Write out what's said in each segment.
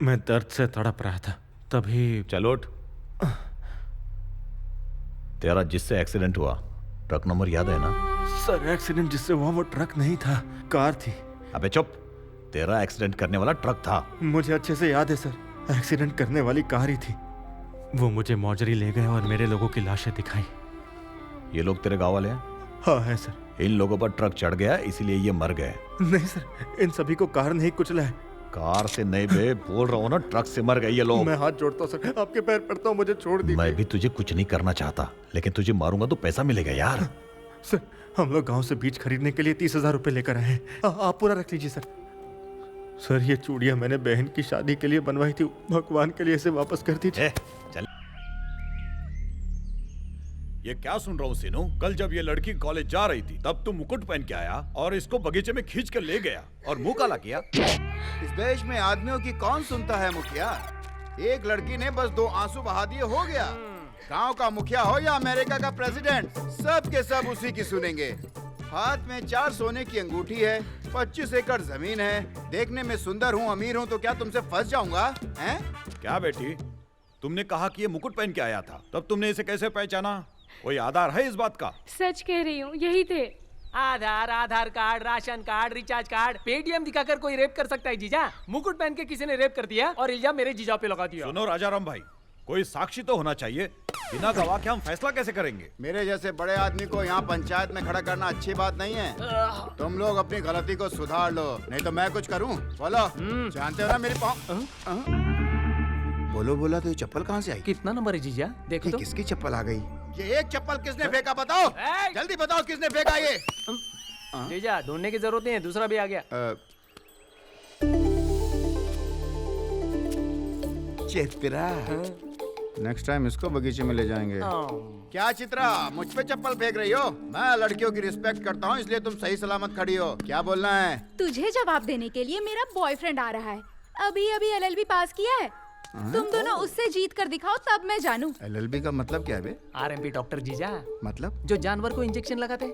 मैं दर्द से तड़प रहा था, तभी चलो उठ। तेरा जिससे एक्सीडेंट हुआ ट्रक नंबर याद है ना? सर एक्सीडेंट जिससे हुआ वो ट्रक नहीं था, कार थी। अबे चुप, तेरा एक्सीडेंट करने वाला ट्रक था। मुझे अच्छे से याद है सर, एक्सीडेंट करने वाली कार ही थी। वो मुझे मौजरी ले गए और मेरे लोगों की लाशें दिखाई। ये लोग तेरे गांव वाले हैं? हाँ है सर। इन लोगों पर ट्रक चढ़ गया इसीलिए ये मर गए। नहीं सर, इन सभी को कार नहीं कुचला है। कार से नहीं बे, बोल रहा हूँ ना, ट्रक से मर गए ये लोग। मैं हाथ जोड़ता हूँ सर, आपके पैर पड़ता हूँ, मुझे छोड़ दीजिए। मैं भी तुझे कुछ नहीं करना चाहता, लेकिन तुझे मारूंगा तो पैसा मिलेगा यार। सर हम लोग गांव से बीज खरीदने के लिए 30,000 रुपए लेकर आए हैं। आप पूरा रख लीजिए सर। सर ये चूड़ियां मैंने बहन की शादी के लिए बनवाई थी, भगवान के लिए इसे वापस कर दीजिए। चल। ये क्या सुन रहा हूँ सीनू? कल जब ये लड़की कॉलेज जा रही थी तब तू मुकुट पहन के आया और इसको बगीचे में खींच कर ले गया और मुंह काला किया। इस देश में आदमियों की कौन सुनता है मुखिया? एक लड़की ने बस 2 आंसू बहा दिए, हो गया। गांव का मुखिया हो या अमेरिका का प्रेसिडेंट, सब के सब उसी की सुनेंगे। हाथ में 4 सोने की अंगूठी है, 25 एकड़ जमीन है, देखने में सुंदर हूँ, अमीर हूँ, तो क्या तुमसे फंस जाऊंगा? हैं? क्या बेटी, तुमने कहा कि ये मुकुट पहन के आया था, तब तुमने इसे कैसे पहचाना? कोई आधार है इस बात का? सच कह रही हूँ, यही थे। Aadhaar card, ration card, recharge card, Paytm दिखाकर कोई रेप कर सकता है जीजा? मुकुट पहन के किसी ने रेप कर दिया और इल्जाम मेरे जीजा पे लगा दिया। सुनो राजाराम भाई, कोई साक्षी तो होना चाहिए। बिना गवाह के हम फैसला कैसे करेंगे? मेरे जैसे बड़े आदमी को यहाँ पंचायत में खड़ा करना अच्छी बात नहीं है। तुम लोग अपनी गलती को सुधार लो, नहीं तो मैं कुछ करूँ। बोलो, जानते हो ना मेरी पाँव? बोलो तो ये चप्पल कहाँ से आई? कितना नंबर है जीजा? देखो तो। किसकी चप्पल आ गई? ये एक चप्पल किसने फेंका बताओ? जल्दी बताओ किसने फेंका ये? जीजा ढूंढने की जरूरत नहीं है, दूसरा भी आ गया। चित्रा, नेक्स्ट टाइम इसको बगीचे में ले जाएंगे। क्या चित्रा, मुझ पे चप्पल फेंक रही हो? मैं लड़कियों की रिस्पेक्ट करता हूँ, इसलिए तुम सही सलामत खड़ी हो। क्या बोलना है? तुझे जवाब देने के लिए मेरा बॉयफ्रेंड आ रहा है, अभी LLB पास किया है। तुम दोनों उससे जीत कर दिखाओ तब मैं जानूं। LLB का मतलब क्या है बे? RMP डॉक्टर जीजा, मतलब जो जानवर को इंजेक्शन लगाते।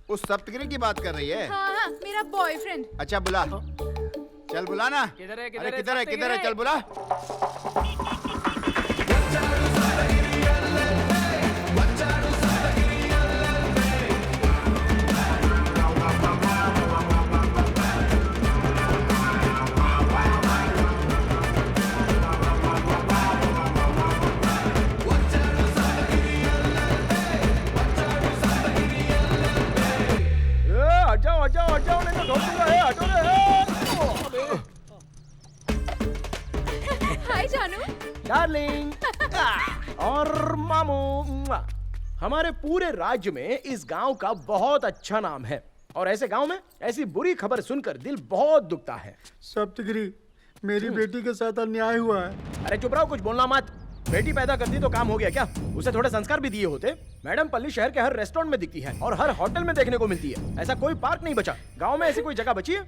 उस सप्तगिरी की बात कर रही है? हाँ, मेरा बॉयफ्रेंड। अच्छा बुला, चल बुला ना। किधर है? किधर है? चल बुला। हटाओ नहीं तो ढोलूंगा। हटो रे। हाय जानू। डार्लिंग और मामू, हमारे पूरे राज्य में इस गांव का बहुत अच्छा नाम है और ऐसे गांव में ऐसी बुरी खबर सुनकर दिल बहुत दुखता है। सप्तगिरी, मेरी बेटी के साथ अन्याय हुआ है। अरे चुप रहो, कुछ बोलना मत। बेटी पैदा कर दी तो काम हो गया क्या? उसे थोड़े संस्कार भी दिए होते। मैडम पल्ली शहर के हर रेस्टोरेंट में दिखती है और हर होटल में देखने को मिलती है। ऐसा कोई पार्क नहीं बचा। गांव में ऐसी कोई जगह बची है?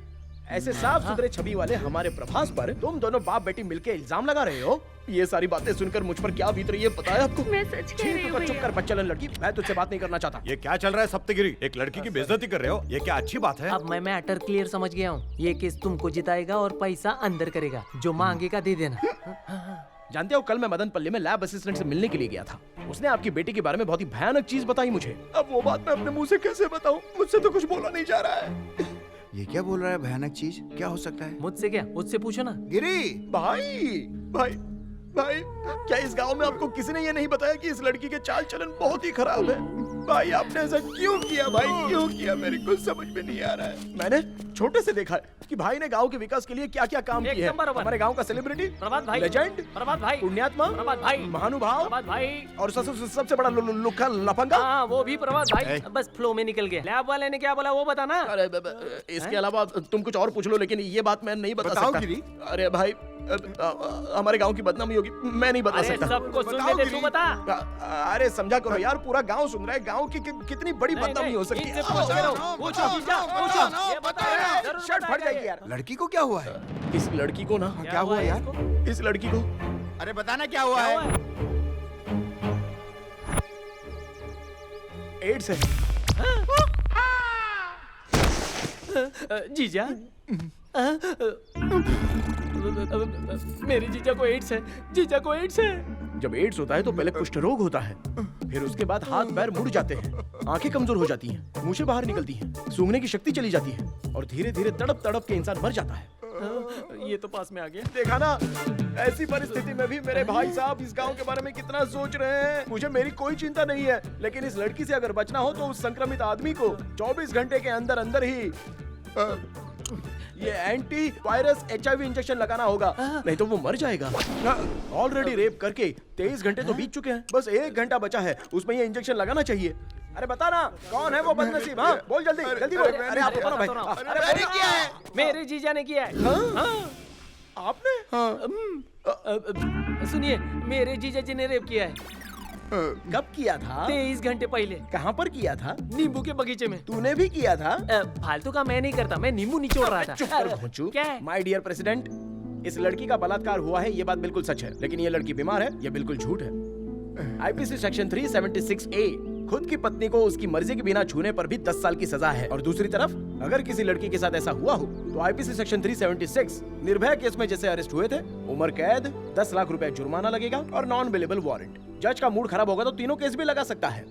ऐसे साफ सुथरे छवि वाले हमारे प्रभास पर तुम दोनों बाप बेटी मिलके इल्जाम लगा रहे हो। ये सारी बातें सुनकर मुझ पर क्या बीत रही है पता है आपको? मैं सच कह रही हूँ। चुप कर बच्चलन लड़की, मैं तुझसे बात नहीं करना चाहता। ये क्या चल रहा है सप्तगिरी? एक लड़की की बेइज्जती कर रहे हो, ये क्या अच्छी बात है? अब मैं मैटर क्लियर समझ गया हूँ। ये केस तुमको जिताएगा और पैसा अंदर करेगा, जो मांगेगा दे देना। जानते हो, कल मैं मदनपल्ली में लैब असिस्टेंट से मिलने के लिए गया था। उसने आपकी बेटी के बारे में बहुत ही भयानक चीज बताई मुझे। अब वो बात मैं अपने मुंह से कैसे बताऊं? मुझसे तो कुछ बोला नहीं जा रहा है। ये क्या बोल रहा है? भयानक चीज क्या हो सकता है? मुझसे क्या, उससे पूछो ना। गिरी भाई, क्या इस गांव में आपको किसी ने ये नहीं बताया कि इस लड़की के चाल चलन बहुत ही खराब है? भाई आपने ऐसा क्यों किया? भाई क्यों किया? मेरे को समझ में नहीं आ रहा है। मैंने छोटे से देखा है कि भाई ने गांव के विकास के लिए क्या क्या काम किए हैं। हमारे गांव का सेलिब्रिटी, प्रभात भाई, लेजेंड, प्रभात भाई, पुण्यात्मा, प्रभात भाई, महानुभाव, प्रभात भाई, और सबसे बड़ा लुखा लफंगा। हाँ वो भी प्रभात भाई। बस फ्लो में निकल गया। लैब वाले ने क्या बोला वो बताना। अरे इसके अलावा तुम कुछ और पूछ लो, लेकिन ये बात मैं नहीं बता सकता। गिरी। अरे भाई हमारे गांव की बदनामी होगी, मैं नहीं बता सकता। सबको सुनने दे, तू बता। अरे समझा करो यार, पूरा गांव सुन रहा है। गांव की कितनी बड़ी बदनामी हो सकती है। शर्ट फट जाएगी यार। लड़की को क्या हुआ है? इस लड़की को ना, क्या हुआ यार? इस लड़की को, अरे बताना क्या हुआ है? एड्स है। जीजा मेरे जीजा को एड्स है, जीजा को एड्स है। जब एड्स होता है तो पहले कुष्ठ रोग होता है, फिर उसके बाद हाथ पैर मुड़ जाते हैं, आंखें कमजोर हो जाती हैं, मूछें बाहर निकलती हैं, सूंघने की शक्ति चली जाती है और धीरे धीरे तड़प तड़प के इंसान मर जाता है। ये तो पास में आ गया। देखा ना, ऐसी परिस्थिति में भी मेरे भाई साहब इस गांव के बारे में कितना सोच रहे हैं। मुझे मेरी कोई चिंता नहीं है, लेकिन इस लड़की से अगर बचना हो तो उस संक्रमित आदमी को 24 घंटे के अंदर अंदर ही ये एंटी वायरस HIV इंजेक्शन लगाना होगा, नहीं तो वो मर जाएगा। ऑलरेडी रेप करके 23 घंटे तो बीत चुके हैं, बस 1 घंटा बचा है, उसमें ये इंजेक्शन लगाना चाहिए। अरे बता ना, कौन है वो बदनसीब? हाँ बोल, जल्दी जल्दी बोल। अरे आप बताओ ना भाई। अरे मैंने किया है, मेरे जीजा ने किया है। आपने? सुनिए, मेरे जीजा जी ने रेप किया है। कब किया था? 23 घंटे पहले। कहाँ पर किया था? नींबू के बगीचे में। तूने भी किया था? फालतू का मैं नहीं करता, मैं नींबू निचोड़ रहा था। चुप कर भोंचू। क्या है? माय डियर प्रेसिडेंट, इस लड़की का बलात्कार हुआ है, ये बात बिल्कुल सच है, लेकिन ये लड़की बीमार है, ये बिल्कुल झूठ है। IPC सेक्शन 376A खुद की पत्नी को उसकी मर्जी के बिना छूने पर भी 10 साल की सजा है, और दूसरी तरफ अगर किसी लड़की के साथ ऐसा हुआ हो तो IPC सेक्शन 376 निर्भया केस में जैसे अरेस्ट हुए थे, उम्र कैद, 10 लाख रुपए जुर्माना लगेगा और नॉन बेलेबल वारंट। जज का मूड खराब होगा तो तीनों केस भी लगा सकता है।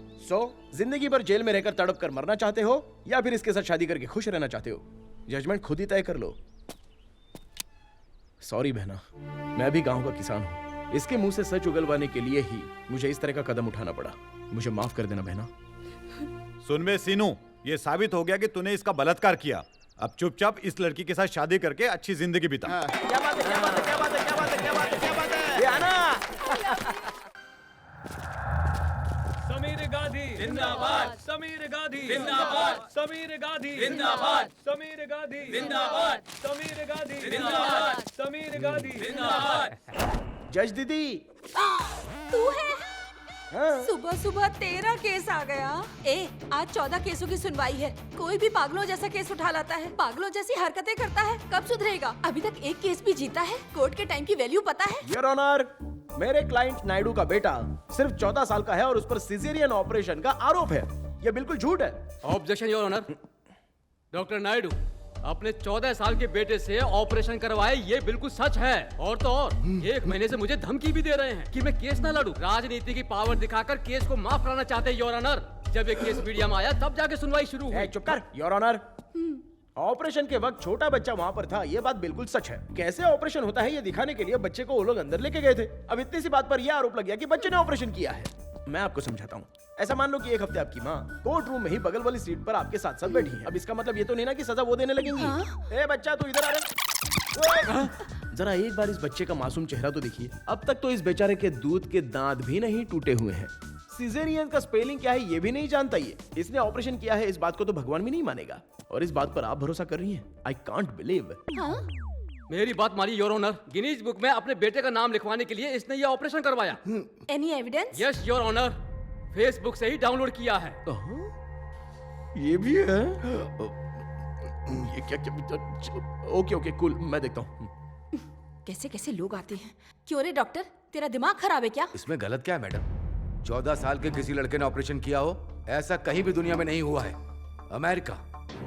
जिंदगी भर जेल में रहकर तड़प कर मरना चाहते हो या फिर इसके साथ शादी करके खुश रहना चाहते हो? जजमेंट खुद ही तय कर लो। सॉरी बहना, मैं भी गांव का किसान हूँ, इसके मुंह से सच उगलवाने के लिए ही मुझे इस तरह का कदम उठाना पड़ा। मुझे माफ कर देना बहना। सुन बे सीनू, ये साबित हो गया कि तूने इसका बलात्कार किया। अब चुपचाप इस लड़की के साथ शादी करके अच्छी जिंदगी बिता। क्या बात है, क्या बात है, क्या बात है, क्या बात है, क्या बात है, क्या बात है? ये आना। समीर गांधी जिंदाबाद, समीर गांधी जिंदाबाद, समीर गांधी जिंदाबाद, समीर गांधी जिंदाबाद, समीर गांधी जिंदाबाद, समीर गांधी जिंदाबाद। जज दीदी, तू है? हाँ। सुबह सुबह 13 केस आ गया। आज 14 केसों की सुनवाई है। कोई भी पागलों जैसा केस उठा लाता है, पागलों जैसी हरकतें करता है। कब सुधरेगा? अभी तक एक केस भी जीता है। कोर्ट के टाइम की वैल्यू पता है? योर ऑनर, मेरे क्लाइंट नायडू का बेटा सिर्फ 14 साल का है और उस पर सिजेरियन ऑपरेशन का आरोप है। ये बिल्कुल झूठ है। Objection your honour. Doctor Naidu अपने 14 साल के बेटे से ऑपरेशन करवाए, ये बिल्कुल सच है। और तो और 1 महीने से मुझे धमकी भी दे रहे हैं कि मैं केस ना लड़ूं। राजनीति की पावर दिखाकर केस को माफ कराना चाहते हैं योर ऑनर। जब ये केस मीडिया में आया तब जाके सुनवाई शुरू हुई। चुप कर योर ऑनर। ऑपरेशन के वक्त छोटा बच्चा वहाँ पर था, ये बात बिल्कुल सच है। कैसे ऑपरेशन होता है ये दिखाने के लिए बच्चे को वो लोग अंदर लेके गए थे। अब इतनी सी बात पर यह आरोप लग गया कि बच्चे ने ऑपरेशन किया है। मैं आपको समझाता हूँ। ऐसा मान लो कि एक हफ्ते आपकी माँ कोर्ट रूम में ही बगल वाली सीट पर आपके साथ साथ बैठी है। अब इसका मतलब ये तो नहीं ना कि सजा वो देने लगेंगी। ए बच्चा, तू इधर आ रे। जरा एक बार इस बच्चे का मासूम चेहरा तो देखिए। अब तक तो इस बेचारे के दूध के दांत भी नहीं टूटे हुए हैं। सिजेरियन का स्पेलिंग क्या है ये भी नहीं जानता ये। इसने ऑपरेशन किया है, इस बात को तो भगवान भी नहीं मानेगा। और इस बात पर आप भरोसा कर रही हैं? I can't believe. मेरी बात मानिए योर ऑनर। गिनीज बुक में अपने बेटे का नाम लिखवाने के लिए इसने ये ऑपरेशन करवाया। Any evidence? Yes your honour, Facebook से ही डाउनलोड किया है। ये भी है? ये क्या? ओके ओके कूल, मैं देखता हूँ। कैसे कैसे लोग आते हैं। क्यों रे डॉक्टर, तेरा दिमाग खराब है क्या? इसमें गलत क्या है मैडम? 14 साल के किसी लड़के ने ऑपरेशन किया हो, ऐसा कहीं भी दुनिया में नहीं हुआ है। अमेरिका,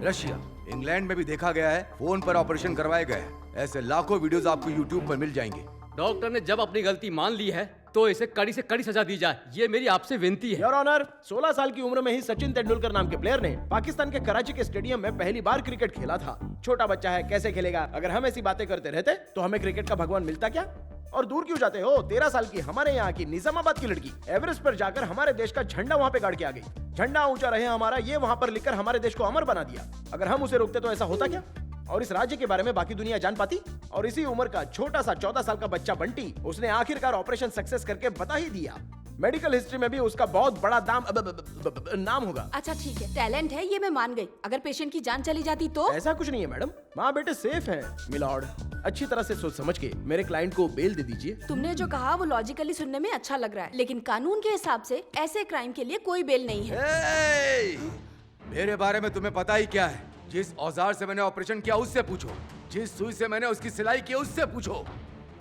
रशिया, इंग्लैंड में भी देखा गया है, फोन पर ऑपरेशन करवाए गए हैं। ऐसे लाखों वीडियोस आपको यूट्यूब पर मिल जाएंगे। डॉक्टर ने जब अपनी गलती मान ली है तो इसे कड़ी से कड़ी सजा दी जाए, ये मेरी आपसे विनती है। योर ऑनर, 16 साल की उम्र में ही सचिन तेंदुलकर नाम के प्लेयर ने पाकिस्तान के कराची के स्टेडियम में पहली बार क्रिकेट खेला था। छोटा बच्चा है, कैसे खेलेगा? अगर हम ऐसी बातें करते रहते तो हमें क्रिकेट का भगवान मिलता क्या? और दूर क्यों जाते हो? 13 साल की हमारे यहाँ की निजामाबाद की लड़की एवरेस्ट पर जाकर हमारे देश का झंडा वहाँ पे गाड़ के आ गई। झंडा ऊंचा रहे हमारा, ये वहाँ पर लिखकर हमारे देश को अमर बना दिया। अगर हम उसे रोकते तो ऐसा होता क्या? और इस राज्य के बारे में बाकी दुनिया जान पाती? और इसी उम्र का छोटा सा 14 साल का बच्चा बंटी, उसने आखिरकार ऑपरेशन सक्सेस करके बता ही दिया। मेडिकल हिस्ट्री में भी उसका बहुत बड़ा नाम होगा। अच्छा ठीक है, टैलेंट है ये मैं मान गई। अगर पेशेंट की जान चली जाती तो? ऐसा कुछ नहीं है मैडम, माँ बेटे सेफ हैं। मिलॉर्ड, अच्छी तरह से सोच समझ के मेरे क्लाइंट को बेल दे दीजिए। तुमने जो कहा वो लॉजिकली सुनने में अच्छा लग रहा है, लेकिन कानून के हिसाब से ऐसे क्राइम के लिए कोई बेल नहीं है। मेरे बारे में तुम्हें पता ही क्या है? जिस औजार से मैंने ऑपरेशन किया उससे पूछो, जिस सुई से मैंने उसकी सिलाई की उससे पूछो।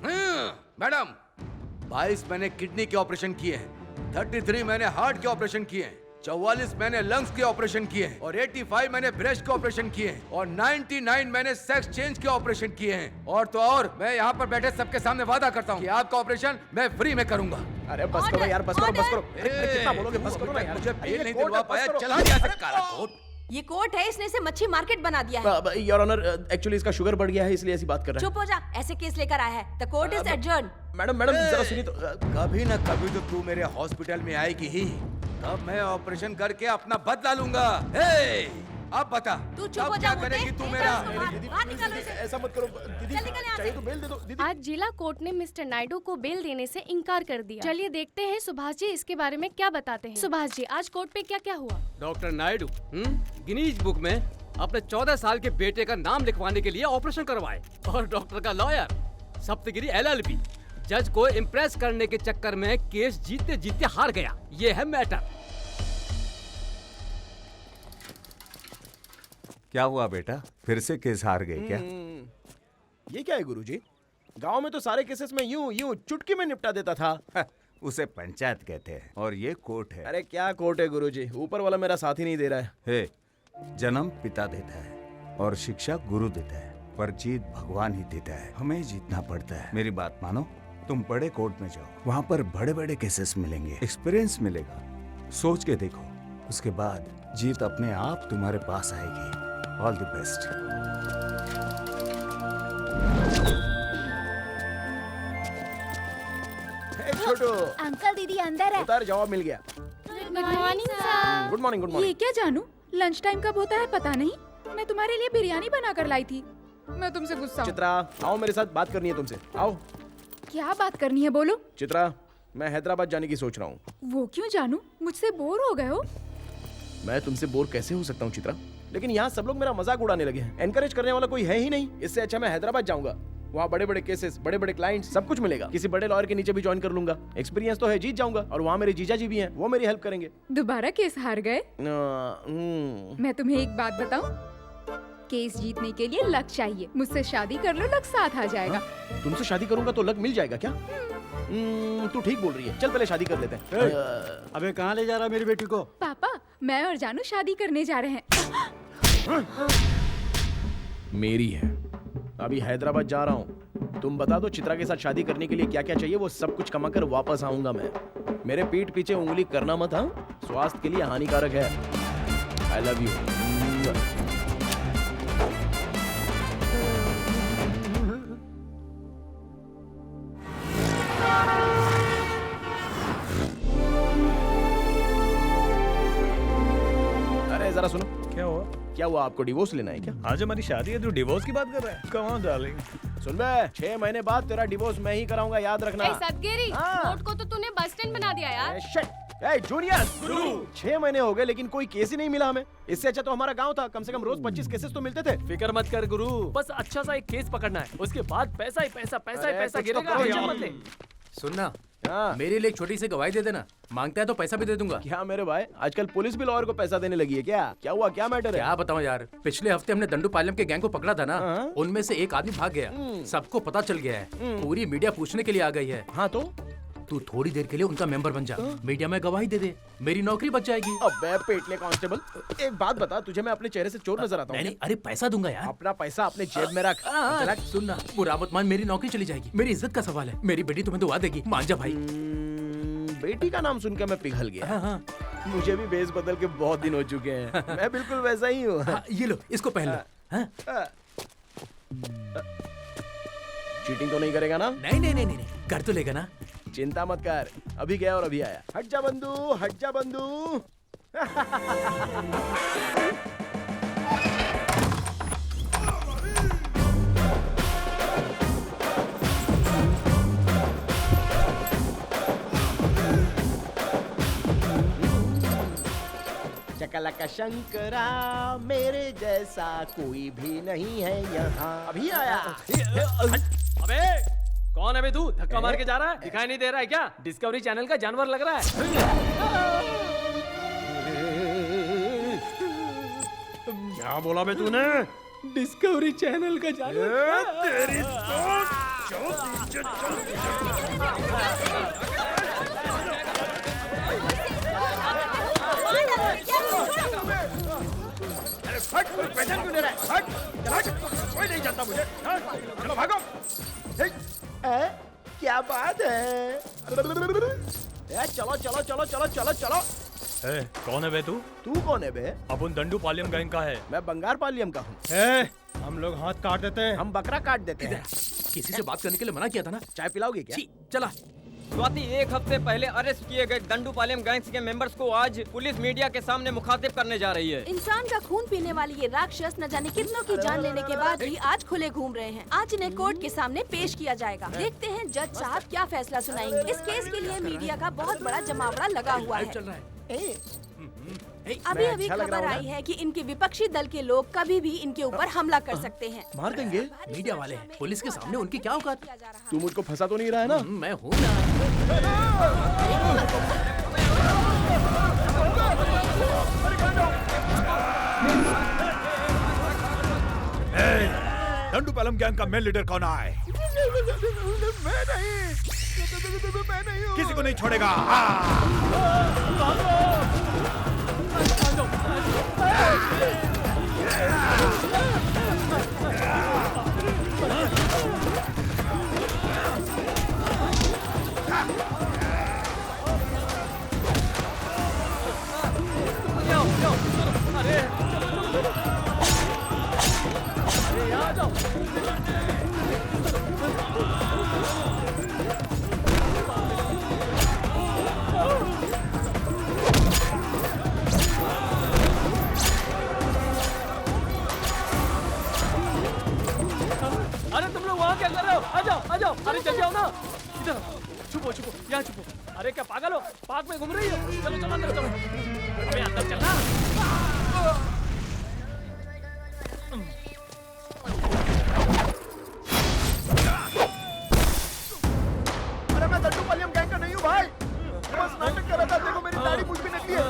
मैडम, 22 मैंने किडनी के ऑपरेशन किए हैं, 33 मैंने हार्ट के ऑपरेशन किए हैं, 44 मैंने लंग्स के ऑपरेशन किए हैं और 85 मैंने ब्रेस्ट के ऑपरेशन किए हैं और 99 मैंने सेक्स चेंज के ऑपरेशन किए हैं। और तो और मैं यहाँ पर बैठे सबके सामने वादा करता हूँ कि आपका ऑपरेशन मैं फ्री में करूंगा। अरे बस करो यार, बस करो, बस करो। अरे कितना बोलोगे, बस करो ना यार। मुझे अरे बेल ये नहीं कोर्ट दिलवा है, बस पाया, करो। चला गया से काला कोट। ये कोर्ट है, इसने इसे मच्छी मार्केट बना दिया है। योर ऑनर, एक्चुअली इसका शुगर बढ़ गया है इसलिए ऐसी बात कर रहा है। चुप हो जा, ऐसे केस लेकर आया है। The court is adjourn. Madam जरा सुनिए तो। कभी ना कभी तो तू मेरे हॉस्पिटल में आएगी ही, तब मैं ऑपरेशन करके अपना बदला लूंगा। अब बता, तू चुप अब हो क्या जा। करेगी तू मेरा? बाहर निकालो इसे। ऐसा मत करो दीदी, चल निकल यहाँ चाहिए से। तो बेल दे दो दीदी। आज जिला कोर्ट ने मिस्टर नायडू को बेल देने से इनकार कर दिया। चलिए देखते हैं सुभाष जी इसके बारे में क्या बताते हैं। सुभाष जी, आज कोर्ट पे क्या क्या हुआ? डॉक्टर नायडू गिनीज बुक में अपने 14 साल के बेटे का नाम लिखवाने के लिए ऑपरेशन करवाए और डॉक्टर का लॉयर सप्तगिरी LLP जज को इम्प्रेस करने के चक्कर में केस जीतते जीतते हार गया। ये है मैटर। क्या हुआ बेटा, फिर से केस हार गए क्या? ये क्या है गुरुजी? गांव में तो सारे केसेस में यूं चुटकी में निपटा देता था। उसे पंचायत कहते हैं और ये कोर्ट है। अरे क्या कोर्ट है गुरुजी, ऊपर वाला मेरा साथ ही नहीं दे रहा है। हे, जन्म पिता देता है और शिक्षा गुरु देता है, पर जीत भगवान ही देता है। हमें जीतना पड़ता है। मेरी बात मानो, तुम बड़े कोर्ट में जाओ, वहाँ पर बड़े बड़े केसेस मिलेंगे, एक्सपीरियंस मिलेगा। सोच के देखो, उसके बाद जीत अपने आप तुम्हारे पास आएगी। All the best. Chhotu, uncle दीदी अंदर है। उतार, जवाब मिल गया। Good morning sir. Good morning, good ये मॉर्निंग। क्या जानू, लंच टाइम कब होता है पता नहीं। मैं तुम्हारे लिए बिरयानी बना कर लाई थी। मैं तुमसे गुस्सा हूँ। चित्रा, आओ मेरे साथ बात करनी है तुमसे। आओ। क्या बात करनी है, बोलो। चित्रा, मैं हैदराबाद जाने की सोच रहा हूँ। वो क्यों जानू, मुझसे बोर हो गए हो? मैं तुमसे बोर कैसे हो सकता हूँ चित्रा? लेकिन यहाँ सब लोग मेरा मजाक उड़ाने लगे हैं। एनकरेज करने वाला कोई है ही नहीं। इससे अच्छा मैं हैदराबाद जाऊंगा। वहाँ बड़े बड़े केसेस, बड़े बड़े क्लाइंट्स, सब कुछ मिलेगा। किसी बड़े लॉयर के नीचे भी ज्वाइन कर लूंगा। एक्सपीरियंस तो है, जीत जाऊंगा। और वहाँ मेरे जीजा जी भी हैं, वो मेरी हेल्प करेंगे। दोबारा केस हार गए? मैं तुम्हें एक बात बताऊं, केस जीतने के लिए लक चाहिए। मुझसे शादी कर लो, लक साथ आ जाएगा। तुमसे शादी करूंगा तो लक मिल जाएगा क्या? तू ठीक बोल रही है, चल पहले शादी कर लेते हैं। अबे कहाँ ले जा रहा मेरी बेटी को? पापा, मैं और जानू शादी करने जा रहे हैं। मेरी है। अभी हैदराबाद जा रहा हूँ। तुम बता दो चित्रा के साथ शादी करने के लिए क्या क्या चाहिए, वो सब कुछ कमा कर वापस आऊंगा मैं। मेरे पीठ पीछे उंगली करना मत, हाँ? स्वास्थ्य के लिए हानिकारक है। I love you. अरे जरा सुनो। क्या हुआ? क्या हुआ, आपको डिवोर्स लेना है क्या? आज हमारी शादी है, तू डिवोर्स की बात कर रहा है? Come on darling. सुन बे, 6 महीने बाद तेरा डिवोर्स मैं ही कराऊंगा, याद रखना। सदगिरी, हाँ। कोर्ट को तो तूने बस स्टैंड बना दिया यार। जूनियर, 6 महीने हो गए लेकिन कोई केस ही नहीं मिला हमें। इससे अच्छा तो हमारा गांव था, कम से कम रोज 25 केसेस तो मिलते थे। फिक्र मत कर गुरु, बस अच्छा सा एक केस पकड़ना है, उसके बाद पैसा ही पैसा, पैसा ही अरे, पैसा कुछ तो गिरेगा। करो टेंशन यार। मत ले। सुनना, हाँ। मेरे लिए एक छोटी सी गवाही दे देना। मांगता है तो पैसा भी दे दूंगा। क्या मेरे भाई, आजकल पुलिस भी लॉयर को पैसा देने लगी है क्या? क्या हुआ, क्या मैटर है? क्या बताऊं यार, पिछले हफ्ते हमने दंडूपालम के गैंग को पकड़ा था ना, हाँ। उनमें से एक आदमी भाग गया। सबको पता चल गया है, पूरी मीडिया पूछने के लिए आ गई है। हाँ तो तू थोड़ी देर के लिए उनका मेंबर बन जा, मीडिया में गवाही दे दे, मेरी नौकरी बच जाएगी। अबे पेटले कांस्टेबल, एक बात बता, तुझे मैं अपने चेहरे से चोर नजर आता हूँ? नहीं, अरे पैसा दूंगा यार। अपना पैसा अपने जेब में रख। जरा सुनना, बुरा मत मान, मेरी नौकरी चली जाएगी। मेरी इज्जत का सवाल है, मेरी बेटी तुम्हें दुआ देगी, मान जा भाई। बेटी का नाम सुनकर मैं पिघल गया। हाँ। मुझे भी बेस बदल के बहुत दिन हो चुके हैं। मैं बिल्कुल वैसा ही हूँ। हाँ, ये लो, इसको पहन लो। हाँ? चीटिंग तो नहीं करेगा ना? नहीं नहीं नहीं नहीं, कर तो लेगा ना। चिंता मत कर, अभी गया और अभी आया। हट जा बंधु, हट जा बंधु। चकलका शंकरा, मेरे जैसा कोई भी नहीं है यहाँ। अभी आया। अबे कौन है बे तू? धक्का मार के जा रहा है, दिखाई नहीं दे रहा है क्या? डिस्कवरी चैनल का जानवर लग रहा है। क्या बोला बे तूने? डिस्कवरी चैनल का जानवर। तेरी मार डालो पहचान क्यों नहीं रहा है? हट, हट, कोई नहीं जानता मुझे। हट, चलो भागो। क्या बात है? चलो चलो चलो चलो चलो चलो। कौन है बे तू? तू कौन है बे? अपन दंडू पालियम गैंग का है। मैं बंगार पालियम का हूँ। हम लोग हाथ काट देते हैं। हम बकरा काट देते हैं। किसी से बात करने के लिए मना किया था ना। चाय पिलाओगे क्या? चला। स्वाति, एक हफ्ते पहले अरेस्ट किए गए दंडूपालैम गैंग्स के मेंबर्स को आज पुलिस मीडिया के सामने मुखातिब करने जा रही है। इंसान का खून पीने वाली ये राक्षस न जाने कितनों की जान लेने के बाद भी आज खुले घूम रहे हैं। आज इन्हें कोर्ट के सामने पेश किया जाएगा। देखते हैं जज साहब क्या फैसला सुनाएंगे। इस केस के लिए मीडिया का बहुत बड़ा जमावड़ा लगा हुआ है। अभी अभी खबर आई है कि इनके विपक्षी दल के लोग कभी भी इनके ऊपर हमला कर सकते हैं। मार देंगे। मीडिया वाले हैं, पुलिस के सामने उनकी क्या औकात। तू मुझको फंसा तो नहीं रहा है ना? मैं हूँ ना। दंडूपालैम गैंग का मेन लीडर कौन है? मैं नहीं, किसी को नहीं छोड़ेगा। अरे तुम लोग वहाँ क्या कर रहे हो? आ जाओ आ जाओ। अरे जल्दी आओ ना। इधर छुपो छुपो, यहाँ छुपो। अरे क्या पागल हो? पार्क में घूम रही हो? चलो चलो अंदर चलो। अबे अंदर चलना। अरे मैं दंडूपालैम गैंग का नहीं हूँ भाई। बस नाटक कर रहा था। देखो मेरी दाढ़ी कुछ भी नकली है।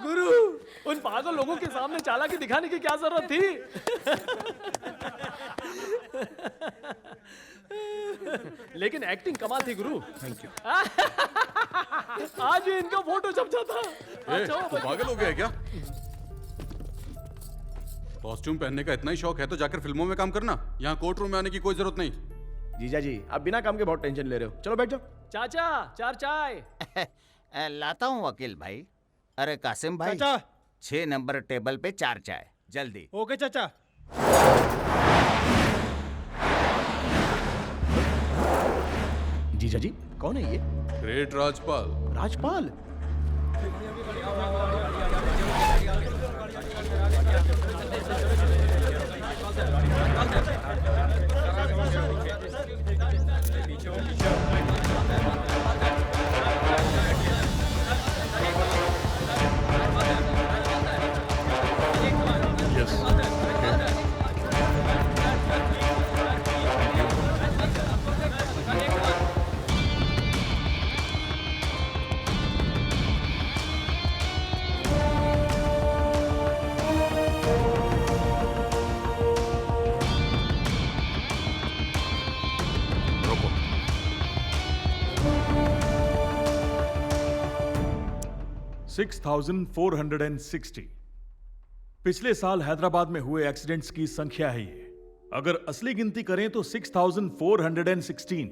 गुरु, उन पागल लोगों के सामने चालाकी दिखाने की क्या जरूरत थी? लेकिन एक्टिंग कमाल थी गुरु। Thank you. आज भी इनका फोटो छप जाता। तू पागल हो गया है क्या? कॉस्ट्यूम पहनने का इतना ही शौक है तो जाकर फिल्मों में काम करना। यहाँ कोर्ट रूम में आने की कोई जरूरत नहीं। जीजा जी, आप बिना काम के बहुत टेंशन ले रहे हो। चलो बैठ जाओ। चाचा, चार चाय। लाता हूँ वकील भाई। अरे कासिम भाई, चाचा 6 नंबर टेबल पे 4 चाय जल्दी। ओके चाचा। जीजा जी, कौन है ये? ग्रेट राजपाल। राजपाल? रोको। 6,460 पिछले साल हैदराबाद में हुए एक्सीडेंट्स की संख्या है ये। अगर असली गिनती करें तो 6,416।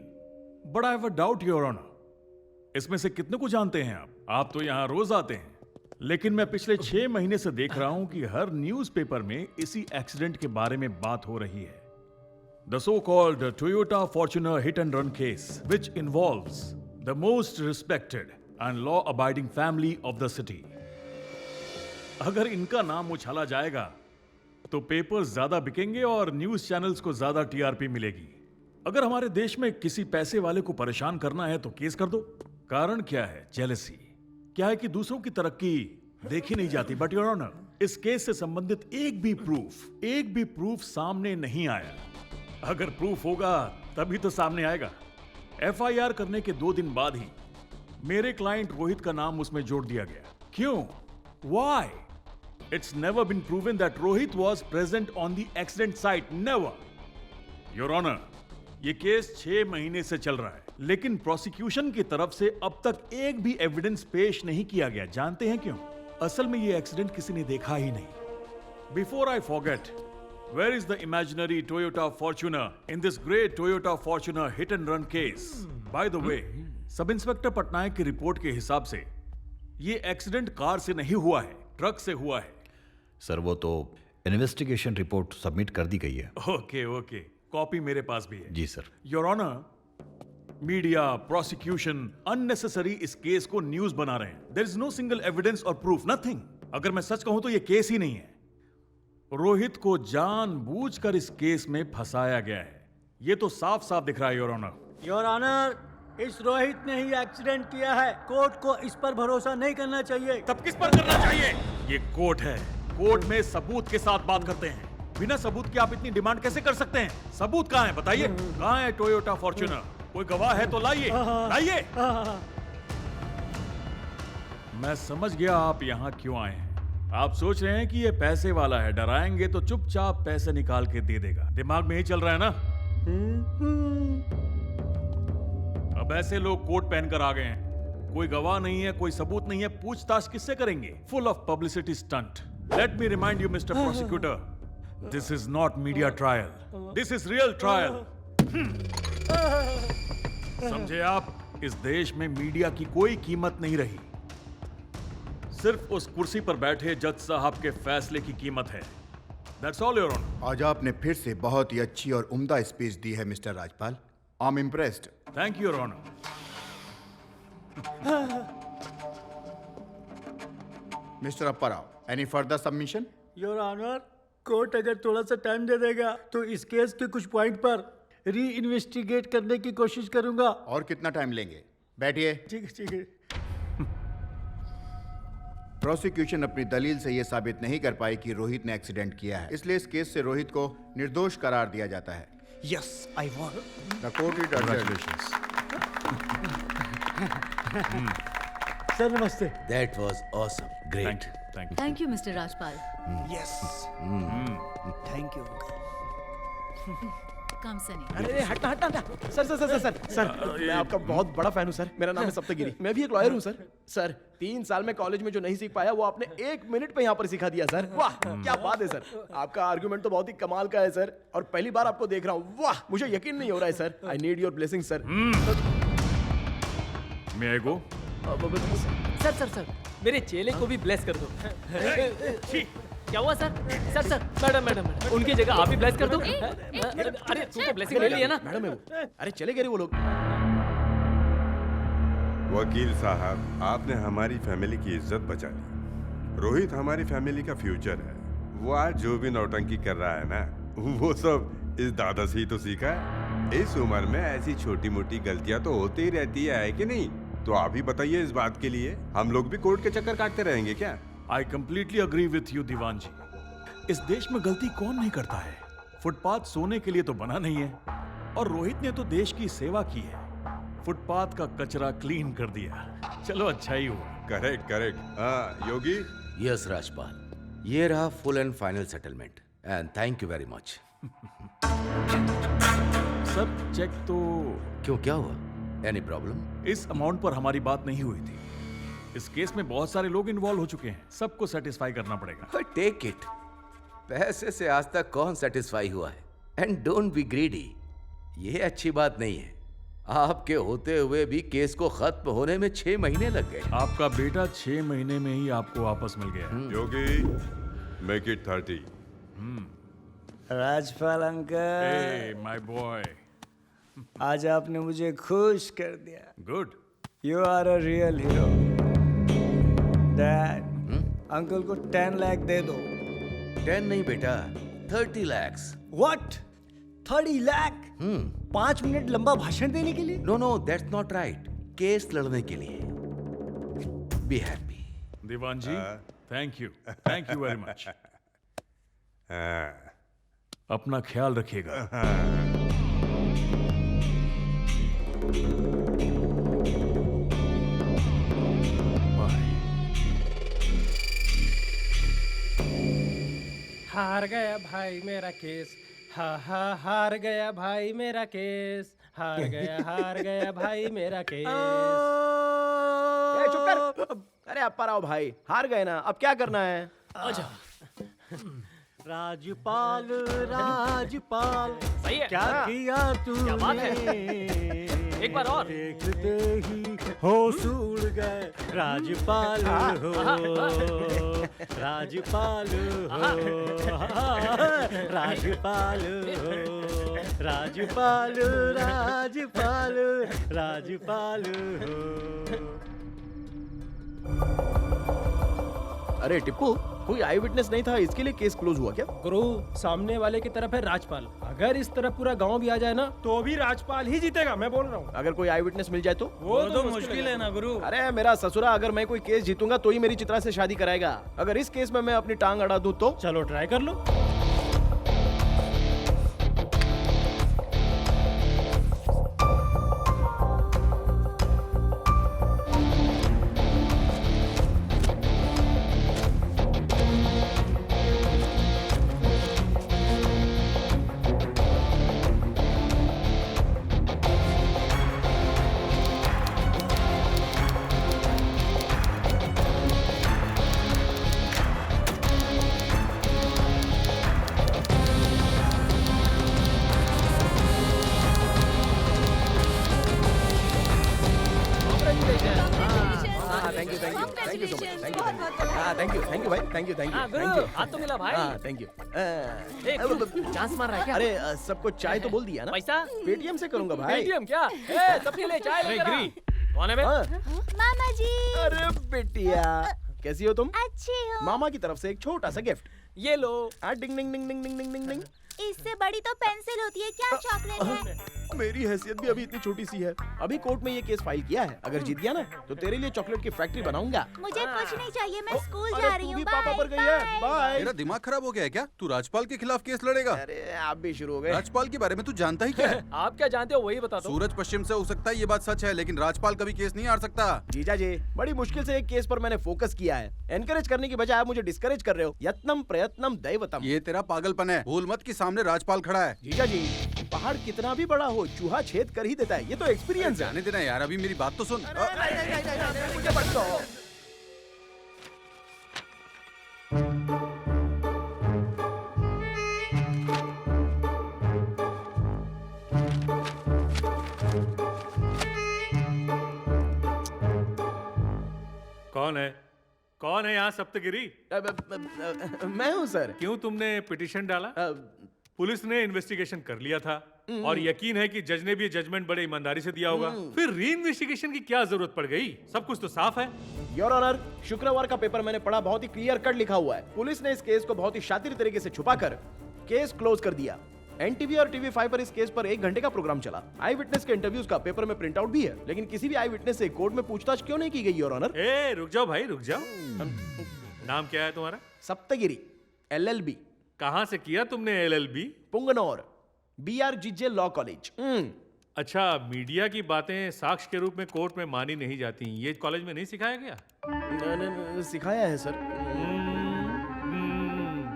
But I have a doubt your honour, इसमें से कितने को जानते हैं आप? आप तो यहां रोज आते हैं, लेकिन मैं पिछले 6 महीने से देख रहा हूं कि हर न्यूज़पेपर में इसी एक्सीडेंट के बारे में बात हो रही है। The so-called Toyota Fortuner hit and run case, which involves the most respected and law-abiding family of the city. अगर इनका नाम उछाला जाएगा तो पेपर्स ज्यादा बिकेंगे और न्यूज चैनल्स को ज्यादा टीआरपी मिलेगी। अगर हमारे देश में किसी पैसे वाले को परेशान करना है तो केस कर दो। कारण क्या है? जेलसी। क्या है कि दूसरों की तरक्की देखी नहीं जाती। बट योर ऑनर, इस केस से संबंधित एक भी प्रूफ सामने नहीं आया। अगर प्रूफ होगा तभी तो सामने आएगा। एफआईआर करने के 2 दिन बाद ही मेरे क्लाइंट रोहित का नाम उसमें जोड़ दिया गया। क्यों? Why? It's never been proven that Rohit was present on the accident site. Never. Your Honor, ये केस 6 महीने से चल रहा है। लेकिन प्रोसिक्यूशन की तरफ से अब तक एक भी एविडेंस पेश नहीं किया गया। जानते हैं क्यों? असल में ये एक्सीडेंट किसी ने देखा ही नहीं। Before I forget, where is the imaginary Toyota Fortuner in this great Toyota Fortuner hit and run case? By the way, sub inspector Patnaik की रिपोर्ट के हिसाब से ये एक्सीडेंट कार से नहीं हुआ है, ट्रक से हुआ है। सर वो तो इन्वेस्टिगेशन रिपोर्ट सबमिट कर दी गई है। ओके ओके, कॉपी मेरे पास भी है। जी sir. Your honour, media, prosecution unnecessary इस केस को न्यूज बना रहे हैं। There is no single evidence और प्रूफ, नथिंग। अगर मैं सच कहूं तो ये केस ही नहीं है। रोहित को जानबूझकर इस केस में फंसाया गया है, ये तो साफ साफ दिख रहा है योर ऑनर। योर ऑनर, इस रोहित ने ही एक्सीडेंट किया है। कोर्ट को इस पर भरोसा नहीं करना चाहिए। तब किस पर करना चाहिए? ये कोर्ट है, कोर्ट में सबूत के साथ बात करते हैं। बिना सबूत के आप इतनी डिमांड कैसे कर सकते हैं? सबूत कहाँ है बताइए? कहाँ है टोयोटा फॉर्च्यूनर? कोई गवाह है तो लाइए, लाइए। मैं समझ गया आप यहाँ क्यों आए हैं। आप सोच रहे हैं कि ये पैसे वाला है, डराएंगे तो चुपचाप पैसे निकाल के दे देगा। दिमाग में ही चल रहा है ना? अब ऐसे लोग कोट पहनकर आ गए हैं, कोई गवाह नहीं है, कोई सबूत नहीं है, पूछताछ किससे करेंगे? Full of publicity stunt. Let me remind you mister prosecutor, this is not media trial, this is real trial. समझे आप? इस देश में मीडिया की कोई कीमत नहीं रही, सिर्फ उस कुर्सी पर बैठे जज साहब के फैसले की कीमत है। That's all, Your Honor. आज आपने फिर से बहुत ही अच्छी और उम्दा स्पीच दी है mister Rajpal. I am impressed. Thank you, Your Honor. Mister Apparao, any further submission? Your honour, court अगर थोड़ा सा टाइम दे देगा तो इस केस के कुछ पॉइंट पर री इन्वेस्टिगेट करने की कोशिश करूंगा। और कितना टाइम लेंगे? बैठिए। ठीक है, ठीक है। प्रोसिक्यूशन अपनी दलील से यह साबित नहीं कर पाई कि रोहित ने एक्सीडेंट किया है, इसलिए इस केस से रोहित को निर्दोष करार दिया जाता है। Yes, I won. The court is adjourned. Sir नमस्ते। That was awesome. Great. Thank you. Thank you mister Rajpal. Yes. Thank you. कम सनी। अरे हटना हटना हटना। सर मैं आपका बहुत बड़ा फैन हूँ सर। मेरा नाम है सप्तगिरी, मैं भी एक लॉयर हूँ सर। सर 3 साल में कॉलेज में जो नहीं सीख पाया वो आपने 1 मिनट पे यहाँ पर सिखा दिया सर। वाह क्या बात है सर, आपका आर्गुमेंट तो बहुत ही कमाल का है सर, और पहली बार आपको देख रहा हूँ। वाह मुझे यकीन नहीं हो रहा है sir. I need your blessing sir. May I go? Sir मेरे चेले को भी ब्लेस कर दो। क्या हुआ सर? सर मैडम उनकी जगह आप ही ब्लेस कर दो। अरे तू तो ब्लेसिंग ले लिया ना? मैडम है वो। अरे चले गए रे वो लोग। वकील साहब, आपने हमारी फैमिली की इज्जत बचा ली। रोहित हमारी फैमिली का फ्यूचर है। वो आज जो भी नौटंकी कर रहा है ना, वो सब इस दादा से ही तो सीखा है। इस उम्र में ऐसी छोटी मोटी गलतियां तो होती ही रहती है कि नहीं? तो आप ही बताइए, इस बात के लिए हम लोग भी कोर्ट के चक्कर काटते रहेंगे क्या? I completely agree with you, दीवान जी। इस देश में गलती कौन नहीं करता है? फुटपाथ सोने के लिए तो बना नहीं है, और रोहित ने तो देश की सेवा की है, फुटपाथ का कचरा क्लीन कर दिया। चलो अच्छा ही हुआ। करेक्ट। हाँ योगी। यस राजपाल, ये रहा full and final settlement, and thank you very much. Sir cheque तो क्यों, क्या हुआ? Any problem? इस अमाउंट पर हमारी बात नहीं हुई थी। इस केस में बहुत सारे लोग इन्वॉल्व हो चुके हैं, सबको सेटिस्फाई करना पड़ेगा। Take it. पैसे से आज तक कौन सेटिस्फाई हुआ है? And don't be greedy. ये अच्छी बात नहीं है। आपके होते हुए भी केस को खत्म होने में 6 महीने लग गए। आपका बेटा 6 महीने में ही आपको वापस मिल गया। Yogi, make it 30। Rajpal uncle. Hey, my boy. आज आपने मुझे खुश कर दिया। Good. You are a real hero. Dad, uncle को 10 लाख दे दो। 10 नहीं बेटा, 30 lakhs. What? 30 लाख? 5 मिनट लंबा भाषण देने के लिए? No, that's not right. Case लड़ने के लिए। Be happy. Diwan ji, thank you very much. अपना ख्याल रखिएगा। हार गया भाई मेरा केस, हार गया भाई मेरा केस, हार गया भाई मेरा केस। ए, चुप कर। अरे अप्पा राव भाई, हार गए ना, अब क्या करना है? अच्छा राजपाल राजपाल सही है। क्या किया तूने? क्या बात है? एक बार और। देखते ही होश उड़ गए। राजपाल हो, राजपाल हो, राजपाल हो, राजपाल राजपाल राजपाल हो। अरे टिप्पू, कोई आई विटनेस नहीं था, इसके लिए केस क्लोज हुआ क्या? गुरु, सामने वाले की तरफ है राजपाल, अगर इस तरफ पूरा गांव भी आ जाए ना तो भी राजपाल ही जीतेगा, मैं बोल रहा हूँ। अगर कोई आई विटनेस मिल जाए तो? वो तो मुश्किल है ना गुरु। अरे मेरा ससुरा, अगर मैं कोई केस जीतूंगा तो ही मेरी चित्रा से शादी कराएगा। अगर इस केस में मैं अपनी टांग अड़ा दूं तो? चलो ट्राई कर लो। थैंक यू गुरु, हाथ तो मिला भाई। Thank you. चांस मार रहा है क्या? अरे सबको चाय तो बोल दिया ना? पैसा पेटीएम से करूंगा भाई। पेटीएम क्या? सबके लिए चाय लेकर आ। कौन है बे? मामा जी। अरे बेटिया, कैसी हो तुम? अच्छी हो। मामा की तरफ से एक छोटा सा गिफ्ट। ये लो। डिंग डिंग डिंग डिंग डिंग डिंग डिंग डिंग। इससे बड़ी तो पेंसिल होती है, क्या चॉकलेट है? मेरी हैसियत भी अभी इतनी छोटी सी है। अभी कोर्ट में ये केस फाइल किया है, अगर जीत गया ना तो तेरे लिए चॉकलेट की फैक्ट्री बनाऊंगा। मुझे कुछ नहीं चाहिए, मैं स्कूल अरे जा रही तू हूँ। भी पापा पर गई है। बाय। तेरा दिमाग खराब हो गया है क्या? तू राजपाल के खिलाफ केस लड़ेगा? अरे आप भी शुरू हो गए। राजपाल के बारे में तू जानता ही क्या है? आप क्या जानते हो वही बता दो। सूरज पश्चिम से हो सकता है, ये बात सच है, लेकिन राजपाल कभी केस नहीं हार सकता। जीजा जी, बड़ी मुश्किल से एक केस पर मैंने फोकस किया है। एनकरेज करने की बजाय आप मुझे डिस्करेज कर रहे हो। यत्नम प्रयत्नम दैवतम। ये तेरा पागलपन है। भूल मत कि सामने राजपाल खड़ा है। जीजा जी, पहाड़ कितना भी बड़ा हो, चूहा छेद कर ही देता है। ये तो एक्सपीरियंस है। जाने देना यार, अभी मेरी बात तो सुन। मुझे मत दो। कौन है? कौन है यहाँ सप्तगिरी? मैं हूँ सर। क्यों तुमने पिटीशन डाला? पुलिस ने इन्वेस्टिगेशन कर लिया था और यकीन है कि जज ने भी जजमेंट बड़े ईमानदारी से दिया होगा। फिर री इन्वेस्टिगेशन की क्या जरूरत पड़ गई? सब कुछ तो साफ है। योर ऑनर, शुक्रवार का पेपर मैंने पढ़ा, बहुत ही क्लियर कट लिखा हुआ है। पुलिस ने इस केस को बहुत ही शातिर तरीके से छुपाकर केस क्लोज कर दिया। एनटीवी और टीवी5 पर इस केस पर 1 घंटे का प्रोग्राम चला। आई विटनेस के इंटरव्यूज का पेपर में प्रिंट आउट भी है, लेकिन किसी भी आई विटनेस से कोर्ट में पूछताछ क्यों नहीं की गई योर ऑनर? ए रुक जाओ भाई, रुक जाओ। नाम क्या है तुम्हारा? सप्तगिरी, LLB। कहाँ से किया तुमने LLB? पुंगनौर, BRGJ law college. अच्छा, मीडिया की बातें साक्ष्य के रूप में कोर्ट में मानी नहीं जाती, ये कॉलेज में नहीं सिखाया गया? सिखाया है सर।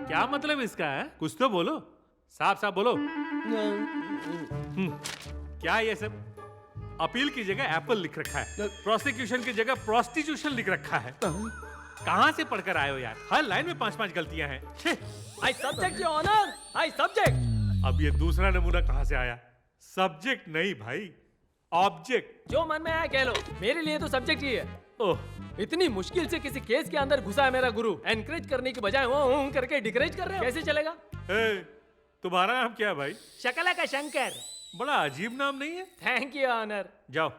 क्या मतलब इसका है? कुछ तो बोलो, साफ साफ बोलो। क्या ये सब? अपील की जगह एप्पल लिख रखा है, प्रोसिक्यूशन की जगह प्रोस्टिट्यूशन लिख रखा है। कहाँ से पढ़कर आए हो यार? हर लाइन में 5-5 गलतियां हैं। I subject your honour, I subject. अब ये दूसरा नमूना कहाँ से आया? सब्जेक्ट नहीं भाई, ऑब्जेक्ट। जो मन में आया कह लो, मेरे लिए तो सब्जेक्ट ही है। ओह, इतनी मुश्किल से किसी केस के अंदर घुसा है मेरा गुरु। एनकरेज करने की बजाय वो करके डिकरेज कर रहे हो, कैसे चलेगा? तुम्हारा नाम क्या है भाई? शकला का शंकर। बड़ा अजीब नाम नहीं है? Thank you honour. जाओ,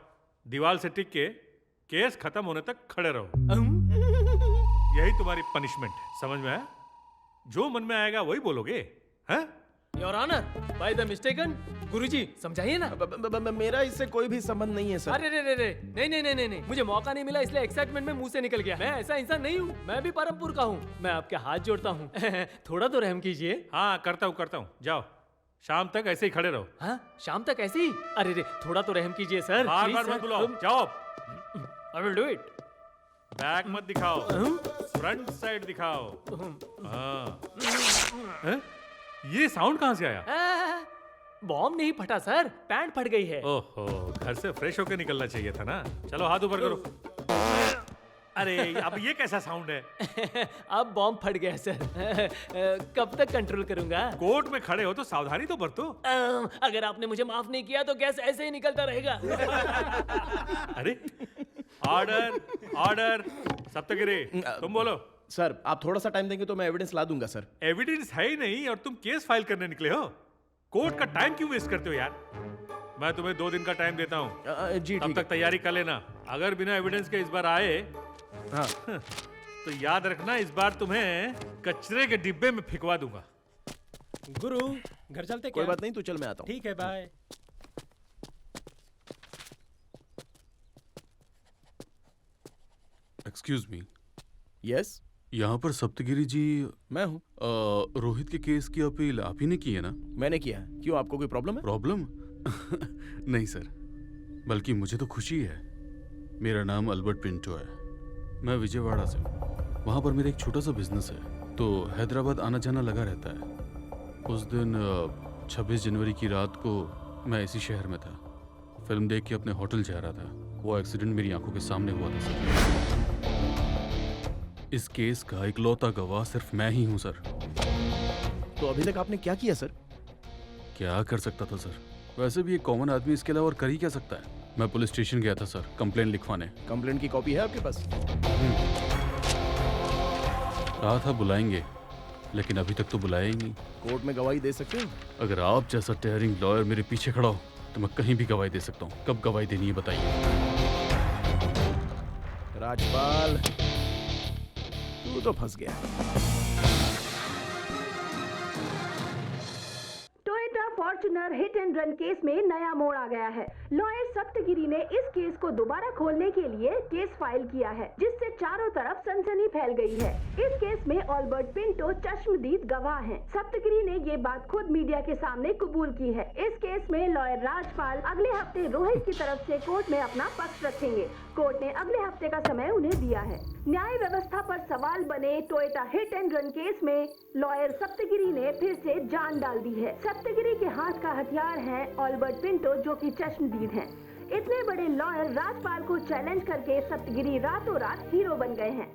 दीवार से टिक के केस खत्म होने तक खड़े रहो। यही तुम्हारी पनिशमेंट है, समझ में आया? जो मन में आएगा वही बोलोगे, हैं? Your honour, by the mistaken, गुरुजी समझाइए ना। मेरा इससे कोई भी संबंध नहीं है सर। अरे रे रे रे, नहीं, मुझे मौका नहीं मिला इसलिए एक्साइटमेंट में मुंह से निकल गया। मैं ऐसा इंसान नहीं हूँ, मैं भी परमपुर का हूँ। मैं आपके हाथ जोड़ता हूँ, थोड़ा तो रहम कीजिए। हाँ, करता हूँ। जाओ, शाम तक ऐसे ही खड़े रहो। हाँ, शाम तक ऐसे ही? अरे रे, थोड़ा तो रहम कीजिए सर। बार-बार मत बुलाओ, जाओ। I will do it. Back मत दिखाओ, फ्रंट साइड दिखाओ। हाँ। ये साउंड कहाँ से आया? बॉम्ब नहीं फटा सर, पैंट फट गई है। ओहो, घर से फ्रेश होकर निकलना चाहिए था ना। चलो हाथ ऊपर करो। अरे अब ये कैसा साउंड है? अब बॉम्ब फट गया सर। कब तक कंट्रोल करूंगा? कोर्ट में खड़े हो तो सावधानी तो बरतो। अगर आपने मुझे माफ नहीं किया तो गैस ऐसे ही निकलता रहेगा। अरे ऑर्डर ऑर्डर सप्तगिरी, तुम बोलो। सर आप थोड़ा सा टाइम देंगे तो मैं एविडेंस ला दूंगा सर। एविडेंस है ही नहीं और तुम केस फाइल करने निकले हो। कोर्ट का टाइम क्यों वेस्ट करते हो यार? मैं तुम्हें 2 दिन का टाइम देता हूँ। जी तब तक तैयारी कर लेना। अगर बिना एविडेंस के इस बार आए तो याद रखना, इस बार तुम्हें कचरे के डिब्बे में फेंकवा दूंगा। गुरु घर चलते कोई बात नहीं, तू चल, मैं आता हूँ। ठीक है, बाय। Excuse me. यस, यहाँ पर सप्तगिरी जी। मैं हूँ। रोहित के केस की अपील आप ही ने की है ना? मैंने किया है। क्यों, आपको कोई प्रॉब्लम है? प्रॉब्लम? नहीं सर, बल्कि मुझे तो खुशी है। मेरा नाम अल्बर्ट पिंटो है, मैं विजयवाड़ा से हूँ। वहाँ पर मेरा एक छोटा सा बिजनेस है, तो हैदराबाद आना जाना लगा रहता है। उस दिन 26 जनवरी की रात को मैं इसी शहर में था। फिल्म देख के अपने होटल जा रहा था। वो एक्सीडेंट मेरी आंखों के सामने हुआ था सर। इस केस का इकलौता गवाह सिर्फ मैं ही हूँ सर। तो अभी तक आपने क्या किया सर? क्या कर सकता था सर? वैसे भी एक कॉमन आदमी इसके अलावा और कर ही क्या सकता है? मैं पुलिस स्टेशन गया था सर, कंप्लेंट लिखवाने। कंप्लेंट की कॉपी है आपके पास? कहा था बुलाएंगे, लेकिन अभी तक तो बुलाया ही नहीं। कोर्ट में गवाही दे सकते हो? अगर आप जैसा टेयरिंग लॉयर मेरे पीछे खड़ा हो तो मैं कहीं भी गवाही दे सकता हूँ। कब गवाही देनी है बताइए। राजपाल, तू तो फंस गया। Toyota Fortuner hit and run case में नया मोड़ आ गया है। लॉयर सप्तगिरी ने इस केस को दोबारा खोलने के लिए केस फाइल किया है, जिससे चारों तरफ सनसनी फैल गई है। इस केस में अल्बर्ट पिंटो चश्मदीद गवाह हैं। सप्तगिरी ने ये बात खुद मीडिया के सामने कबूल की है। इस केस में लॉयर राजपाल अगले हफ्ते रोहित की तरफ से कोर्ट में अपना पक्ष रखेंगे। कोर्ट ने अगले हफ्ते का समय उन्हें दिया है। न्याय व्यवस्था पर सवाल बने Toyota hit and run case में लॉयर सप्तगिरी ने फिर से जान डाल दी है। सप्तगिरी के हाथ का हथियार है अल्बर्ट पिंटो, जो कि चश्मदीद हैं। इतने बड़े लॉयर राजपाल को चैलेंज करके सप्तगिरी रातों रात हीरो बन गए हैं।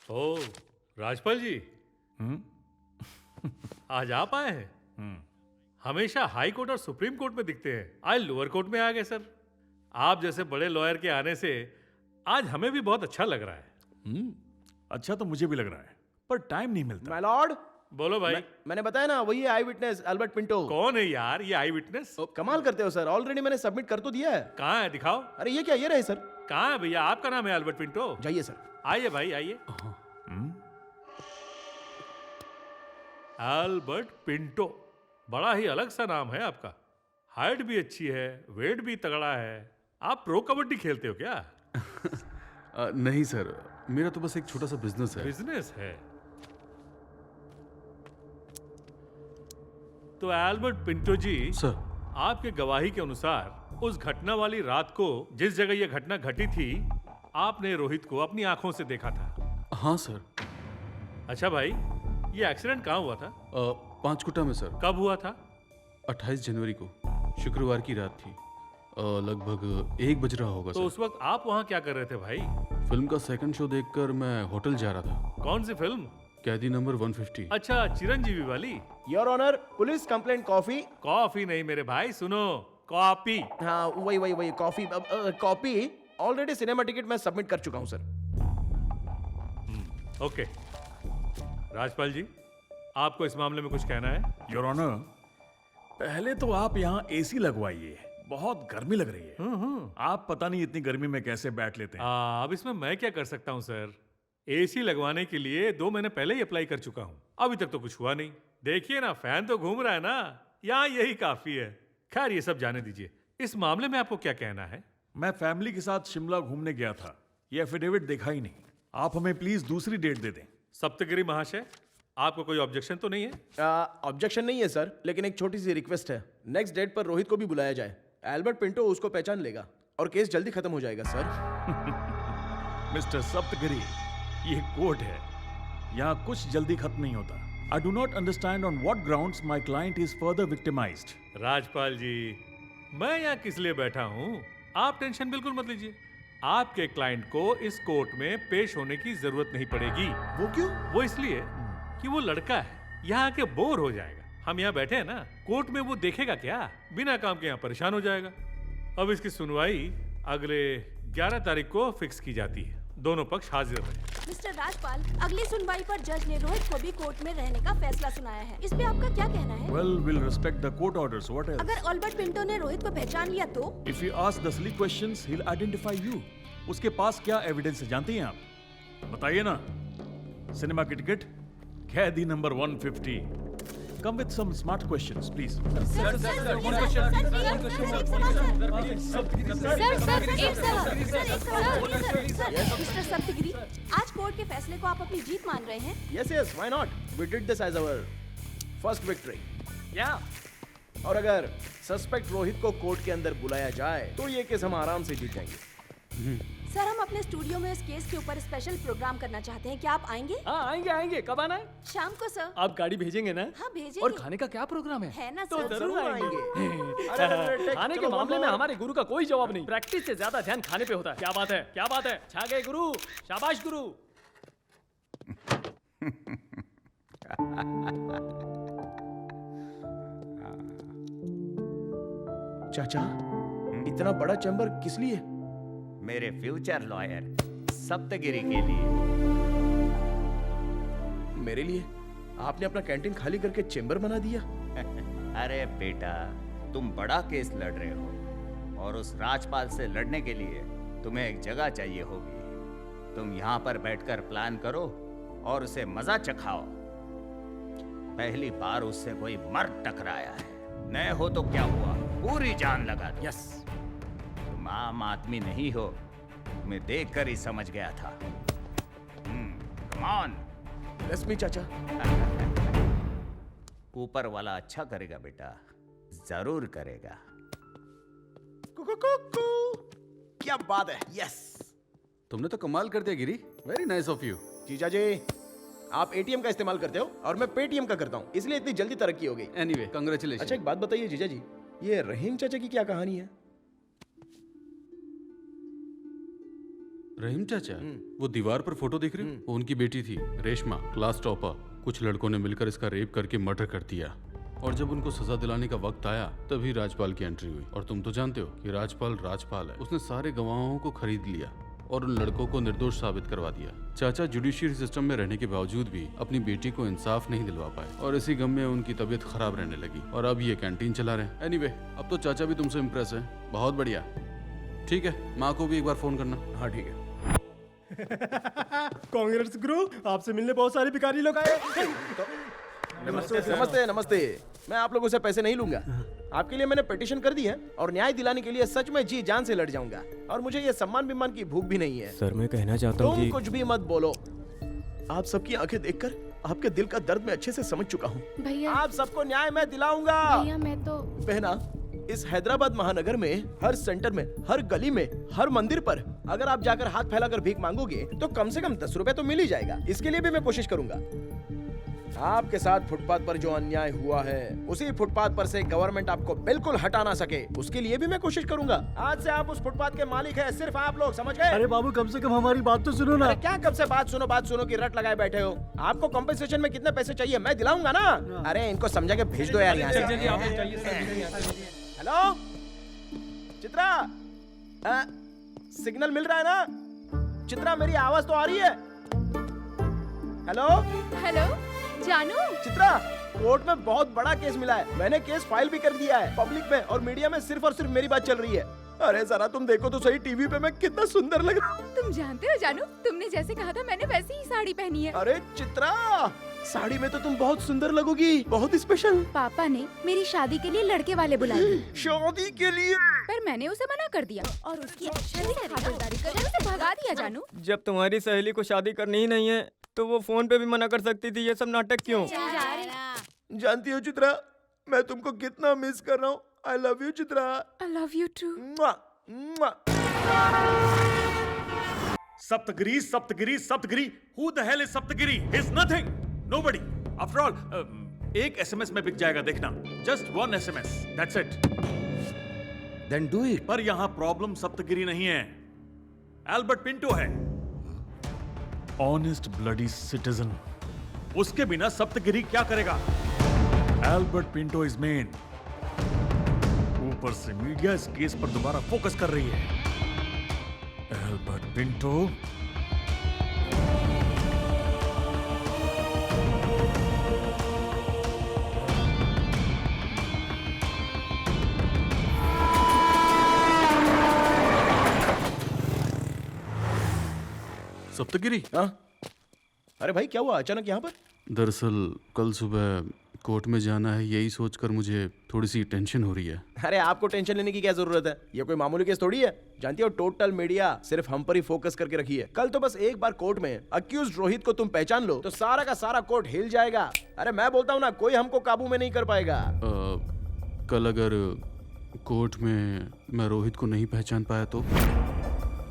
ओ राजपाल जी, आज आप आए हैं? हमेशा हाई कोर्ट और सुप्रीम कोर्ट में दिखते हैं, आज लोअर कोर्ट में आ गए सर। आप जैसे बड़े लॉयर के आने से आज हमें भी बहुत अच्छा लग रहा है। अच्छा तो मुझे भी लग रहा है, पर टाइम नहीं मिलता। माय लॉर्ड, बोलो भाई। मैंने बताया ना, वही आई विटनेस अल्बर्ट पिंटो। कौन है यार ये आई विटनेस? कमाल करते हो सर, ऑलरेडी मैंने सबमिट कर तो दिया है। कहाँ है, दिखाओ। अरे ये क्या, ये रहे सर। कहाँ है भैया? आपका नाम है अल्बर्ट पिंटो? जाइए सर। आइए भाई आइए। अल्बर्ट पिंटो, बड़ा ही अलग सा नाम है आपका। हाइट भी अच्छी है, वेट भी तगड़ा है। आप प्रो कबड्डी खेलते हो क्या? नहीं सर, मेरा तो बस एक छोटा सा बिजनेस है। बिजनेस है? तो एल्बर्ट पिंटो जी सर, आपके गवाही के अनुसार उस घटना वाली रात को जिस जगह यह घटना घटी थी, आपने रोहित को अपनी आंखों से देखा था? हाँ सर। अच्छा भाई, ये एक्सीडेंट कहाँ हुआ था? पांचकुटा में सर। कब हुआ था? 28 जनवरी को, शुक्रवार की रात थी। लगभग 1 बज रहा होगा तो सर। उस वक्त आप वहाँ क्या कर रहे थे भाई? फिल्म का सेकंड शो देखकर मैं होटल जा रहा था। कौन सी फिल्म? कैदी नंबर 150। अच्छा, चिरंजीवी वाली। Your honour, police complaint coffee. Coffee नहीं मेरे भाई, सुनो, कॉपी। हाँ वही coffee. Copy already cinema ticket मैं सबमिट कर चुका हूँ सर। ओके राजपाल जी, आपको इस मामले में कुछ कहना है? योर ऑनर, पहले तो आप यहाँ एसी लगवाइए, बहुत गर्मी लग रही है। आप पता नहीं इतनी गर्मी में कैसे बैठ लेते हैं। अब इसमें मैं क्या कर सकता हूँ सर? एसी लगवाने के लिए 2 महीने पहले ही अप्लाई कर चुका हूँ, अभी तक तो कुछ हुआ नहीं। देखिए ना, फैन तो घूम रहा है ना, यहाँ यही काफी है। खैर ये सब जाने दीजिए, इस मामले में आपको क्या कहना है? मैं फैमिली के साथ शिमला घूमने गया था, ये एफिडेविट देखा ही नहीं। आप हमें प्लीज दूसरी डेट दे दें। सप्तगिरी महाशय, आपको कोई ऑब्जेक्शन तो नहीं है? ऑब्जेक्शन नहीं है सर, लेकिन एक छोटी सी रिक्वेस्ट है। नेक्स्ट डेट पर रोहित को भी बुलाया जाए। एल्बर्ट पिंटो उसको पहचान लेगा और केस जल्दी खत्म हो जाएगा सर। मिस्टर सप्तगिरी, ये कोर्ट है, यहाँ कुछ जल्दी खत्म नहीं होता। I do not understand on what grounds my client is further victimized. Rajpal जी, मैं यहाँ किस लिए बैठा हूँ? आप टेंशन बिल्कुल मत लीजिए। आपके क्लाइंट को इस कोर्ट में पेश होने की जरूरत नहीं पड़ेगी। वो क्यों? वो इसलिए कि वो लड़का है, यहाँ आके बोर हो जाएगा। हम यहाँ बैठे हैं ना, कोर्ट में वो देखेगा क्या? बिना काम के यहाँ परेशान हो जाएगा। अब इसकी सुनवाई अगले 11 तारीख को फिक्स की जाती है। दोनों पक्ष हाजिर रहे। मिस्टर राजपाल, अगली सुनवाई पर जज ने रोहित को भी कोर्ट में रहने का फैसला सुनाया है। इस पे आपका क्या कहना है? Well, we'll respect the court orders. What else? अगर ऑल्बर्ट पिंटो ने रोहित को पहचान लिया तो? If you ask the silly questions, he'll identify you. उसके पास क्या एविडेंस है जानती हैं आप? बताइए ना। सिनेमा की टिकट, कैदी number 150. Come with some smart questions, please. Sir, mister Saptagiri, आज कोर्ट के फैसले को आप अपनी जीत मान रहे हैं? Yes, yes, why not? We did this as our first victory. Yeah. और अगर सस्पेक्ट रोहित को कोर्ट के अंदर बुलाया जाए तो ये केस हम आराम से जीत जाएंगे। सर, हम अपने स्टूडियो में इस केस के ऊपर स्पेशल प्रोग्राम करना चाहते हैं। क्या आप आएंगे? हाँ, आएंगे। कब आना है? शाम को सर। आप गाड़ी भेजेंगे ना? हाँ, भेजेंगे। और खाने का क्या प्रोग्राम है? है ना तो सर? जरूर आएंगे। खाने के चलो, मामले में बोलो। हमारे गुरु का कोई जवाब नहीं। प्रैक्टिस से ज्यादा ध्यान खाने पे होता है। क्या बात है? छा गए गुरु, शाबाश गुरु। चाचा, इतना बड़ा चैम्बर किस लिए? मेरे फ्यूचर लॉयर सप्तगिरी के लिए। मेरे लिए? आपने अपना कैंटीन खाली करके चैम्बर बना दिया? अरे बेटा, तुम बड़ा केस लड़ रहे हो और उस राजपाल से लड़ने के लिए तुम्हें एक जगह चाहिए होगी। तुम यहाँ पर बैठकर प्लान करो और उसे मजा चखाओ। पहली बार उससे कोई मर्द टकराया है, नए हो तो क्या हुआ, पूरी जान लगा दो। यस। तुम आम आदमी नहीं हो, मैं देखकर ही समझ गया था। Come on. रश्मि चाचा। ऊपर वाला अच्छा करेगा बेटा, जरूर करेगा। क्या बात है। यस। तुमने तो कमाल कर दिया Giri. Very nice of you. जीजा जी, आप एटीएम का इस्तेमाल करते हो और मैं पेटीएम का करता हूँ, इसलिए इतनी जल्दी तरक्की हो गई। Anyway, congratulation. अच्छा, एक बात बताइए जीजा जी, ये रहीम चाचा की क्या कहानी है? रहीम चाचा, वो दीवार पर फोटो देख रहे हो? वो उनकी बेटी थी रेशमा, क्लास टॉपर। कुछ लड़कों ने मिलकर इसका रेप करके मर्डर कर दिया और जब उनको सजा दिलाने का वक्त आया तभी राजपाल की एंट्री हुई। और तुम तो जानते हो कि राजपाल है। उसने सारे गवाहों को खरीद लिया और उन लड़कों को निर्दोष साबित करवा दिया। चाचा जुडिशियरी सिस्टम में रहने के बावजूद भी अपनी बेटी को इंसाफ नहीं दिलवा पाए और इसी गम में उनकी तबीयत खराब रहने लगी और अब ये कैंटीन चला रहे हैं। एनीवे, अब तो चाचा भी तुमसे इम्प्रेस है। बहुत बढ़िया। ठीक है, माँ को भी एक बार फोन करना। हाँ ठीक है। कांग्रेस गुरु, आपसे मिलने बहुत सारे भिखारी लोग आए। नमस्ते। मैं आप लोगों से पैसे नहीं लूंगा। आपके लिए मैंने पिटीशन कर दी है और न्याय दिलाने के लिए सच में जी जान से लड़ जाऊंगा। और मुझे ये सम्मान विमान की भूख भी नहीं है। सर, मैं कहना चाहता हूँ तुम कुछ भी मत बोलो। आप सबकी आंखें देखकर आपके दिल का दर्द मैं अच्छे से समझ चुका हूँ। भैया, आप सबको न्याय मैं दिलाऊंगा। भैया मैं तो बहना, इस हैदराबाद महानगर में हर सेंटर में, हर गली में, हर मंदिर पर अगर आप जाकर हाथ फैलाकर भीख मांगोगे तो कम से कम 10 रुपए तो मिल ही जाएगा। इसके लिए भी मैं कोशिश करूंगा। आपके साथ फुटपाथ पर जो अन्याय हुआ है उसी फुटपाथ पर से गवर्नमेंट आपको बिल्कुल हटा ना सके, उसके लिए भी मैं कोशिश करूंगा। आज से आप उस फुटपाथ के मालिक हैं, सिर्फ आप लोग, समझ गए? अरे बाबू, कम से कम हमारी बात तो सुनो ना। अरे क्या कब से बात सुनो की रट लगाए बैठे हो? आपको कॉम्पेंसेशन में कितने पैसे चाहिए मैं दिलाऊंगा ना। अरे इनको समझा के भेज दो यार यहाँ से। हेलो चित्रा, सिग्नल मिल रहा है ना? चित्रा, मेरी आवाज तो आ रही है? हेलो जानू। चित्रा, कोर्ट में बहुत बड़ा केस मिला है। मैंने केस फाइल भी कर दिया है। पब्लिक में और मीडिया में सिर्फ और सिर्फ मेरी बात चल रही है। अरे जरा तुम देखो तो सही, टीवी पे मैं कितना सुंदर लग रहा हूँ। तुम जानते हो जानू, तुमने जैसे कहा था मैंने वैसी ही साड़ी पहनी है। अरे चित्रा, साड़ी में तो तुम बहुत सुंदर लगोगी, बहुत स्पेशल। पापा ने मेरी शादी के लिए लड़के वाले बुलाए। शादी के लिए? पर मैंने उसे मना कर दिया और उसकी खातिरदारी करके उसे भगा दिया। जानू, जब तुम्हारी सहेली को शादी करनी ही नहीं है तो वो फोन पे भी मना कर सकती थी। ये सब नाटक क्यों? जानती हो चित्रा, मैं तुमको कितना मिस कर रहा हूँ। I love you Chitra. I love you too. Saptagiri, Saptagiri, Saptagiri. Who the hell is Saptagiri? He's nothing. Nobody. After all, एक SMS में बिक जाएगा, देखना। Just one SMS. That's it. Then do it. पर यहाँ प्रॉब्लम सप्तगिरी नहीं है, एल्बर्ट पिंटो है। Honest bloody citizen. उसके बिना सप्तगिरी क्या करेगा? Albert Pinto is main. ऊपर से मीडिया इस केस पर दोबारा फोकस कर रही है। Albert Pinto Saptagiri. हाँ? अरे भाई क्या हुआ अचानक यहाँ पर? दरअसल कल सुबह कोर्ट में जाना है, यही सोचकर मुझे थोड़ी सी टेंशन हो रही है। अरे आपको टेंशन लेने की क्या जरूरत है? ये कोई मामूली केस थोड़ी है। जानती हो टोटल मीडिया सिर्फ हम पर ही फोकस करके रखी है। कल तो बस एक बार कोर्ट में अक्यूज्ड रोहित को तुम पहचान लो तो सारा का सारा कोर्ट हिल जाएगा। अरे मैं बोलता हूँ ना, कोई हमको काबू में नहीं कर पाएगा। कल अगर कोर्ट में मैं रोहित को नहीं पहचान पाया तो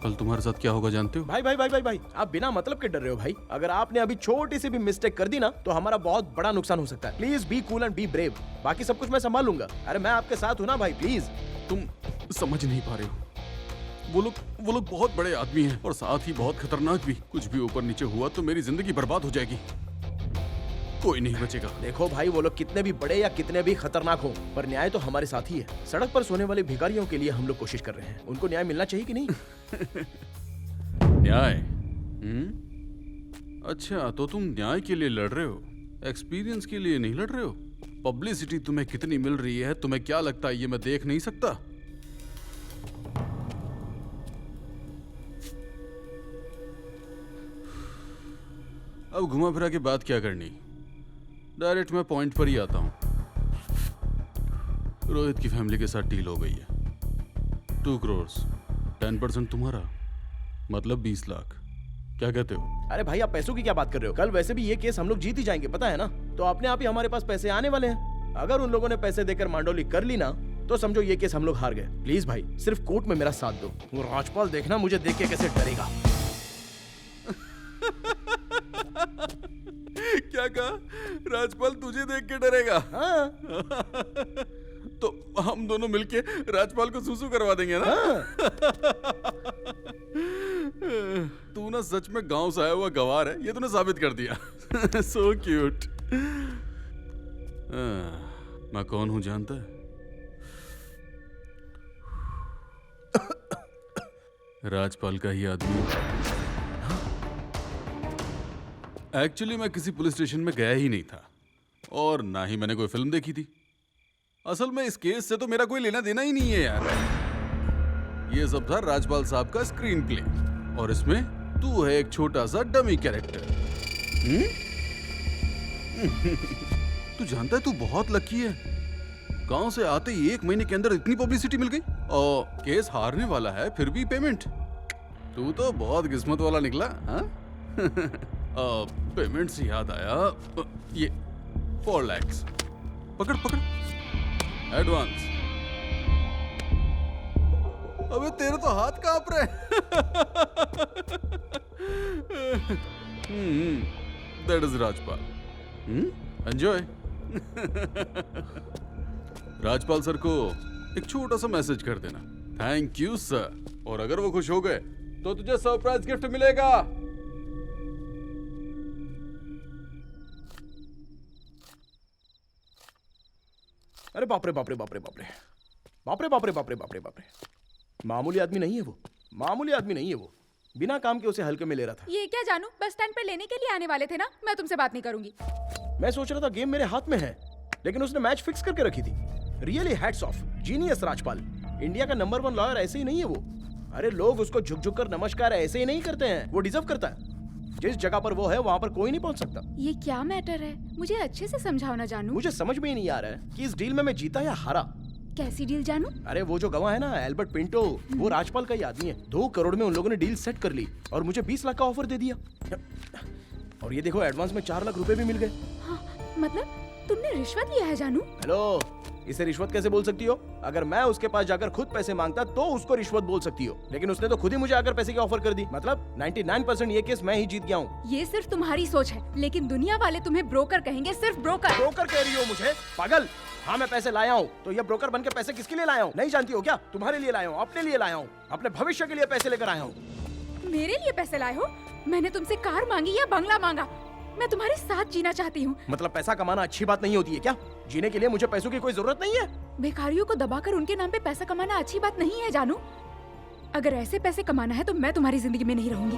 कल तुम्हारे साथ क्या होगा जानते हो? भाई भाई भाई भाई भाई आप बिना मतलब के डर रहे हो भाई। अगर आपने अभी छोटी सी भी मिस्टेक कर दी ना तो हमारा बहुत बड़ा नुकसान हो सकता है। Please be cool and be brave. बाकी सब कुछ मैं संभाल लूंगा। अरे मैं आपके साथ हूँ ना भाई, प्लीज। तुम समझ नहीं पा रहे हो। वो लोग बहुत बड़े आदमी हैं और साथ ही बहुत खतरनाक भी। कुछ भी ऊपर नीचे हुआ तो मेरी जिंदगी बर्बाद हो जाएगी, कोई नहीं बचेगा। देखो भाई, वो लोग कितने भी बड़े या कितने भी खतरनाक हो, पर न्याय तो हमारे साथ ही है। सड़क पर सोने वाले भिखारियों के लिए हम लोग कोशिश कर रहे हैं। उनको न्याय मिलना चाहिए कि नहीं? न्याय? अच्छा, तो तुम न्याय के लिए लड़ रहे हो, एक्सपीरियंस के लिए नहीं लड़ रहे हो। पब्लिसिटी तुम्हें कितनी मिल रही है, तुम्हें क्या लगता है ये मैं देख नहीं सकता? अब घुमा फिरा के बात क्या करनी, डायरेक्ट मैं पॉइंट पर ही आता हूं। रोहित की फैमिली के साथ डील हो गई है। 2 करोड़, 10% तुम्हारा, मतलब 20 लाख। क्या कहते हो? अरे भाई आप पैसों की क्या बात कर रहे हो? कल वैसे भी ये केस हम लोग जीत ही जाएंगे, पता है ना। तो अपने आप ही हमारे पास पैसे आने वाले हैं। अगर उन लोगों ने पैसे देकर मांडोली कर ली ना तो समझो ये केस हम लोग हार गए। प्लीज भाई सिर्फ कोर्ट में मेरा साथ दो। वो राजपाल देखना मुझे देख के कैसे डरेगा। क्या कहा? राजपाल तुझे देख के डरेगा? हाँ। तो हम दोनों मिलके राजपाल को सुसु करवा देंगे ना? तू ना सच में गांव से आया हुआ गवार है, ये तूने साबित कर दिया। So cute. मैं कौन हूं जानता है? राजपाल का ही आदमी। एक्चुअली मैं किसी पुलिस स्टेशन में गया ही नहीं था और ना ही मैंने कोई फिल्म देखी थी। असल में इस केस से तो मेरा कोई लेना देना ही नहीं है यार। ये सब था राजपाल साहब का स्क्रीन प्ले और इसमें तू है एक छोटा सा डमी कैरेक्टर। तू जानता है तू बहुत लकी है। गांव से आते ही 1 महीने के अंदर इतनी पब्लिसिटी मिल गई और केस हारने वाला है फिर भी पेमेंट। तू तो बहुत किस्मत वाला निकला। हाँ? पेमेंट से याद आया, ये 4 लाख पकड़ पकड़ एडवांस। अबे तेरे तो हाथ कांप रहे। That is Rajpal. Enjoy. Rajpal sir को एक छोटा सा मैसेज कर देना, थैंक यू सर, और अगर वो खुश हो गए तो तुझे सरप्राइज गिफ्ट मिलेगा। अरे बाप रे बाप रे बाप रे बाप रे बाप रे बाप रे बाप रे बाप रे बाप रे। मामूली आदमी नहीं है वो, मामूली आदमी नहीं है वो। बिना काम के उसे हल्के में ले रहा था। ये क्या जानू, बस स्टैंड पे लेने के लिए आने वाले थे ना। मैं तुमसे बात नहीं करूंगी। मैं सोच रहा था गेम मेरे हाथ में है, लेकिन उसने मैच फिक्स करके रखी थी। Really hats off, genius Rajpal. India का नंबर 1 लॉयर ऐसे ही नहीं है वो। अरे लोग उसको झुक झुक कर नमस्कार ऐसे ही नहीं करते हैं, वो डिजर्व करता है। जिस जगह पर वो है वहाँ पर कोई नहीं पहुँच सकता। ये क्या मैटर है, मुझे अच्छे से समझाओ ना जानू। मुझे समझ में ही नहीं आ रहा है कि इस डील में मैं जीता या हारा। कैसी डील जानू? अरे वो जो गवाह है ना, एल्बर्ट पिंटो, वो राजपाल का ही आदमी है। 2 करोड़ में उन लोगों ने डील सेट कर ली और मुझे 20 लाख का ऑफर दे दिया। और ये देखो एडवांस में 4 लाख रुपए भी मिल गए। हाँ, मतलब तुमने रिश्वत लिया है जानू? हेलो, इसे रिश्वत कैसे बोल सकती हो? अगर मैं उसके पास जाकर खुद पैसे मांगता तो उसको रिश्वत बोल सकती हो, लेकिन उसने तो खुद ही मुझे आकर पैसे की ऑफर कर दी। मतलब 99% ये केस मैं ही जीत गया हूँ। ये सिर्फ तुम्हारी सोच है, लेकिन दुनिया वाले तुम्हें ब्रोकर कहेंगे, सिर्फ ब्रोकर। ब्रोकर कह रही हो मुझे? पागल। हाँ मैं पैसे लाया हूँ, तो ये ब्रोकर बनकर पैसे किसके लिए लाया हूँ नहीं जानती हो क्या? तुम्हारे लिए लाया हूँ, अपने लिए लाया हूँ, अपने भविष्य के लिए पैसे लेकर आया हूँ। मेरे लिए पैसे लाए हो? मैंने तुमसे कार मांगी या बंगला मांगा? मैं तुम्हारे साथ जीना चाहती हूँ। मतलब पैसा कमाना अच्छी बात नहीं होती है क्या? जीने के लिए मुझे पैसों की कोई जरूरत नहीं है। भिखारियों को दबाकर उनके नाम पे पैसा कमाना अच्छी बात नहीं है जानू। अगर ऐसे पैसे कमाना है तो मैं तुम्हारी जिंदगी में नहीं रहूंगी।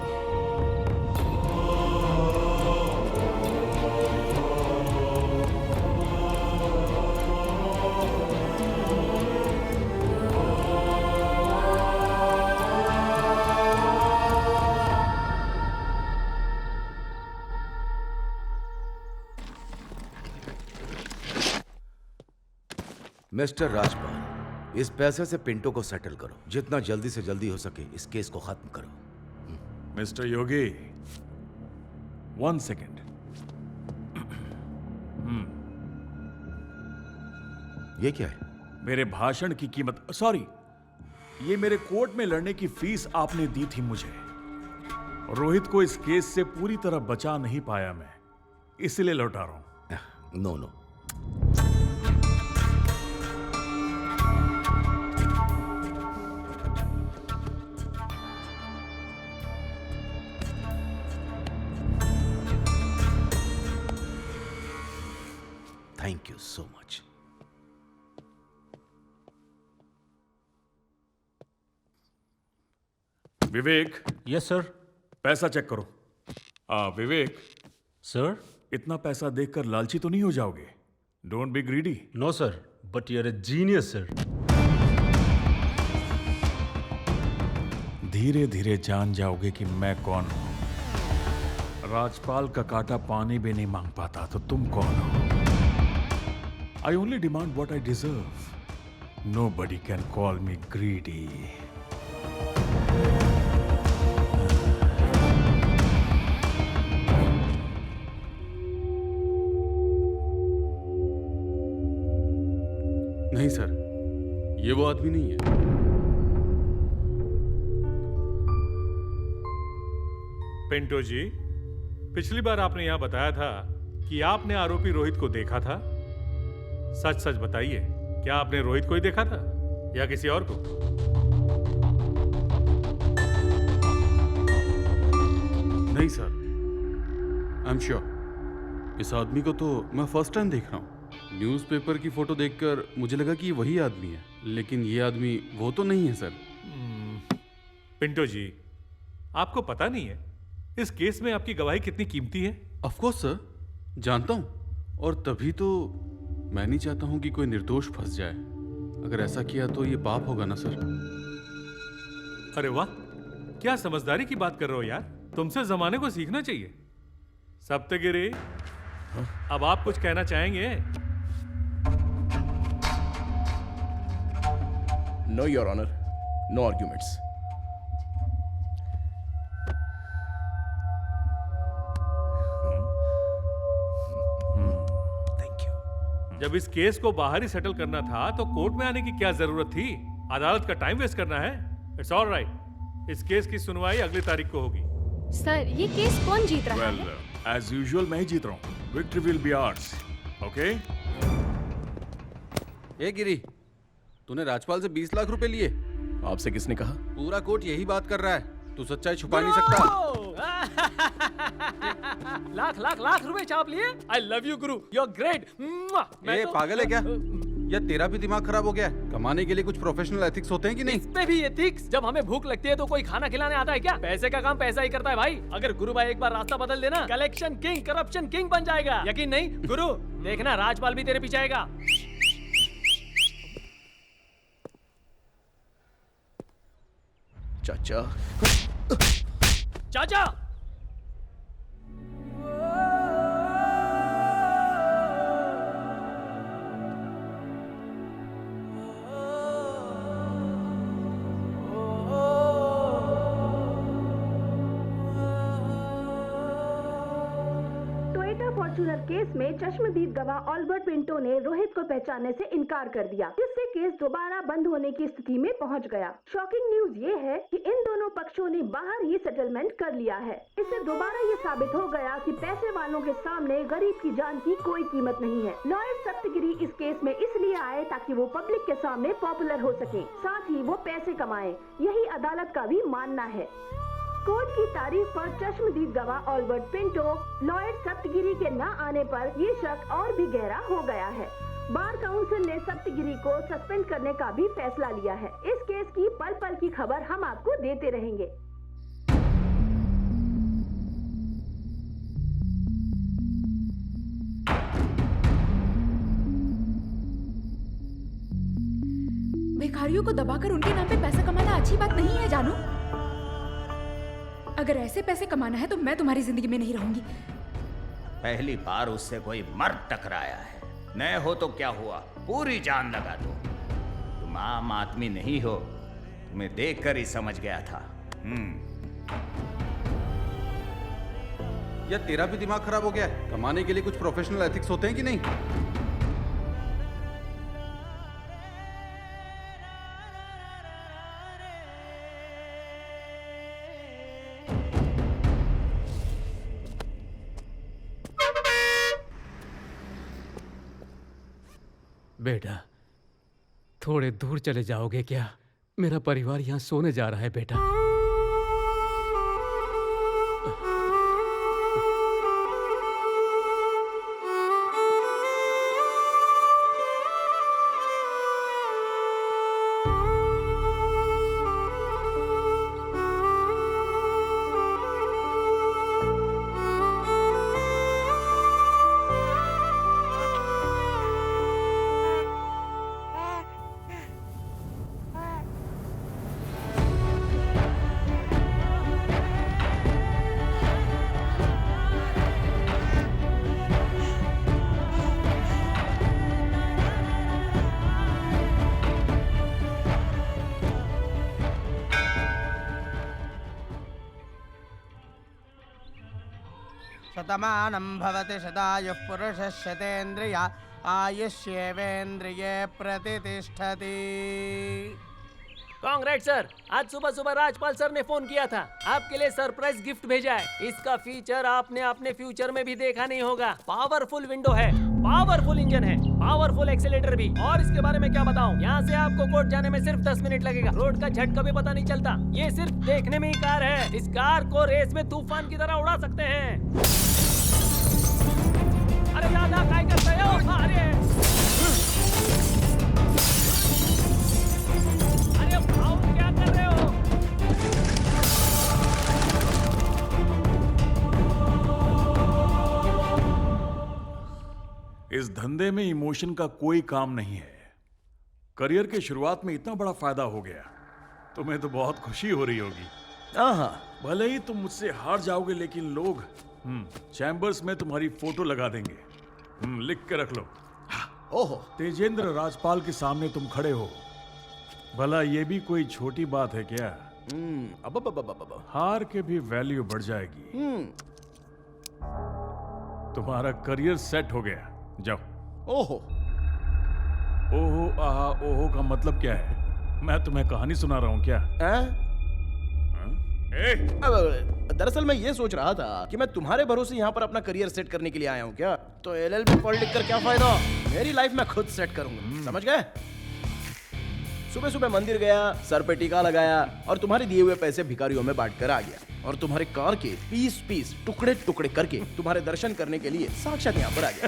मिस्टर राजपाल, इस पैसे से पिंटो को सेटल करो। जितना जल्दी से जल्दी हो सके इस केस को खत्म करो। मिस्टर योगी, 1 सेकेंड। ये क्या है? मेरे भाषण की कीमत, सॉरी, ये मेरे कोर्ट में लड़ने की फीस आपने दी थी मुझे। रोहित को इस केस से पूरी तरह बचा नहीं पाया मैं, इसलिए लौटा रहा हूं। No no, thank you so much. Vivek. Yes sir. पैसा चेक करो। विवेक सर, इतना पैसा देखकर लालची तो नहीं हो जाओगे? Don't be greedy. No sir, but you are a genius sir. धीरे धीरे जान जाओगे कि मैं कौन हूं। राजपाल का काटा पानी भी नहीं मांग पाता तो तुम कौन हो? I only demand what I deserve. Nobody can call me greedy. नहीं सर, ये वो आदमी नहीं है। पिंटो जी, पिछली बार आपने यहां बताया था कि आपने आरोपी रोहित को देखा था। सच सच बताइए, क्या आपने रोहित को ही देखा था या किसी और को? नहीं सर, आई एम श्योर। इस आदमी को तो मैं फर्स्ट टाइम देख रहा हूँ। न्यूज़पेपर की फोटो देखकर मुझे लगा कि ये वही आदमी है, लेकिन ये आदमी वो तो नहीं है सर। पिंटो जी, आपको पता नहीं है इस केस में आपकी गवाही कितनी कीमती है? ऑफ कोर्स सर, जानता हूँ, और तभी तो मैं नहीं चाहता हूं कि कोई निर्दोष फंस जाए। अगर ऐसा किया तो ये पाप होगा ना सर? अरे वाह, क्या समझदारी की बात कर रहे हो यार। तुमसे जमाने को सीखना चाहिए। सप्तगिरी, अब आप कुछ कहना चाहेंगे? No your honour, no arguments. जब इस केस को बाहर ही सेटल करना था तो कोर्ट में आने की क्या जरूरत थी? अदालत का टाइम वेस्ट करना है? It's all right. इस केस की सुनवाई अगली तारीख को होगी। सर, ये केस कौन जीत रहा है? एज यूजुअल मैं ही जीत रहा हूँ। Victory will be ours. Okay? ए गिरी, तूने राजपाल से 20 लाख रुपए लिए? आपसे किसने कहा? पूरा कोर्ट यही बात कर रहा है। तू सच्चाई छुपा नहीं सकता। लाख लाख लाख रुपए छाप लिए। I love you Guru, you are great. ये पागल है क्या? या तेरा भी दिमाग खराब हो गया? कमाने के लिए कुछ प्रोफेशनल एथिक्स होते हैं कि नहीं? इस पे भी एथिक्स? जब हमें भूख लगती है तो कोई खाना खिलाने आता है क्या? पैसे का काम पैसा ही करता है भाई। अगर गुरु भाई एक बार रास्ता बदल देना, कलेक्शन किंग, करप्शन किंग बन जाएगा। यकीन नहीं? गुरु देखना, राजपाल भी तेरे पीछे आएगा। चाचा, चाचा, फॉर्च्यूनर केस में चश्मदीद गवाह ऑल्बर्ट पिंटो ने रोहित को पहचानने से इनकार कर दिया, जिससे केस दोबारा बंद होने की स्थिति में पहुंच गया। शॉकिंग न्यूज ये है कि इन दोनों पक्षों ने बाहर ही सेटलमेंट कर लिया है। इससे दोबारा ये साबित हो गया कि पैसे वालों के सामने गरीब की जान की कोई कीमत नहीं है। लॉयर सप्तगिरी इस केस में इसलिए आए ताकि वो पब्लिक के सामने पॉपुलर हो सके, साथ ही वो पैसे कमाएं। यही अदालत का भी मानना है। कोर्ट की तारीफ पर चश्मदीद गवाह ऑल्बर्ट पिंटो, लॉयर सप्तगिरी के न आने पर ये शक और भी गहरा हो गया है। बार काउंसिल ने सप्तगिरी को सस्पेंड करने का भी फैसला लिया है। इस केस की पल पल की खबर हम आपको देते रहेंगे। भिखारियों को दबाकर उनके नाम पे पैसा कमाना अच्छी बात नहीं है जानू। अगर ऐसे पैसे कमाना है तो मैं तुम्हारी जिंदगी में नहीं रहूंगी। पहली बार उससे कोई मर्द टकराया है, न हो तो क्या हुआ, पूरी जान लगा दो। तुम आम आदमी नहीं हो, तुम्हें देखकर ही समझ गया था। या तेरा भी दिमाग खराब हो गया? कमाने के लिए कुछ प्रोफेशनल एथिक्स होते हैं कि नहीं? बेटा, थोड़े दूर चले जाओगे क्या? मेरा परिवार यहाँ सोने जा रहा है बेटा। शतमानं भवति शतायुः पुरुषः शतेन्द्रिय आयुष्येवेन्द्रिये प्रतिष्ठति। कांग्रेट सर, आज सुबह सुबह राजपाल सर ने फोन किया था, आपके लिए सरप्राइज गिफ्ट भेजा है। इसका फीचर आपने अपने फ्यूचर में भी देखा नहीं होगा। पावरफुल विंडो है, पावरफुल इंजन है, पावरफुल एक्सीलेटर भी। और इसके बारे में क्या बताऊं, यहाँ से आपको कोर्ट जाने में सिर्फ 10 मिनट लगेगा। रोड का झटका भी पता नहीं चलता। ये सिर्फ देखने में ही कार है। इस कार को रेस में तूफान की तरह उड़ा सकते हैं। अरे दादा क्या करते हो? अरे भाऊ क्या कर रहे हो? इस धंधे में इमोशन का कोई काम नहीं है। करियर के शुरुआत में इतना बड़ा फायदा हो गया, तुम्हें तो बहुत खुशी हो रही होगी। हाँ, भले ही तुम मुझसे हार जाओगे, लेकिन लोग चैम्बर्स में तुम्हारी फोटो लगा देंगे। लिख के रख लो। ओहो, तेजेंद्र राजपाल के सामने तुम खड़े हो। भला ये भी कोई छोटी बात है क्या? हार के भी वैल्यू बढ़ जाएगी। तुम्हारा करियर सेट हो गया, जाओ। ओहो, ओहो आहा ओहो का मतलब क्या है? मैं तुम्हें कहानी सुना रहा हूँ क्या? दरअसल मैं ये सोच रहा था कि मैं तुम्हारे भरोसे यहाँ पर अपना करियर सेट करने के लिए आया हूँ क्या? तो LLB पॉलिटिक कर क्या फायदा? मेरी लाइफ मैं खुद सेट करूंगा, समझ गए? सुबह सुबह मंदिर गया, सर पे टीका लगाया और तुम्हारे दिए हुए पैसे भिखारियों में बांट कर आ गया। और तुम्हारे कार के पीस पीस टुकड़े टुकड़े करके तुम्हारे दर्शन करने के लिए साक्षात यहाँ पर आ गया।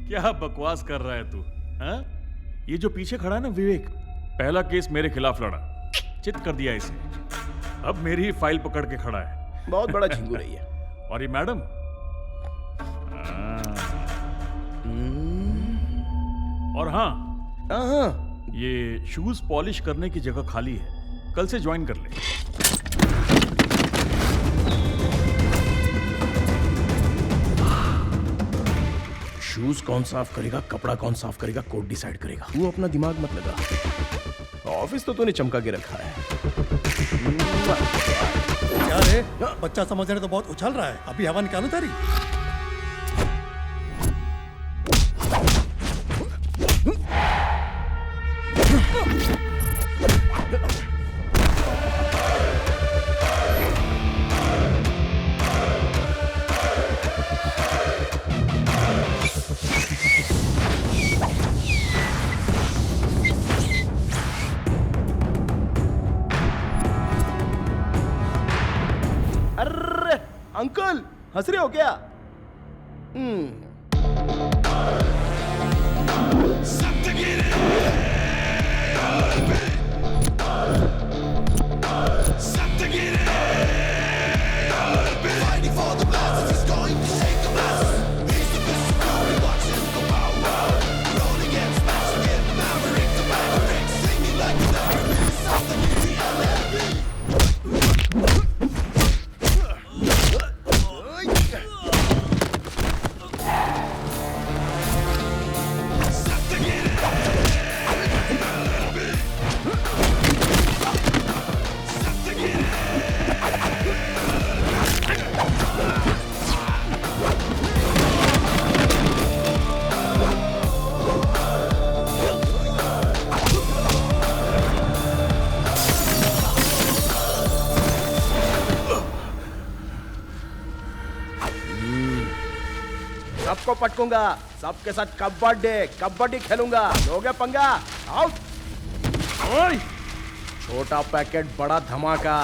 क्या बकवास कर रहा है तू? ये जो पीछे खड़ा है ना विवेक, पहला केस मेरे खिलाफ लड़ा, चित कर दिया इसे। अब मेरी ही फाइल पकड़ के खड़ा है। बहुत बड़ा झिंगू रही है। और ये मैडम, और हाँ, ये शूज पॉलिश करने की जगह खाली है, कल से ज्वाइन कर ले। शूज कौन साफ करेगा, कपड़ा कौन साफ करेगा, कोर्ट डिसाइड करेगा। तू अपना दिमाग मत लगा। ऑफिस तो तूने चमका के रखा है। अरे बच्चा समझ रहे तो बहुत उछल रहा है, अभी हवा निकालो तारी। अरे अंकल हंस रहे हो क्या? सबको पटकूंगा, सबके साथ कबड्डी खेलूंगा। लोगे पंगा? आउट। ओए! छोटा पैकेट बड़ा धमाका।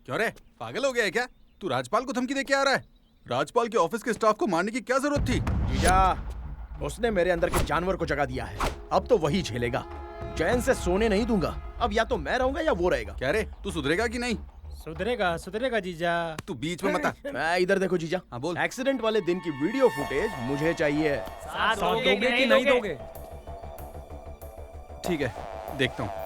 क्यों रे, पागल हो गया है क्या? तू राजपाल को धमकी दे के आ रहा है? राजपाल के ऑफिस के स्टाफ को मारने की क्या जरूरत थी? जीजा, उसने मेरे अंदर के जानवर को जगा दिया है। अब तो वही झेलेगा। चैन से सोने नहीं दूंगा। अब या तो मैं रहूंगा या वो रहेगा। क्या रे, तू सुधरेगा कि नहीं? सुधरेगा जीजा। तू बीच में मत आ। मैं इधर देखो जीजा। हाँ बोल। एक्सीडेंट वाले दिन की वीडियो फुटेज मुझे चाहिए। साथ दोगे कि नहीं दोगे? ठीक है, देखता हूँ।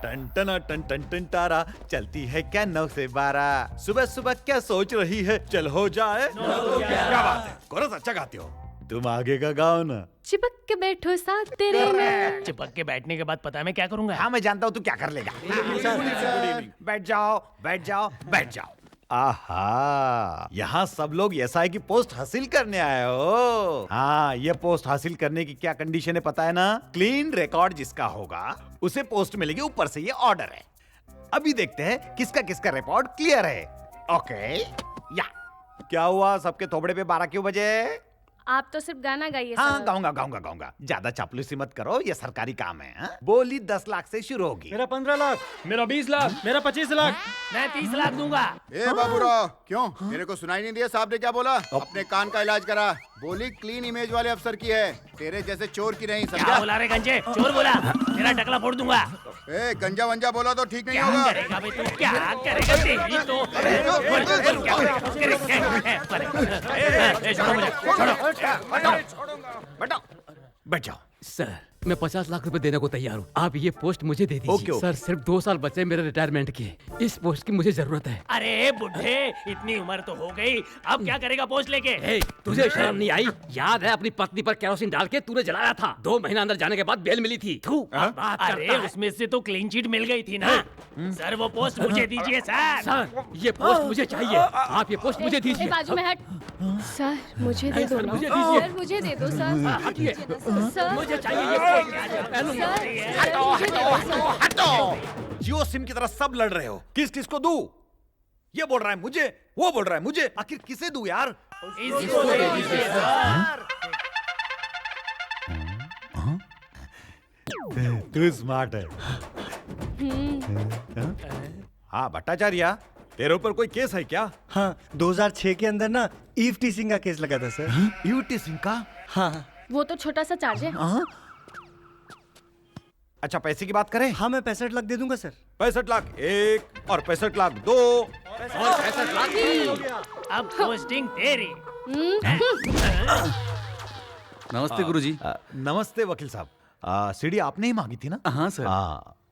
टन टन टन टन टन तारा चलती है क्या 9 से 12। सुबह सुबह क्या सोच रही है, चल हो जाए। क्या बात है, कोरस अच्छा गाती हो। तुम आगे का गाओ ना। चिपक के बैठो साथ तेरे में। चिपक के बैठने के बाद पता है मैं क्या करूंगा? हाँ मैं जानता हूँ तू क्या कर लेगा। बैठ जाओ बैठ जाओ बैठ जाओ। आहा, यहाँ सब लोग एसआई की पोस्ट हासिल करने आए हो। हाँ, ये पोस्ट हासिल करने की क्या कंडीशन है पता है ना? क्लीन रिकॉर्ड जिसका होगा उसे पोस्ट मिलेगी। ऊपर से ये ऑर्डर है। अभी देखते हैं किसका किसका रिकॉर्ड क्लियर है। ओके, या क्या हुआ, सबके थोबड़े पे 12 क्यों बजे? आप तो सिर्फ गाना गाइए। हाँ गाऊंगा। ज्यादा चापलूसी मत करो, ये सरकारी काम है। हा? बोली 10 लाख से शुरू होगी। मेरा 15 लाख। मेरा 20 लाख। मेरा 25 लाख। मैं 30 लाख दूंगा। ए बाबूराव, क्यों मेरे को सुनाई नहीं दिया? साहब ने क्या बोला? अपने कान का इलाज करा। बोली क्लीन इमेज वाले अफसर की है, तेरे जैसे चोर की नहीं। समझा? क्या बोला रे गंजे? चोर बोला? तेरा टकला फोड़ दूंगा। ए गंजा वंजा बोला तो ठीक नहीं क्या होगा। करेगा बे तू? क्या करेगा तेरी तो? बैठो बैठ जाओ। सर, मैं 50 लाख रुपए देने को तैयार हूँ। आप ये पोस्ट मुझे दे दीजिए। ओके। सर, सिर्फ 2 साल बचे मेरे रिटायरमेंट के। इस पोस्ट की मुझे जरूरत है। अरे बुढ़े, इतनी उम्र तो हो गई, अब क्या करेगा पोस्ट लेके? ए, तुझे शर्म नहीं आई? याद है अपनी पत्नी पर केरोसिन डाल के तूने जलाया था? 2 महीना अंदर जाने के बाद बेल मिली थी। अरे उसमें से तो क्लीन चिट मिल गई थी ना। सर वो पोस्ट मुझे दीजिए सर। सर, ये पोस्ट मुझे चाहिए। आप ये पोस्ट मुझे दीजिए। बाजू में हट। सर मुझे दे दो ना। सर मुझे दे दो सर। हटिए। सर मुझे चाहिए ये हटो। जियो सिम की तरह सब लड़ रहे हो। किस किस को दूं? ये बोल रहा है मुझे, वो बोल रहा है मुझे। आखिर किसे दूं यार? इसको दे दीजिए सर। तू स्मार्ट है। हाँ भट्टाचार्य, तेरे ऊपर कोई केस है क्या? हाँ, 2006 के अंदर ना ईव टीसिंग का केस लगा था सर। ईव टीसिंग का? हाँ। वो तो छोटा सा चार्ज है। अच्छा पैसे की बात करें? हाँ, मैं 65 लाख दे दूंगा सर। 65 लाख एक और 65 लाख दो और 65 लाख तीन। अब पोस्टिंग तेरी। नमस्ते गुरुजी। नमस्ते वकील साहब। सीडी आपने ही मांगी थी ना? हाँ सर।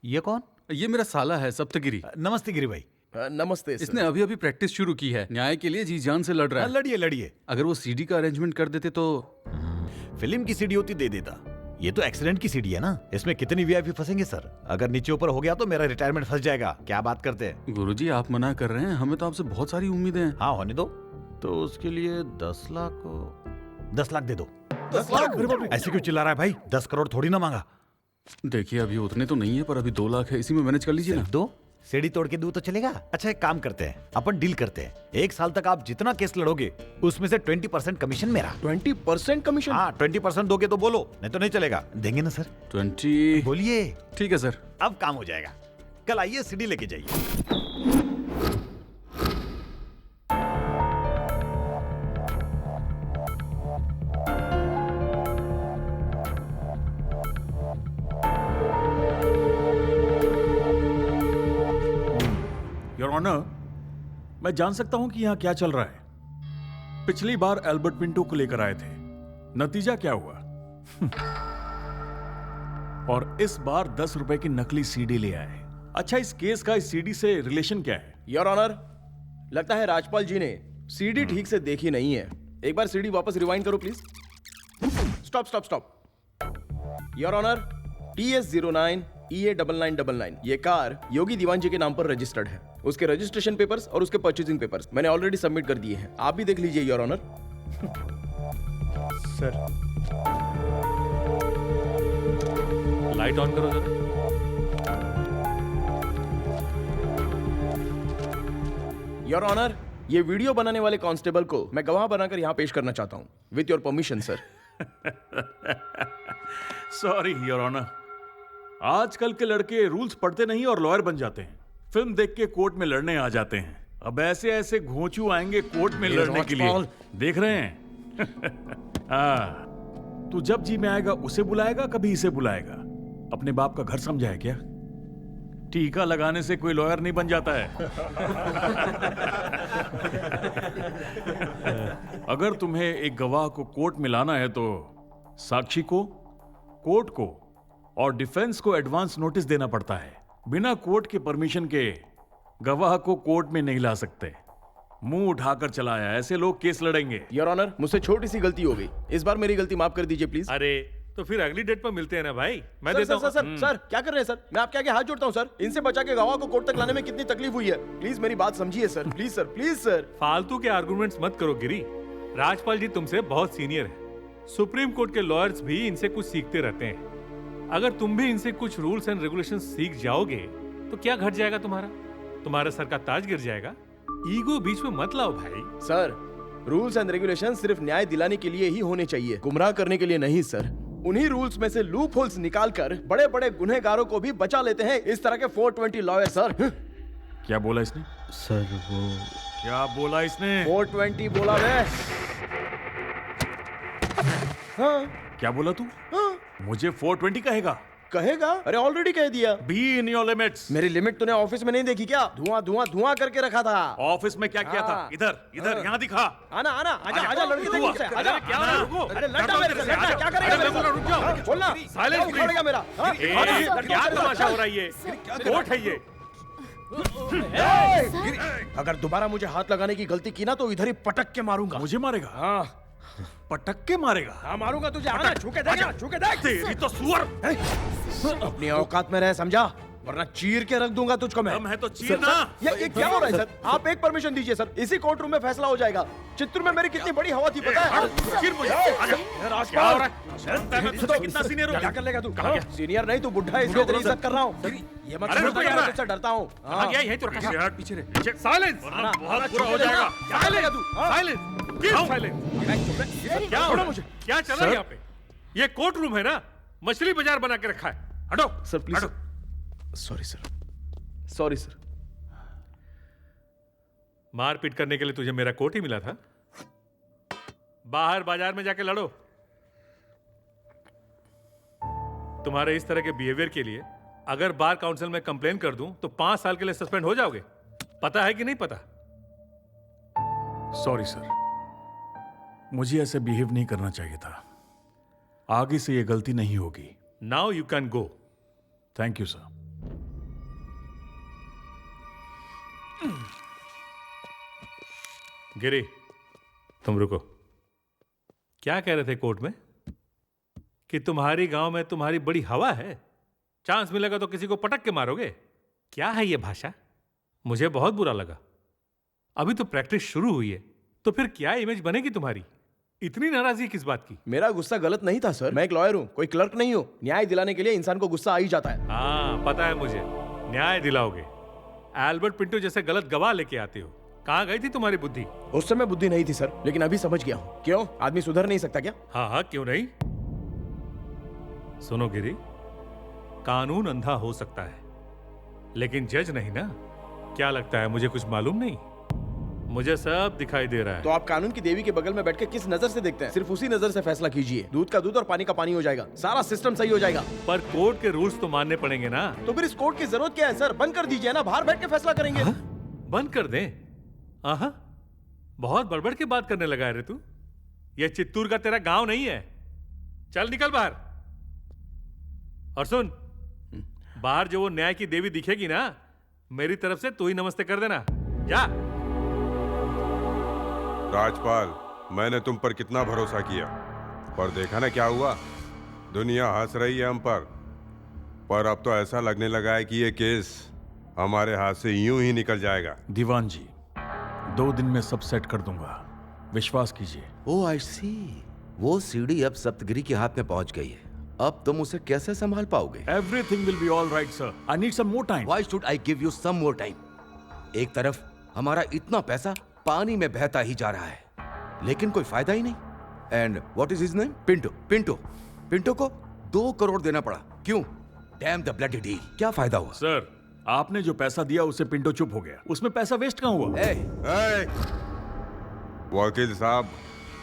ये कौन? ये मेरा साला है सप्तगिरी। नमस्ते गिरी भाई। नमस्ते सर। इसने अभी अभी प्रैक्टिस शुरू की है, न्याय के लिए जी जान से लड़ रहा है। लड़िए लड़िए। अगर वो सीडी का अरेंजमेंट कर देते तो। फिल्म की सीडी होती दे देता। ये तो एक्सीडेंट की सीडी है ना, इसमें कितनी वीआईपी फंसेंगे सर। अगर नीचे ऊपर हो गया तो मेरा रिटायरमेंट फंस जाएगा। क्या बात करते हैं गुरुजी, आप मना कर रहे हैं, हमें तो आपसे बहुत सारी उम्मीदें हैं। हाँ होने दो। तो उसके लिए 10 लाख दे दो। 10 लाख? ऐसे क्यों चिल्ला रहा है भाई? 10 करोड़ थोड़ी ना मांगा। देखिए अभी उतने तो नहीं है, पर अभी 2 लाख है, इसी में मैनेज कर लीजिए ना। दो सीढ़ी तोड़ के दूं तो चलेगा? अच्छा एक काम करते हैं, अपन डील करते हैं। 1 साल तक आप जितना केस लड़ोगे उसमें से 20% कमीशन मेरा। 20% कमीशन? हाँ 20% दोगे तो बोलो, नहीं तो नहीं चलेगा। देंगे ना सर? 20 बोलिए। ठीक है सर। अब काम हो जाएगा। कल आइए सीडी लेके जाइए। योर ऑनर, मैं जान सकता हूं कि यहां क्या चल रहा है? पिछली बार एल्बर्ट पिंटो को लेकर आए थे, नतीजा क्या हुआ? और इस बार 10 रुपए की नकली सीडी ले आए। अच्छा, इस केस का इस सीडी से रिलेशन क्या है? योर ऑनर, लगता है राजपाल जी ने सीडी ठीक से देखी नहीं है। एक बार सीडी वापस रिवाइंड करो please. Stop stop stop. Your honour, TS09 EA9999 ये कार योगी दीवान जी के नाम पर रजिस्टर्ड है। उसके रजिस्ट्रेशन पेपर्स और उसके परचेजिंग पेपर्स मैंने ऑलरेडी सबमिट कर दिए हैं। आप भी देख लीजिए your honour. Sir light on करो जरा। योर ऑनर, ये वीडियो बनाने वाले कांस्टेबल को मैं गवाह बनाकर यहाँ पेश करना चाहता हूँ, with your permission sir. Sorry your honour, आजकल के लड़के रूल्स पढ़ते नहीं और लॉयर बन जाते हैं। फिल्म देख के कोर्ट में लड़ने आ जाते हैं। अब ऐसे ऐसे घोंचू आएंगे कोर्ट में लड़ने के लिए, देख रहे हैं? तू जब जी में आएगा उसे बुलाएगा, कभी इसे बुलाएगा। अपने बाप का घर समझा है क्या? टीका लगाने से कोई लॉयर नहीं बन जाता है। अगर तुम्हें एक गवाह को कोर्ट में लाना है तो साक्षी को, कोर्ट को और डिफेंस को एडवांस नोटिस देना पड़ता है। बिना कोर्ट के परमिशन के गवाह को कोर्ट में नहीं ला सकते। मुंह उठाकर चला आया, ऐसे लोग केस लड़ेंगे। योर ऑनर, मुझसे छोटी सी गलती हो गई, इस बार मेरी गलती माफ कर दीजिए प्लीज। अरे तो फिर अगली डेट पर मिलते हैं ना भाई। मैं सर, देता सर, सर, सर, क्या कर रहे हैं सर? मैं आपके आगे हाथ जोड़ता हूं सर। इनसे बचा के गवाह को कोर्ट तक लाने में कितनी तकलीफ हुई है। प्लीज मेरी बात समझिए sir, please sir, please sir. फालतू के आर्गुमेंट्स मत करो गिरी। राजपाल जी तुमसे बहुत सीनियर है। सुप्रीम कोर्ट के लॉयर्स भी इनसे कुछ सीखते रहते हैं। अगर तुम भी इनसे कुछ रूल्स एंड रेगुलेशंस सीख जाओगे तो क्या घट जाएगा तुम्हारा सर का ताज गिर जाएगा। ईगो बीच में मत लाओ भाई। सर, रूल्स एंड रेगुलेशन सिर्फ न्याय दिलाने के लिए ही होने चाहिए, गुमराह करने के लिए नहीं सर। उन्हीं रूल्स में से लूप होल्स निकालकर बड़े बड़े गुनहगारों को भी बचा लेते हैं इस तरह के 420 लॉयर सर। क्या बोला इसने? सर वो क्या बोला इसने? 420 बोला वे। हाँ। क्या बोला तू? हाँ। मुझे 420 कहेगा? कहेगा? अरे ऑलरेडी कह दिया। Be in your limits. मेरी लिमिट तूने ऑफिस में नहीं देखी क्या? धुआं धुआं धुआं करके रखा था। ऑफिस में क्या किया था? इधर इधर यहाँ दिखा। आना आना, आजा आजा, लड़की देख मुझसे। आजा। क्या हो रहा है? रुको। अरे लड़का मेरे से, लड़का क्या करेगा मेरे से? रुक जाओ। बोलना। Silence please. उखाड़ेगा मेरा। क्या तमाशा हो रहा है ये? कोर्ट है ये। अगर दोबारा मुझे हाथ लगाने की गलती की ना तो इधर ही पटक के मारूंगा। मुझे मारेगा? हाँ। पटक के मारेगा? हाँ मारूंगा तुझे। आना, छूके देख, छूके देख। तेरी तो सुअर। अपनी औकात में रह, समझा? वरना चीर के रख दूंगा तुझको मैं। दम है तो चीर ना। ये क्या हो रहा है सर? आप एक परमिशन दीजिए सर, इसी कोर्ट रूम में फैसला हो जाएगा। चित्तूर में मेरी कितनी बड़ी हवा थी पता है? चीर मुझे। क्या हो रहा है? कितना सीनियर हो? क्या कर लेगा तू? सीनियर नहीं तू बुढ़ा है, इसलिए तेरी इज्जत कर रहा हूँ। ये मत तुझसे डरता हूँ। यही तो रखा। पीछे रहे। साइलेंस। बहुत बुरा हो जाएगा। क्या हो रहा है? क्या चल रहा है यहाँ पे? ये कोर्ट रूम है ना, मछली बाजार बना के रखा है। हटो sir please. Sorry sir. Sorry sir. मारपीट करने के लिए तुझे मेरा कोट ही मिला था? बाहर बाजार में जाके लड़ो। तुम्हारे इस तरह के बिहेवियर के लिए अगर बार काउंसिल में कंप्लेन कर दूं तो 5 साल के लिए सस्पेंड हो जाओगे। पता है कि नहीं पता? सॉरी सर, मुझे ऐसे बिहेव नहीं करना चाहिए था। आगे से ये गलती नहीं होगी। Now you can go. Thank you sir. Giri, तुम रुको। क्या कह रहे थे कोर्ट में? कि तुम्हारी गांव में तुम्हारी बड़ी हवा है, चांस मिलेगा तो किसी को पटक के मारोगे। क्या है ये भाषा? मुझे बहुत बुरा लगा। अभी तो प्रैक्टिस शुरू हुई है, तो फिर क्या इमेज बनेगी तुम्हारी? इतनी नाराजगी किस बात की? मेरा गुस्सा गलत नहीं था सर। मैं एक लॉयर हूँ, कोई क्लर्क नहीं हूँ। न्याय दिलाने के लिए इंसान को गुस्सा आ ही जाता है। हाँ, पता है मुझे। न्याय दिलाओगे। एल्बर्ट पिंटो जैसे गलत गवाह लेके आते हो। कहाँ गई थी तुम्हारी बुद्धि? उस समय बुद्धि नहीं थी सर, लेकिन अभी समझ गया हूँ। क्यों, आदमी सुधर नहीं सकता क्या? हाँ हाँ, क्यों नहीं। सुनो गिरी, कानून अंधा हो सकता है लेकिन जज नहीं ना। क्या लगता है मुझे कुछ मालूम नहीं? मुझे सब दिखाई दे रहा है। तो आप कानून की देवी के बगल में बैठ के किस नजर से देखते हैं? सिर्फ उसी नजर से फैसला कीजिए। दूध का दूध और पानी का पानी हो जाएगा, सारा सिस्टम सही हो जाएगा। पर कोर्ट के रूल्स तो मानने पड़ेंगे ना। तो फिर इस कोर्ट की जरूरत क्या है सर? बंद कर दीजिए ना, बाहर बैठ के फैसला करेंगे। बंद कर दें? आहा, बहुत बड़बड़ की बात करने लगा है रे तू। ये चित्तूर का तेरा गांव नहीं है। चल निकल बाहर। और सुन, बाहर जो वो न्याय की देवी दिखेगी ना, मेरी तरफ से तू ही नमस्ते कर देना। जा। राजपाल, मैंने तुम पर कितना भरोसा किया, पर देखा ना क्या हुआ। दुनिया हंस रही है हम पर अब तो ऐसा लगने लगा है कि ये केस हमारे हाथ से यूं ही निकल जाएगा। दीवान जी, 2 दिन में सब सेट कर दूंगा, विश्वास कीजिए। ओह आई सी, वो सीढ़ी अब सप्तगिरी के हाथ में पहुंच गई है। अब तुम उसे कैसे संभाल पाओगे? Everything will be all right, sir. I need some more time. Why should I give you some more time? एक तरफ हमारा इतना पैसा पानी में बहता ही जा रहा है, लेकिन कोई फायदा ही नहीं। And what is his name? Pinto को 2 करोड़ देना पड़ा। क्यों? Damn the bloody deal. क्या फायदा हुआ? सर, आपने जो पैसा दिया उससे पिंटो चुप हो गया। उसमें पैसा वेस्ट कहाँ हुआ? वकील साहब,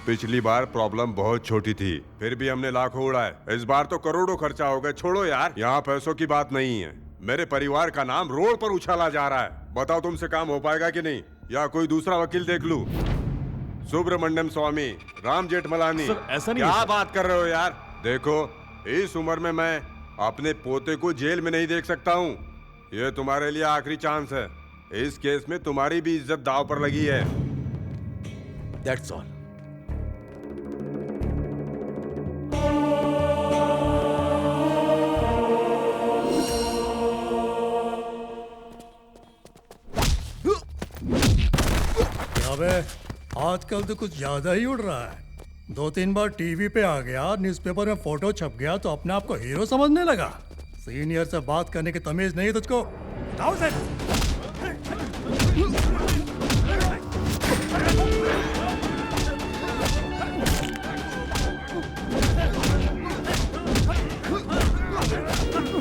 पिछली बार प्रॉब्लम बहुत छोटी थी, फिर भी हमने लाखों उड़ाए। इस बार तो करोड़ों खर्चा हो गए। छोड़ो यार, यहाँ पैसों की बात नहीं है। मेरे परिवार का नाम रोड पर उछाला जा रहा है। बताओ तुमसे काम हो पाएगा कि नहीं, या कोई दूसरा वकील देख लूं? सुब्रमण्यम स्वामी, राम जेठमलानी। सर, ऐसा नहीं क्या है, बात कर रहे हो यार? देखो, इस उम्र में मैं अपने पोते को जेल में नहीं देख सकता हूँ। ये तुम्हारे लिए आखिरी चांस है। इस केस में तुम्हारी भी इज्जत दांव पर लगी है। That's all. अबे आजकल तो कुछ ज्यादा ही उड़ रहा है। 2-3 बार टीवी पे आ गया, न्यूज़पेपर में फोटो छप गया तो अपने आप को हीरो समझने लगा। सीनियर से बात करने की तमीज नहीं तुझको? बताओ से।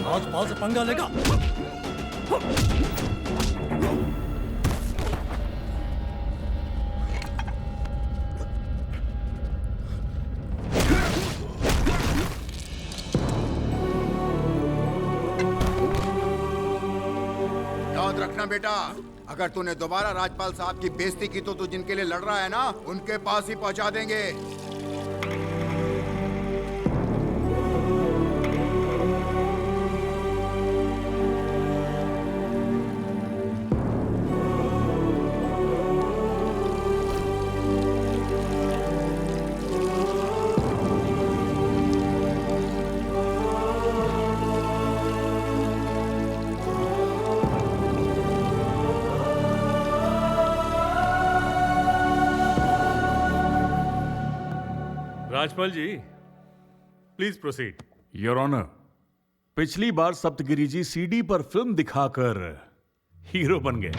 आज पाल से पंगा लेगा। याद रखना बेटा, अगर तूने दोबारा राजपाल साहब की बेइज्जती की तो तू जिनके लिए लड़ रहा है ना, उनके पास ही पहुंचा देंगे। राजपाल जी, प्लीज प्रोसीड। योर ऑनर, पिछली बार सप्तगिरी जी सीडी पर फिल्म दिखाकर हीरो बन गए।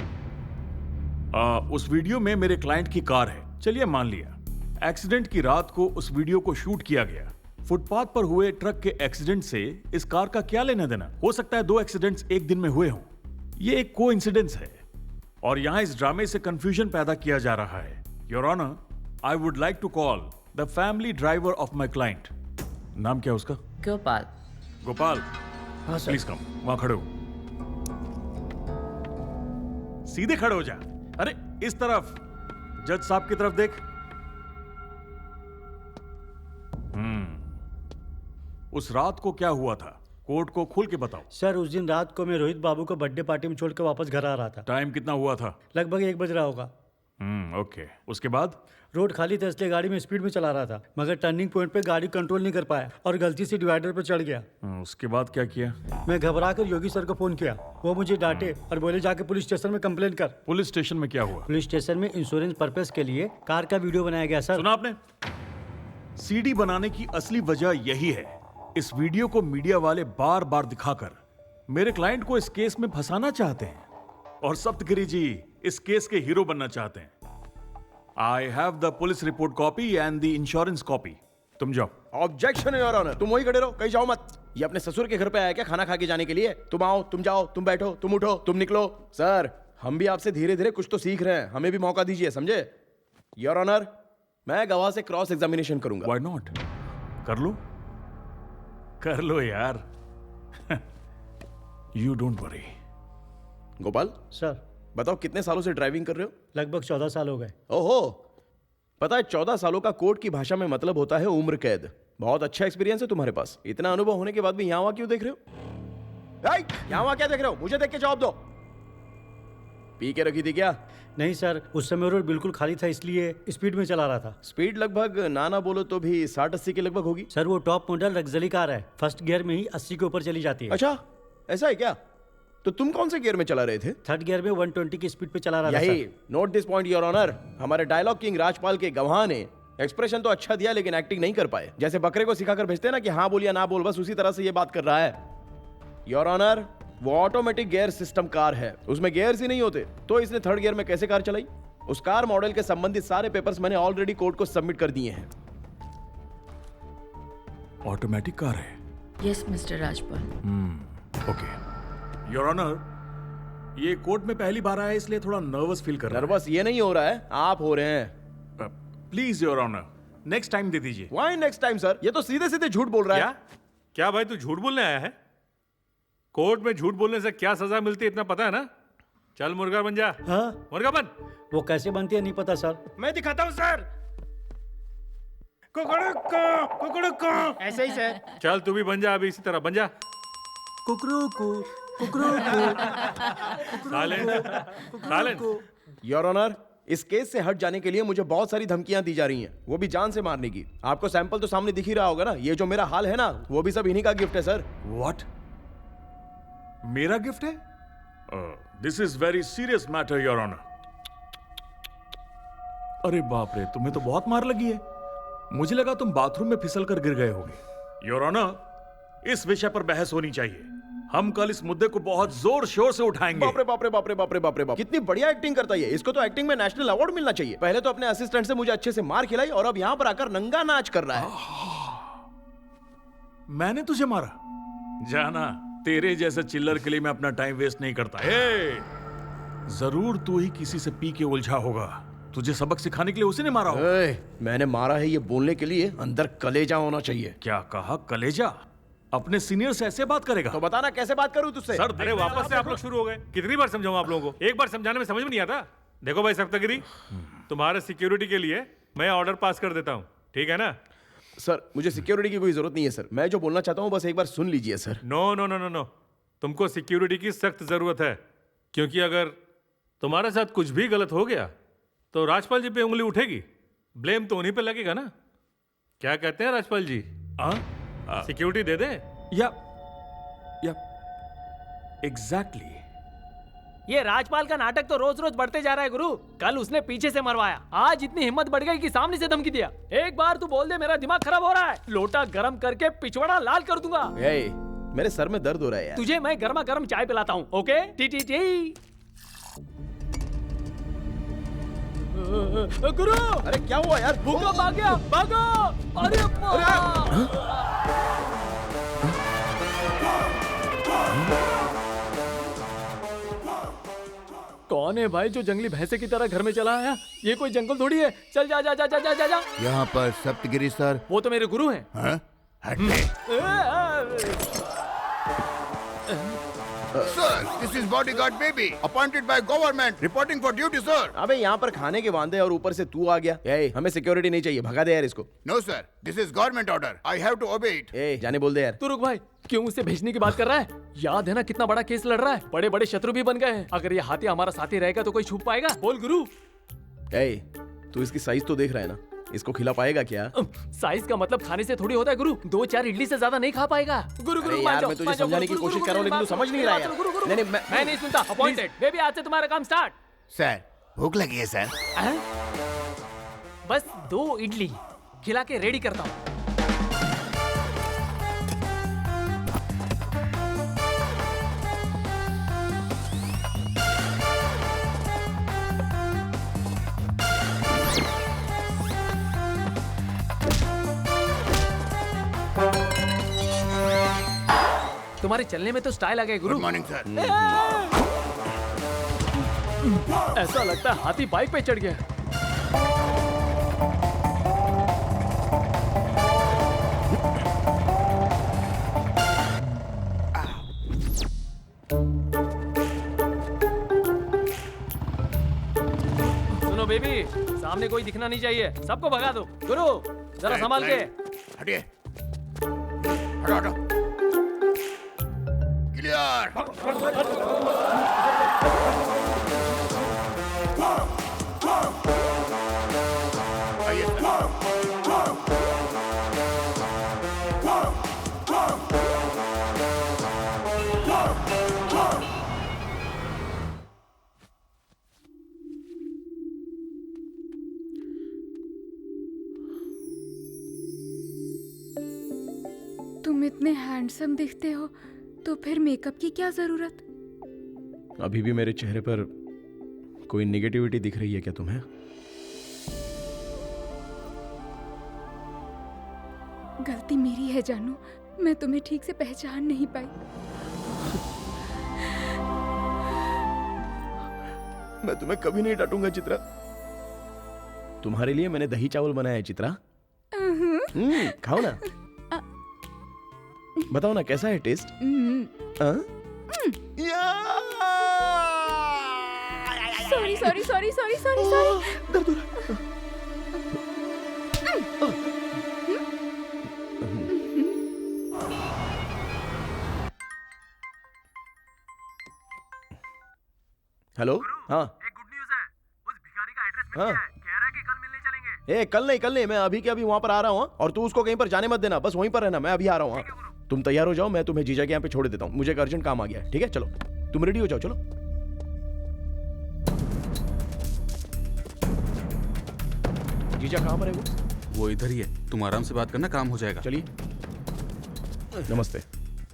उस वीडियो में मेरे क्लाइंट की कार है, चलिए मान लिया। एक्सीडेंट की रात को उस वीडियो को शूट किया गया। फुटपाथ पर हुए ट्रक के एक्सीडेंट से इस कार का क्या लेना देना? हो सकता है 2 एक्सीडेंट्स एक दिन में हुए हों। ये एक कोइंसिडेंस है और यहां इस ड्रामे से कंफ्यूजन पैदा किया जा रहा है। Your honour, I would like to call the family driver of my client. नाम क्या है उसका? गोपाल। गोपाल, हाँ सर। प्लीज कम, वहां खड़े हो। सीधे खड़े हो जा। अरे इस तरफ, जज साहब की तरफ देख। उस रात को क्या हुआ था, कोर्ट को खुल के बताओ। सर उस दिन रात को मैं रोहित बाबू को बर्थडे पार्टी में छोड़ के वापस घर आ रहा था। टाइम कितना हुआ था? लगभग 1 बज रहा होगा। ओके। उसके बाद? रोड खाली था इसलिए गाड़ी में स्पीड में चला रहा था, मगर टर्निंग पॉइंट पे गाड़ी कंट्रोल नहीं कर पाया और गलती से डिवाइडर पर चढ़ गया। उसके बाद क्या किया? मैं घबरा कर योगी सर को फोन किया। वो मुझे डांटे और बोले जाके पुलिस स्टेशन में कंप्लेन कर। पुलिस स्टेशन में क्या हुआ? पुलिस स्टेशन में इंश्योरेंस पर्पस के लिए कार का वीडियो बनाया गया। सर सुना आपने? सीडी बनाने की असली वजह यही है। इस वीडियो को मीडिया वाले बार बार दिखाकर मेरे क्लाइंट को इस केस में फंसाना चाहते हैं और सप्तगिरी जी इस केस के हीरो बनना चाहते हैं। I have the police report copy and the insurance copy. तुम जाओ। ऑब्जेक्शन योर ऑनर, तुम वही खड़े रहो, कहीं जाओ मत। ये अपने ससुर के घर पे आया क्या खाना खा के जाने के लिए? तुम आओ, तुम जाओ, तुम बैठो, तुम उठो, तुम निकलो। सर हम भी आपसे धीरे धीरे कुछ तो सीख रहे हैं, हमें भी मौका दीजिए, समझे? योर ऑनर, मैं गवाह से क्रॉस एग्जामिनेशन करूंगा। Why not? कर लो, कर लो यार। You don't worry. Gopal sir बताओ कितने सालों से ड्राइविंग कर रहे हो? लगभग 14 साल हो गए। ओहो, पता है 14 सालों का कोर्ट की भाषा में मतलब होता है उम्र कैद। बहुत अच्छा एक्सपीरियंस है तुम्हारे पास। इतना अनुभव होने के बाद भी यहाँ क्यों देख रहे हो? यहाँ क्या देख रहे हो? मुझे देख के जवाब दो। पी के रखी थी क्या? नहीं सर, उस समय रोड बिल्कुल खाली था इसलिए स्पीड में चला रहा था। स्पीड लगभग ना बोलो तो भी 60-80 के लगभग होगी। सर वो टॉप मॉडल लग्जरी कार है, फर्स्ट गियर में ही 80 के ऊपर चली जाती है। अच्छा ऐसा है क्या? तो तुम कौन से गियर में चला रहे थे? थर्ड गियर में 120 की स्पीड पे चला रहा था। यही note this point your honour. हमारे डायलॉग किंग राजपाल के गवाह ने एक्सप्रेशन तो अच्छा दिया लेकिन एक्टिंग नहीं कर पाए। जैसे बकरे को सिखाकर भेजते हैं ना कि हाँ बोल या ना बोल, बस उसी तरह से ये बात कर रहा है। योर ऑनर, वो ऑटोमेटिक गियर सिस्टम कार है, उसमें गियर्स ही नहीं होते, तो इसने थर्ड गियर में कैसे कार चलाई? उस कार मॉडल के संबंधित सारे पेपर्स मैंने ऑलरेडी कोर्ट को सबमिट कर दिए हैं। ऑटोमेटिक कार है? Yes mister Rajpal. Okay your honour, ये कोर्ट में पहली बार आया इसलिए थोड़ा नर्वस फील कर रहा है। नर्वस ये नहीं हो रहा है, आप हो रहे हैं। Please your honour, next time दे दीजिए। Why next time sir? ये तो सीधे सीधे झूठ बोल रहा है। क्या भाई तू झूठ बोलने आया है? कोर्ट में झूठ बोलने से क्या सजा मिलती है इतना पता है ना? चल मुर्गा बन जा। हाँ? मुर्गा बन। वो कैसे बनती है नहीं पता सर। मैं दिखाता हूँ सर। ऐसे ही सर। चल तू भी बन जा, अभी इसी तरह बन जा। योर ऑनर, इस केस से हट जाने के लिए मुझे बहुत सारी धमकियां दी जा रही हैं, वो भी जान से मारने की। आपको सैंपल तो सामने दिख ही रहा होगा ना। ये जो मेरा हाल है ना, वो भी सब इन्हीं का गिफ्ट है सर। व्हाट? मेरा गिफ्ट है? This is very serious matter your honour. अरे बाप रे, तुम्हें तो बहुत मार लगी है। मुझे लगा तुम बाथरूम में फिसल कर गिर गए होगे। योर ऑनर, इस विषय पर बहस होनी चाहिए। हम कल इस मुद्दे को बहुत जोर शोर से उठाएंगे। बाप रे बाप रे बाप रे बाप रे बाप रे बाप, कितनी बढ़िया एक्टिंग करता है। इसको तो एक्टिंग में नेशनल अवार्ड मिलना चाहिए। पहले तो अपने असिस्टेंट से मुझे अच्छे से मार खिलाई और अब यहां पर आकर नंगा नाच कर रहा है। मैंने तुझे मारा? जाना, तेरे जैसे चिल्लर के लिए मैं अपना टाइम वेस्ट नहीं करता। जरूर तू ही किसी से पी के उलझा होगा। तुझे सबक सिखाने के लिए उसी ने मारा होगा। मैंने मारा है ये बोलने के लिए अंदर कलेजा होना चाहिए। क्या कहा? कलेजा? अपने सीनियर से ऐसे बात करेगा? तो बताना कैसे बात करूं तुझसे? सर अरे वापस से आप लोग शुरू हो गए। कितनी बार समझाऊं आप लोगों को? एक बार समझाने में समझ में नहीं आता। देखो भाई सप्तगिरी, तुम्हारे सिक्योरिटी के लिए मैं ऑर्डर पास कर देता हूं, ठीक है ना? सर मुझे सिक्योरिटी की कोई जरूरत नहीं है सर। मैं जो बोलना चाहता हूं बस एक बार सुन लीजिए sir. No no no no no, तुमको सिक्योरिटी की सख्त जरूरत है, क्योंकि अगर तुम्हारे साथ कुछ भी गलत हो गया तो राजपाल जी पे उंगली उठेगी। ब्लेम तो उन्हीं पे लगेगा ना। क्या कहते हैं राजपाल जी? सिक्योरिटी दे दें? या एग्जैक्टली। ये राजपाल का नाटक तो रोज रोज बढ़ते जा रहा है गुरु। कल उसने पीछे से मरवाया, आज इतनी हिम्मत बढ़ गई कि सामने से धमकी दिया। एक बार तू बोल दे मेरा दिमाग खराब हो रहा है, लोटा गरम करके पिछवाड़ा लाल कर दूंगा। मेरे सर में दर्द हो रहा है यार। तुझे मैं गर्मा गर्म चाय पिलाता हूँ, ओके? T T T. गुरु, अरे क्या हुआ यार? भूखा भाग गया, भागो! अरे कौन है भाई जो जंगली भैंसे की तरह घर में चला आया? ये कोई जंगल थोड़ी है। चल जा जा जा जा जा जा, जा। यहाँ पर सप्तगिरी सर। वो तो मेरे गुरु हैं। हाँ? हटने। Sir, this is bodyguard baby, appointed by government, reporting for duty, sir. अबे यहाँ पर खाने के वांदे और ऊपर से तू आ गया। ए, हमें सिक्योरिटी नहीं चाहिए, भगा दे यार इसको। No sir, this is government order. I have to obey it. ए, जाने बोल दे यार। तू रुक भाई, क्यों उसे भेजने की बात कर रहा है? याद है ना कितना बड़ा केस लड़ रहा है? बड़े बड़े शत्रु भी बन गए हैं। अगर ये हाथी हमारा साथी रहेगा तो कोई छुप पाएगा? बोल गुरु। ए, तू इसकी साइज तो देख रहा है ना? इसको खिला पाएगा क्या? साइज का मतलब खाने से थोड़ी होता है गुरु। 2-4 इडली से ज्यादा नहीं खा पाएगा। गुरु गुरु यार मैं तुझे समझाने की कोशिश कर रहा हूँ लेकिन तू समझ नहीं रहा यार। नहीं मैं नहीं सुनता। अपॉइंटेड बेबी, आज से तुम्हारा काम स्टार्ट। सर, भूख लगी है सर। बस 2 इडली खिला के रेडी करता हूँ। तुम्हारे चलने में तो स्टाइल आ गया गुरु। Good morning sir. ऐसा लगता है हाथी बाइक पे चढ़ गया। सुनो बेबी, सामने कोई दिखना नहीं चाहिए, सबको भगा दो। गुरु जरा संभाल के। हटिए। हटो हटो। क्लियर। आइए तुम इतने हैंडसम दिखते हो तो फिर मेकअप की क्या जरूरत? अभी भी मेरे चेहरे पर कोई नेगेटिविटी दिख रही है क्या तुम्हें? गलती मेरी है जानू, मैं तुम्हें ठीक से पहचान नहीं पाई। मैं तुम्हें कभी नहीं डांटूंगा चित्रा। तुम्हारे लिए मैंने दही चावल बनाया है चित्रा। खाओ ना। बताओ ना कैसा है taste? Sorry sorry sorry sorry sorry sorry. Hello. हाँ एक गुड न्यूज़ है, उस भिखारी का एड्रेस मिल हाँ। गया है। कह रहा है कि कल मिलने चलेंगे। कल नहीं, मैं अभी के अभी वहां पर आ रहा हूँ। और तू उसको कहीं पर जाने मत देना, बस वहीं पर रहना। मैं अभी आ रहा हूँ। तुम तैयार हो जाओ, मैं तुम्हें जीजा के यहाँ पे छोड़ देता हूँ। मुझे एक अर्जेंट काम आ गया है। ठीक है चलो, तुम रेडी हो जाओ। चलो जीजा कहाँ पर है वो इधर ही है। तुम आराम से बात करना, काम हो जाएगा। चलिए। नमस्ते।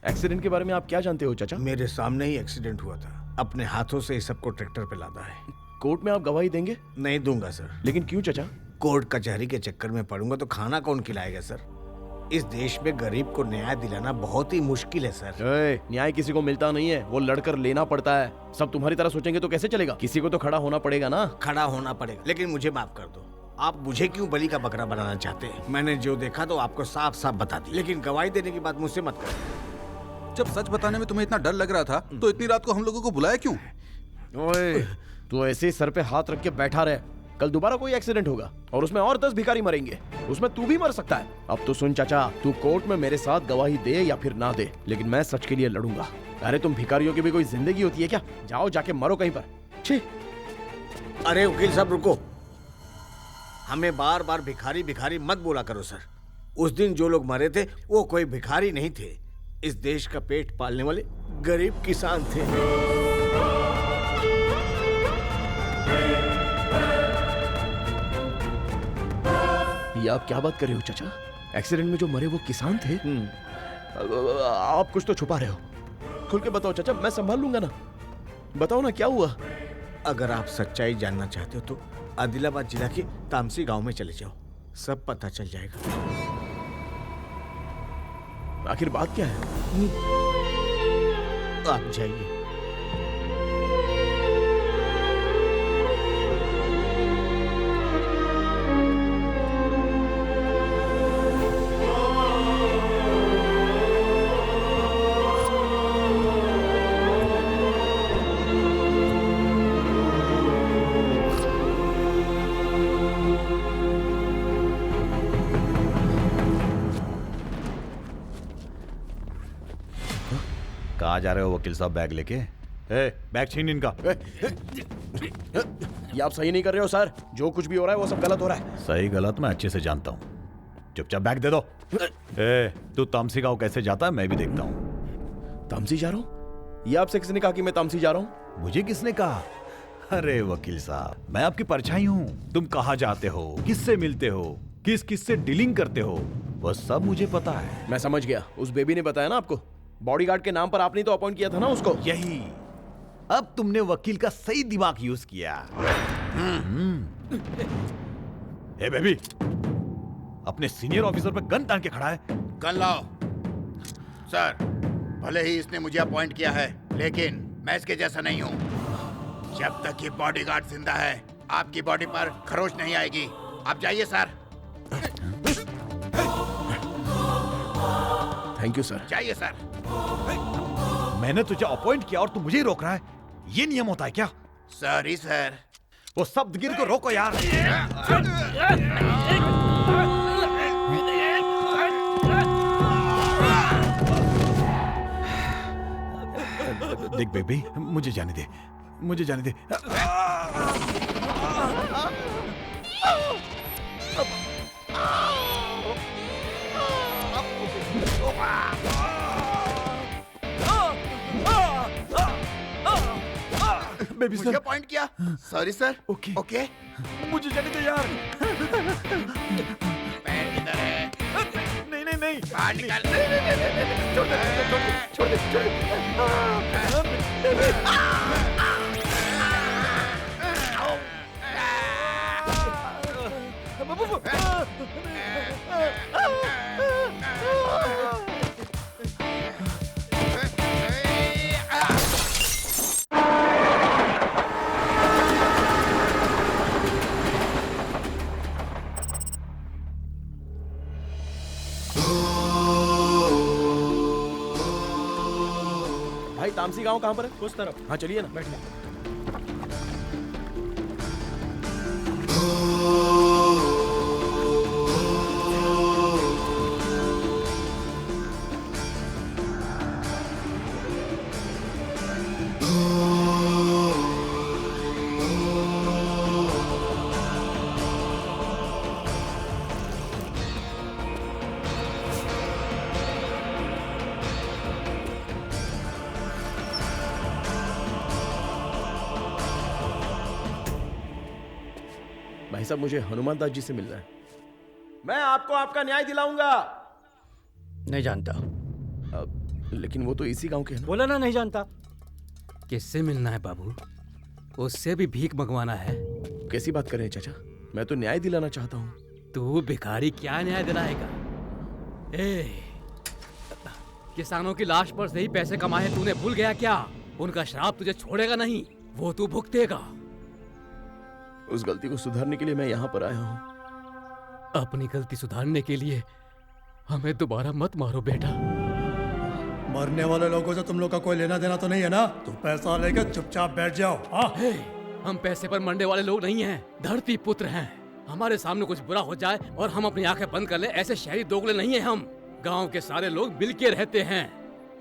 एक्सीडेंट के बारे में आप क्या जानते हो चाचा? मेरे सामने ही एक्सीडेंट हुआ था। अपने हाथों से इस सबको ट्रैक्टर पे लादा है। कोर्ट में आप गवाही देंगे? नहीं दूंगा सर। लेकिन क्यों चाचा? कोर्ट कचहरी के चक्कर में पड़ूंगा तो खाना कौन खिलाएगा सर? इस देश में गरीब को न्याय दिलाना बहुत ही मुश्किल है सर। न्याय किसी को मिलता नहीं है, वो लड़कर लेना पड़ता है। सब तुम्हारी तरह सोचेंगे तो कैसे चलेगा? किसी को तो खड़ा होना पड़ेगा ना। खड़ा होना पड़ेगा, लेकिन मुझे माफ कर दो। आप मुझे क्यों बलि का बकरा बनाना चाहते हैं? मैंने जो देखा तो आपको साफ साफ बता दी, लेकिन गवाही देने की बात मुझसे मत करो। जब सच बताने में तुम्हें इतना डर लग रहा था तो इतनी रात को हम लोगों को बुलाया क्यों? ओए, तू ऐसे ही सर पे हाथ रख के बैठा रहे। कल दोबारा कोई एक्सीडेंट होगा और उसमें और 10 भिखारी मरेंगे, उसमें तू भी मर सकता है। अब तो सुन चाचा, तू कोर्ट में मेरे साथ गवाही दे या फिर ना दे, लेकिन मैं सच के लिए लड़ूंगा। अरे तुम भिखारियों की भी कोई जिंदगी होती है क्या? जाओ जाके मरो कहीं पर। छी। अरे वकील साहब रुको, हमें बार बार भिखारी भिखारी मत बोला करो सर। उस दिन जो लोग मरे थे वो कोई भिखारी नहीं थे, इस देश का पेट पालने वाले गरीब किसान थे। ये आप क्या बात कर रहे हो चाचा? एक्सीडेंट में जो मरे वो किसान थे? आप कुछ तो छुपा रहे हो। खुल के बताओ चाचा, मैं संभाल लूंगा ना। बताओ ना क्या हुआ। अगर आप सच्चाई जानना चाहते हो तो आदिलाबाद जिला के तामसी गांव में चले जाओ, सब पता चल जाएगा। आखिर बात क्या है? आप जाइए। कहाँ जा रहे हो वकील साहब बैग लेके? बैग छीन इनका। ये आप सही नहीं कर रहे हो सर। जो कुछ भी हो रहा है वो सब गलत हो रहा है। सही गलत मैं अच्छे से जानता हूँ। चुपचाप बैग दे दो। तू तामसी गांव कैसे जाता है मैं भी देखता हूँ। तामसी जा रहा हूँ? ये आपसे किसने कहा कि मैं तामसी जा रहा हूँ? मुझे किसने कहा? अरे वकील साहब, मैं आपकी परछाई हूँ। तुम कहाँ जाते हो, किससे मिलते हो, किस किस से डीलिंग करते हो, वो सब मुझे पता है। मैं समझ गया। उस बेबी ने बताया ना आपको? बॉडीगार्ड के नाम पर आपने तो अपॉइंट किया था ना उसको। यही। अब तुमने वकील का सही दिमाग यूज किया। ए बेबी, अपने सीनियर ऑफिसर पे गन तान के खड़ा है। गन लाओ। सर, भले ही इसने मुझे अपॉइंट किया है, लेकिन मैं इसके जैसा नहीं हूँ। जब तक ये बॉडीगार्ड जिंदा है, आपकी बॉडी पर खरोच नहीं आएगी। आप जाइए सर। Thank you sir. जाइए सर। मैंने तुझे अपॉइंट किया और तू मुझे ही रोक रहा है। ये नियम होता है क्या? Sorry sir. वो शब्दगिर को रोको यार। देख बेबी, मुझे जाने दे, मुझे जाने दे। बेबी मुझे अपॉइंट किया। Sorry sir. Okay okay. मुझे जाने दे यार। पैर किधर है? नहीं नहीं नहीं, बाहर निकाल। छोड़ दे, छोड़ दे, छोड़ भाई तामसी गांव कहाँ पर है? उस तरफ। हाँ चलिए ना, बैठिए। भाई साहब, मुझे हनुमान दास जी से मिलना है। मैं आपको आपका न्याय दिलाऊंगा। नहीं जानता। लेकिन वो तो इसी गांव के हैं। बोला ना नहीं जानता। किससे मिलना है बाबू? उससे भी भीख मंगवाना है? कैसी बात कर रहे हैं चाचा? मैं तो न्याय दिलाना चाहता हूँ। तू भिखारी क्या न्याय दिलाएगा? किसानों की लाश पर से ही पैसे कमाए तूने भूल गया क्या? उनका श्राप तुझे छोड़ेगा नहीं, वो तू भुगतेगा। उस गलती को सुधारने के लिए मैं यहाँ पर आया हूँ। अपनी गलती सुधारने के लिए हमें दोबारा मत मारो बेटा। मरने वाले लोगों से तुम लोग का कोई लेना देना तो नहीं है ना? तुम पैसा लेकर चुपचाप बैठ जाओ। हाँ? हम पैसे पर मरने वाले लोग नहीं हैं, धरती पुत्र हैं। हमारे सामने कुछ बुरा हो जाए और हम अपनी आंखें बंद कर ले, ऐसे शहरी दोगले नहीं हैं हम। गांव के सारे लोग मिलके रहते हैं,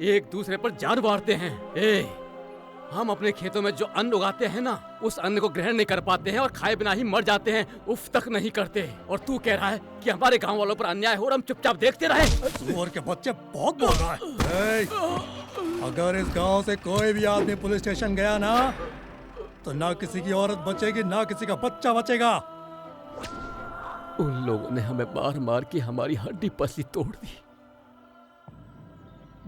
एक दूसरे पर जान वारते हैं। हम अपने खेतों में जो अन्न उगाते हैं ना, उस अन्न को ग्रहण नहीं कर पाते हैं और खाए बिना ही मर जाते हैं, उफ तक नहीं करते। और तू कह रहा है कि हमारे गांव वालों पर अन्याय हो और हम चुपचाप देखते रहे? सुअर के बच्चे बहुत बोल रहा है। अगर इस गांव से कोई भी आदमी पुलिस स्टेशन गया ना, तो ना किसी की औरत बचेगी, ना किसी का बच्चा बचेगा। उन लोगों ने हमें मार मार के हमारी हड्डी पसली तोड़ दी।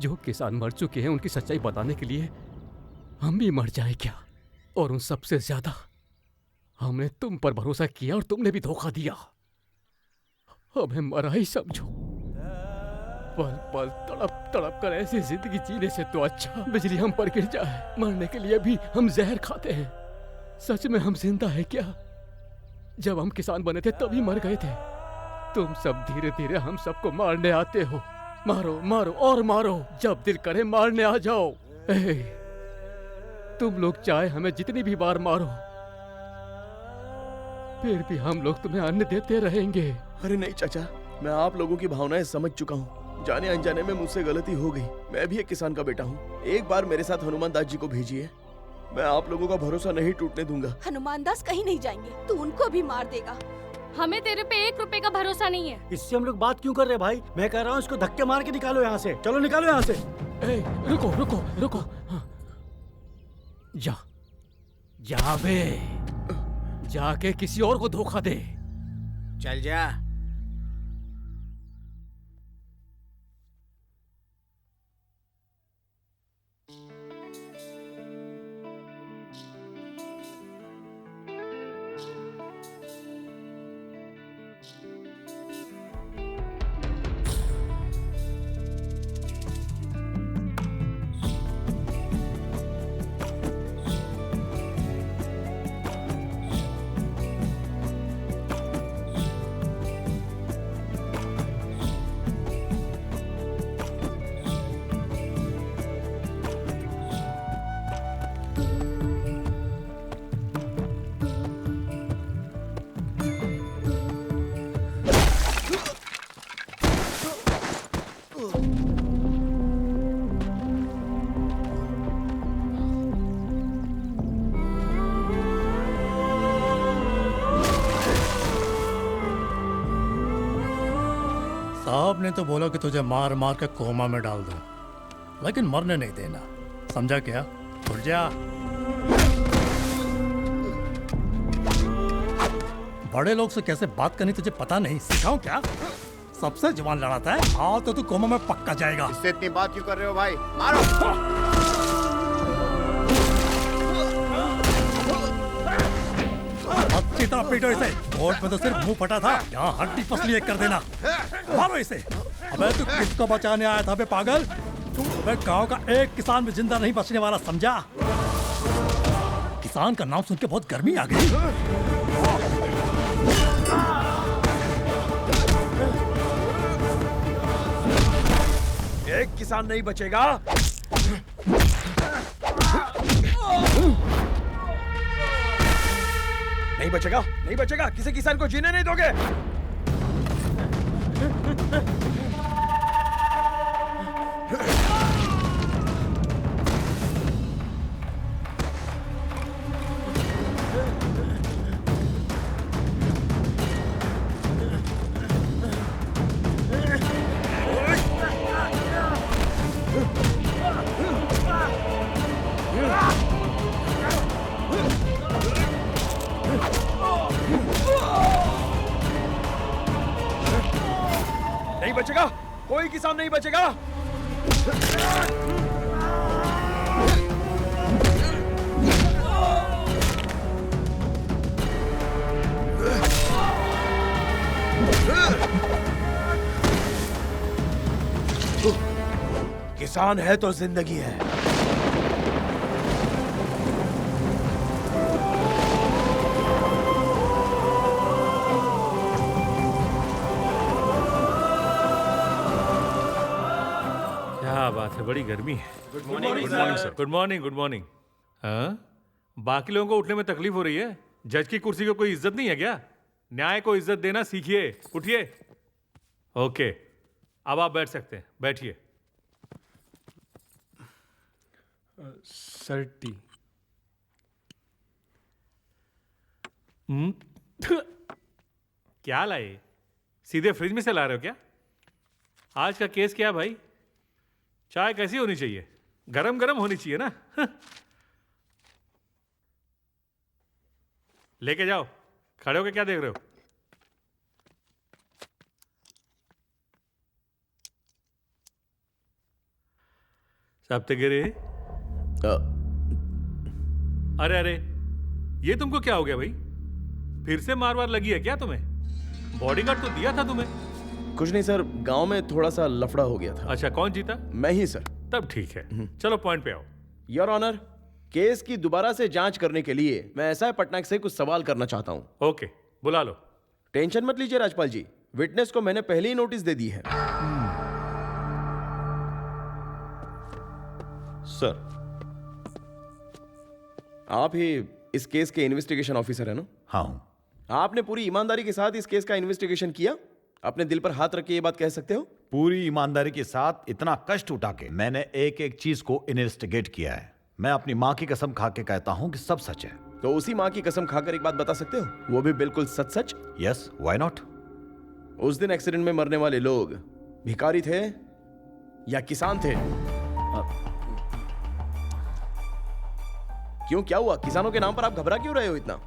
जो किसान मर चुके हैं उनकी सच्चाई बताने के लिए हम भी मर जाए क्या? और उन सबसे ज्यादा हमने तुम पर भरोसा किया और तुमने भी धोखा दिया। हमें मरा ही समझो। पल पल तड़प तड़प कर ऐसी जिंदगी जीने से तो अच्छा बिजली हम पर गिर जाए। मरने के लिए भी हम जहर खाते हैं। सच में हम जिंदा है क्या? जब हम किसान बने थे तभी मर गए थे। तुम सब धीरे धीरे हम सबको मारने आते हो। मारो मारो और मारो, जब दिल करे मारने आ जाओ। तुम लोग चाहे हमें जितनी भी बार मारो, फिर भी हम लोग तुम्हें अन्न देते रहेंगे। अरे नहीं चाचा, मैं आप लोगों की भावनाएं समझ चुका हूँ। जाने अनजाने में मुझसे गलती हो गई। मैं भी एक किसान का बेटा हूँ। एक बार मेरे साथ हनुमान दास जी को भेजिए। मैं आप लोगों का भरोसा नहीं टूटने दूंगा। हनुमान दास कहीं नहीं जाएंगे, तू उनको भी मार देगा। हमें तेरे पे 1 रुपए का भरोसा नहीं है। इससे हम लोग बात क्यों कर रहे हैं भाई? मैं कह रहा हूँ इसको धक्के मार के निकालो यहाँ से। चलो निकालो यहाँ से। रुको रुको रुको, जा जा बे, जाके किसी और को धोखा दे। चल जा। साहब ने तो बोला कि तुझे मार मार के कोमा में डाल दूं, लेकिन मरने नहीं देना, समझा क्या? उठ जा। बड़े लोग से कैसे बात करनी तुझे पता नहीं, सिखाऊं क्या? सबसे जवान लड़ाता है। आओ तो तू कोमा में पक्का जाएगा। इससे इतनी बात क्यों कर रहे हो भाई? मारो। अच्छी तरह पीटो इसे। कोर्ट में तो सिर्फ मुंह फटा था, यहाँ हड्डी पसली एक कर देना। मारो इसे। अबे तू किसको बचाने आया था बे पागल? अबे गांव का एक किसान भी जिंदा नहीं बचने वाला, समझा? किसान का नाम सुन के बहुत गर्मी आ गई। एक किसान नहीं बचेगा। नहीं बचेगा, नहीं बचेगा। किसी किसान को जीने नहीं दोगे। नहीं बचेगा, कोई किसान नहीं बचेगा। किसान है तो जिंदगी है। क्या बात है, बड़ी गर्मी है। Good morning sir. Good morning, good morning. हाँ, बाकी लोगों को उठने में तकलीफ हो रही है। जज की कुर्सी को कोई इज्जत नहीं है क्या? न्याय को इज्जत देना सीखिए। उठिए। ओके, अब आप बैठ सकते हैं, बैठिए। Sir T. क्या लाए? सीधे फ्रिज में से ला रहे हो क्या? आज का केस क्या है भाई? चाय कैसी होनी चाहिए? गरम गरम होनी चाहिए ना। लेके जाओ। खड़े होके क्या देख रहे हो? सप्तगिरी। अरे अरे, ये तुमको क्या हो गया भाई? फिर से मार वार लगी है क्या तुम्हें? बॉडीगार्ड तो दिया था तुम्हें। कुछ नहीं सर, गांव में थोड़ा सा लफड़ा हो गया था। अच्छा, कौन जीता? मैं ही सर। तब ठीक है, चलो पॉइंट पे आओ। योर ऑनर, केस की दोबारा से जांच करने के लिए मैं एसआई पटनायक से कुछ सवाल करना चाहता हूं। ओके, बुला लो। टेंशन मत लीजिए राजपाल जी, विटनेस को मैंने पहले ही नोटिस दे दी है। सर, आप ही इस केस के इन्वेस्टिगेशन ऑफिसर है ना? हाँ हूं। आपने पूरी ईमानदारी के साथ इस केस का इन्वेस्टिगेशन किया? अपने दिल पर हाथ रख के ये बात कह सकते हो? पूरी ईमानदारी के साथ इतना कष्ट उठा के मैंने एक एक चीज को इन्वेस्टिगेट किया है। मैं अपनी माँ की कसम खा के कहता हूँ कि सब सच है। तो उसी माँ की कसम खाकर एक बात बता सकते हो, वो भी बिल्कुल सच सच? Yes, why not? उस दिन एक्सीडेंट में मरने वाले लोग भिखारी थे या किसान थे? क्यों, क्या हुआ? किसानों के नाम पर आप घबरा क्यों रहे हो इतना?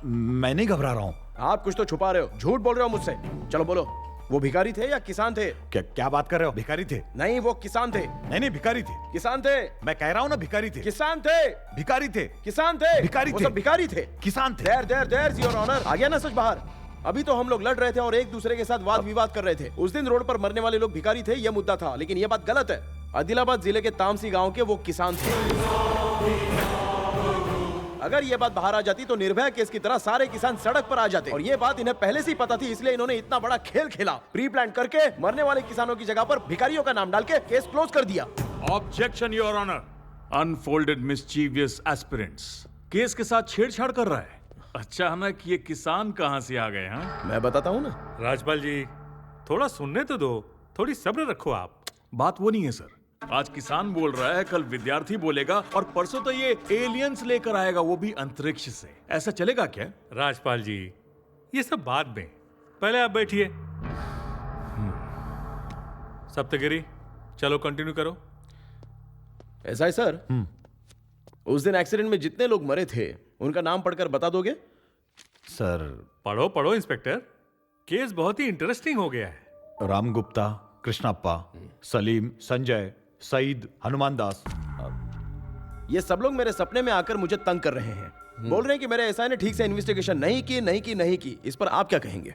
मैं नहीं घबरा रहा हूँ। आप कुछ तो छुपा रहे हो, झूठ बोल रहे हो मुझसे। चलो बोलो, वो भिखारी थे या किसान थे? क्या बात कर रहे हो? भिखारी थे? नहीं, वो किसान थे। नहीं, भिखारी थे। किसान थे। मैं कह रहा हूँ ना, भिखारी थे। किसान थे। भिखारी थे। किसान थे। भिखारी वो थे। सब भिखारी थे। किसान थे। There your honour. आ गया ना सच बाहर? अभी तो हम लोग लड़ रहे थे और एक दूसरे के साथ वाद विवाद कर रहे थे। उस दिन रोड पर मरने वाले लोग भिखारी थे, यह मुद्दा था। लेकिन यह बात गलत है। आदिलाबाद जिले के तामसी गांव के वो किसान थे। अगर ये बात बाहर आ जाती तो निर्भया केस की तरह सारे किसान सड़क पर आ जाते, और ये बात इन्हें पहले से ही पता थी, इसलिए इन्होंने इतना बड़ा खेल खेला। प्री प्लान करके मरने वाले किसानों की जगह पर भिखारियों का नाम डाल के केस क्लोज कर दिया। Objection your honour. Unfolded mischievous aspirants case के साथ छेड़छाड़ कर रहा है। अचानक ये किसान कहां से आ गए? हाँ, मैं बताता हूँ ना। राजपाल जी, थोड़ा सुनने तो दो, थोड़ी सब्र रखो आप। बात वो नहीं है सर। आज किसान बोल रहा है, कल विद्यार्थी बोलेगा, और परसों तो ये एलियंस लेकर आएगा, वो भी अंतरिक्ष से। ऐसा चलेगा क्या? राजपाल जी, ये सब बाद में, पहले आप बैठिए। सप्तगिरी, चलो कंटिन्यू करो। ऐसा है सर, उस दिन एक्सीडेंट में जितने लोग मरे थे उनका नाम पढ़कर बता दोगे? सर पढ़ो पढ़ो इंस्पेक्टर, केस बहुत ही इंटरेस्टिंग हो गया है। राम गुप्ता, कृष्णप्पा, सलीम, संजय, सईद, हनुमान दास। ये सब लोग मेरे सपने में आकर मुझे तंग कर रहे हैं। बोल रहे हैं कि मेरे एसआई ने ठीक से इन्वेस्टिगेशन नहीं की। इस पर आप क्या कहेंगे?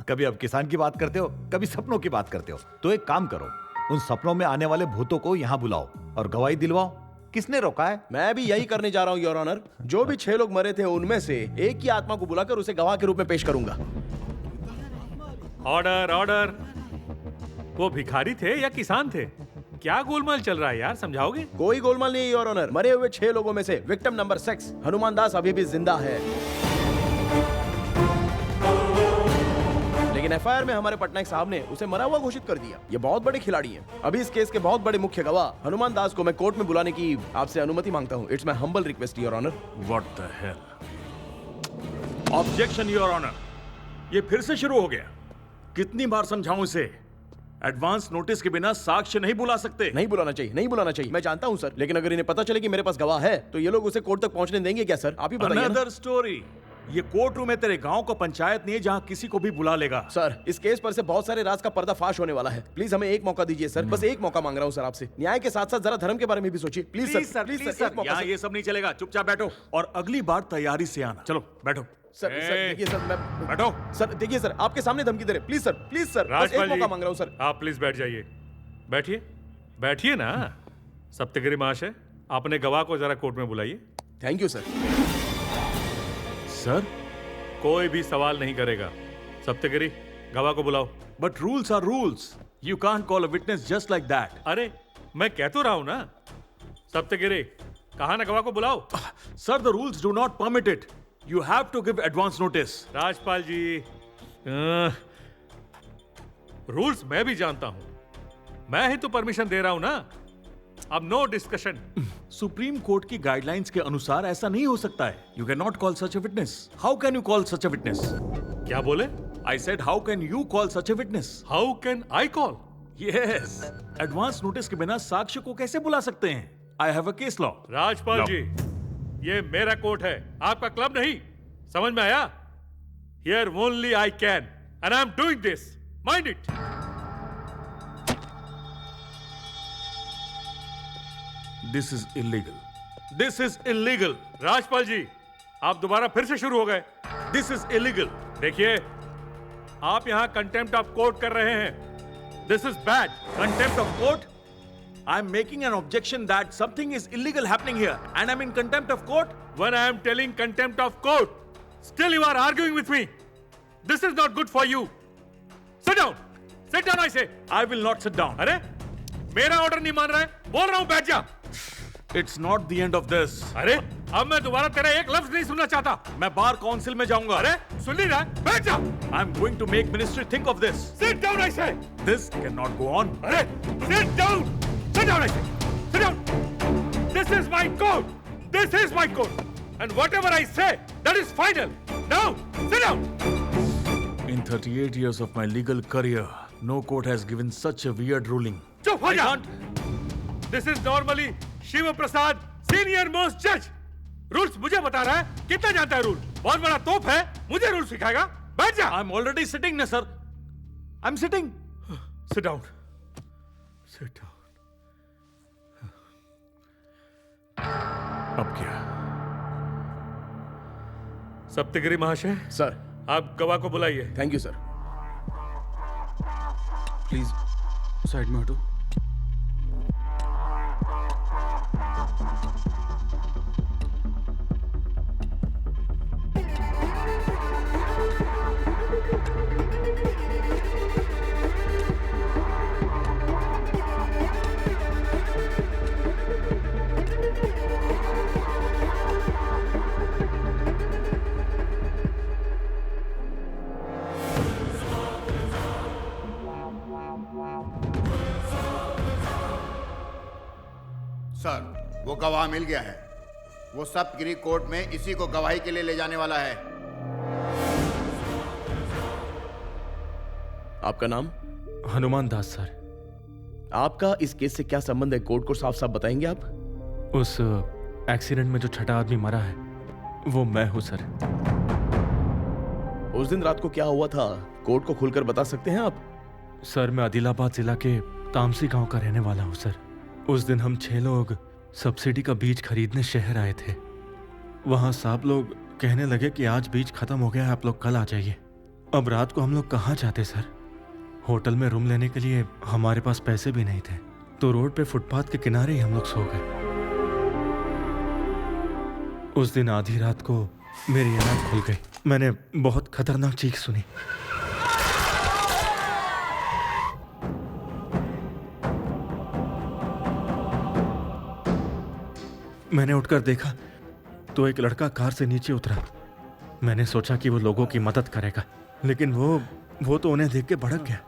कभी आप किसान की बात करते हो, कभी सपनों की बात करते हो। तो एक काम करो, उन सपनों में आने वाले भूतों को यहाँ बुलाओ और गवाही दिलवाओ। किसने रोका है? मैं भी यही करने जा रहा हूँ योर ऑनर। जो भी 6 लोग मरे थे उनमें से एक की आत्मा को बुलाकर उसे गवाह के रूप में पेश करूंगा। Order order. वो भिखारी थे या किसान थे? क्या गोलमाल चल रहा है यार, समझाओगे? कोई गोलमाल नहीं योर ऑनर। मरे हुए 6 लोगों में से विक्टिम नंबर 6 हनुमान दास अभी भी जिंदा है। लेकिन एफआईआर में हमारे पटनायक साहब ने उसे मरा हुआ घोषित कर दिया। ये बहुत बड़े खिलाड़ी हैं। अभी इस केस के बहुत बड़े मुख्य गवाह हनुमान दास को मैं कोर्ट में बुलाने की आपसे अनुमति मांगता हूँ। It's my humble request your honour. What the hell? Objection your honour. ये फिर से शुरू हो गया। कितनी बार समझाऊं इसे? एडवांस नोटिस के बिना साक्ष्य नहीं बुला सकते। नहीं बुलाना चाहिए। मैं जानता हूं सर, लेकिन अगर इन्हें पता चले कि मेरे पास गवाह है तो ये लोग उसे कोर्ट तक पहुंचने देंगे क्या सर? आप ही बताइए। Another story. ये कोर्ट रूम है तेरे गांव का पंचायत नहीं है जहां किसी को भी बुला लेगा। सर, इस केस पर से बहुत सारे राज का पर्दाफाश होने वाला है। प्लीज हमें एक मौका दीजिए सर। बस एक मौका मांग रहा हूं सर आपसे। न्याय के साथ साथ जरा धर्म के बारे में भी सोचिए। Please sir, please sir. यहाँ ये सब नहीं चलेगा। चुपचाप बैठो और अगली बार तैयारी से आना। चलो बैठो। सर देखिए सर, मैं बैठो। सर देखिए सर, आपके सामने धमकी दे रहे। प्लीज सर, बस एक मौका मांग रहा हूं सर। आप प्लीज बैठ जाइए। बैठिए ना। सप्तगिरी महाशय, आपने गवाह को जरा कोर्ट में बुलाइए। Thank you sir. सर, कोई भी सवाल नहीं करेगा। सप्तगिरी, गवाह को बुलाओ। But rules are rules. You can't call a witness just like that. अरे मैं कह तो रहा हूं ना। सप्तगिरी, कहा ना गवाह को बुलाओ। Sir, the rules do not permit it. You have to give advance notice. Rajpal ji, rules मैं भी जानता हूं। मैं ही तो परमिशन दे रहा हूं ना। अब नो डिस्कशन। सुप्रीम कोर्ट की गाइडलाइंस के अनुसार ऐसा नहीं हो सकता है। You cannot call such a witness. How can you call such a witness? क्या बोले? I said how can you call such a witness? How can I call? Yes. Advance notice के बिना साक्ष्य को कैसे बुला सकते हैं? I have a case law. Rajpal जी, ये मेरा कोर्ट है, आपका क्लब नहीं। समझ में आया? Here only I can, and I'm doing this. Mind it. This is illegal. This is illegal. Rajpal जी, आप दोबारा फिर से शुरू हो गए। This is illegal. देखिए, आप यहाँ कंटेम्प्ट ऑफ कोर्ट कर रहे हैं। This is bad. Contempt of court? I'm making an objection that something is illegal happening here, and I'm in contempt of court. When I am telling contempt of court, still you are arguing with me. This is not good for you. Sit down. Sit down, I say. I will not sit down. अरे, मेरा order नहीं मान रहा है? बोल रहा हूं बैठ जा। It's not the end of this. अरे अब मैं दोबारा तेरा एक लफ्ज नहीं सुनना चाहता। मैं बार काउंसिल में जाऊंगा। अरे सुन नहीं रहा, बैठ जा। I am going to make ministry think of this. Sit down, I say. This can not go on. अरे sit down, sit down, I say. Sit down. This is my court, this is my court and whatever I say that is final. Now sit down. In 38 years of my legal career, no court has given such a weird ruling. चुप हो जा। This is normally Shiv Prasad, senior most जज। Rules मुझे बता रहा है, कितना जानता है रूल? बहुत बड़ा तोप है, मुझे रूल सिखाएगा? बैठ जा। I'm already sitting ना sir. I'm sitting. Sit down. Sit down. अब क्या? सप्तगिरी महाशय, सर आप गवाह को बुलाइए। Thank you sir. Please side में हटो। सर वो गवाह मिल गया है। वो सप्तगिरी कोर्ट में इसी को गवाही के लिए ले जाने वाला है। आपका नाम? हनुमान दास सर। आपका इस केस से क्या संबंध है? कोर्ट को साफ साफ बताएंगे आप? उस एक्सीडेंट में जो छठा आदमी मरा है वो मैं हूं सर। उस दिन रात को क्या हुआ था, कोर्ट को खुलकर बता सकते हैं आप? सर मैं आदिलाबाद जिला के तामसी गांव का रहने वाला हूं सर। उस दिन हम 6 लोग सब्सिडी का बीज खरीदने शहर आए थे। वहां साहब लोग कहने लगे कि आज बीज खत्म हो गया है, आप लोग कल आ जाइए। अब रात को हम लोग कहाँ जाते सर? होटल में रूम लेने के लिए हमारे पास पैसे भी नहीं थे, तो रोड पे फुटपाथ के किनारे ही हम लोग सो गए। उस दिन आधी रात को मेरी आंख खुल गई। मैंने बहुत खतरनाक चीख सुनी। मैंने उठकर देखा तो एक लड़का कार से नीचे उतरा। मैंने सोचा कि वो लोगों की मदद करेगा, लेकिन वो तो उन्हें देख के भड़क गया।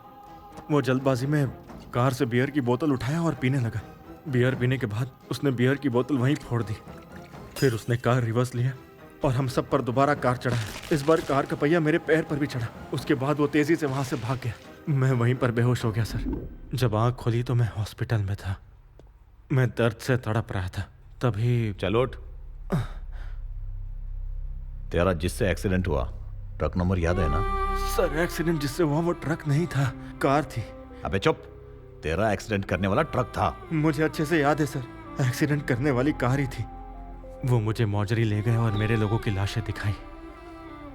वो जल्दबाजी में कार से बियर की बोतल उठाया और पीने लगा। बियर पीने के बाद उसने बियर की बोतल वहीं फोड़ दी। फिर उसने कार रिवर्स लिया और हम सब पर दोबारा कार चढ़ाया। इस बार कार का पहिया मेरे पैर पर भी चढ़ा। उसके बाद वो तेजी से वहां से भाग गया। मैं वहीं पर बेहोश हो गया सर। जब आंख खोली तो मैं हॉस्पिटल में था। मैं दर्द से तड़प रहा था। तभी चलो उठ। तेरा जिससे एक्सीडेंट हुआ ट्रक नंबर याद है ना? सर एक्सीडेंट जिससे हुआ वो ट्रक नहीं था, कार थी। अबे चुप, तेरा एक्सीडेंट करने वाला ट्रक था। मुझे अच्छे से याद है सर, एक्सीडेंट करने वाली कार ही थी। वो मुझे मौजरी ले गए और मेरे लोगों की लाशें दिखाई।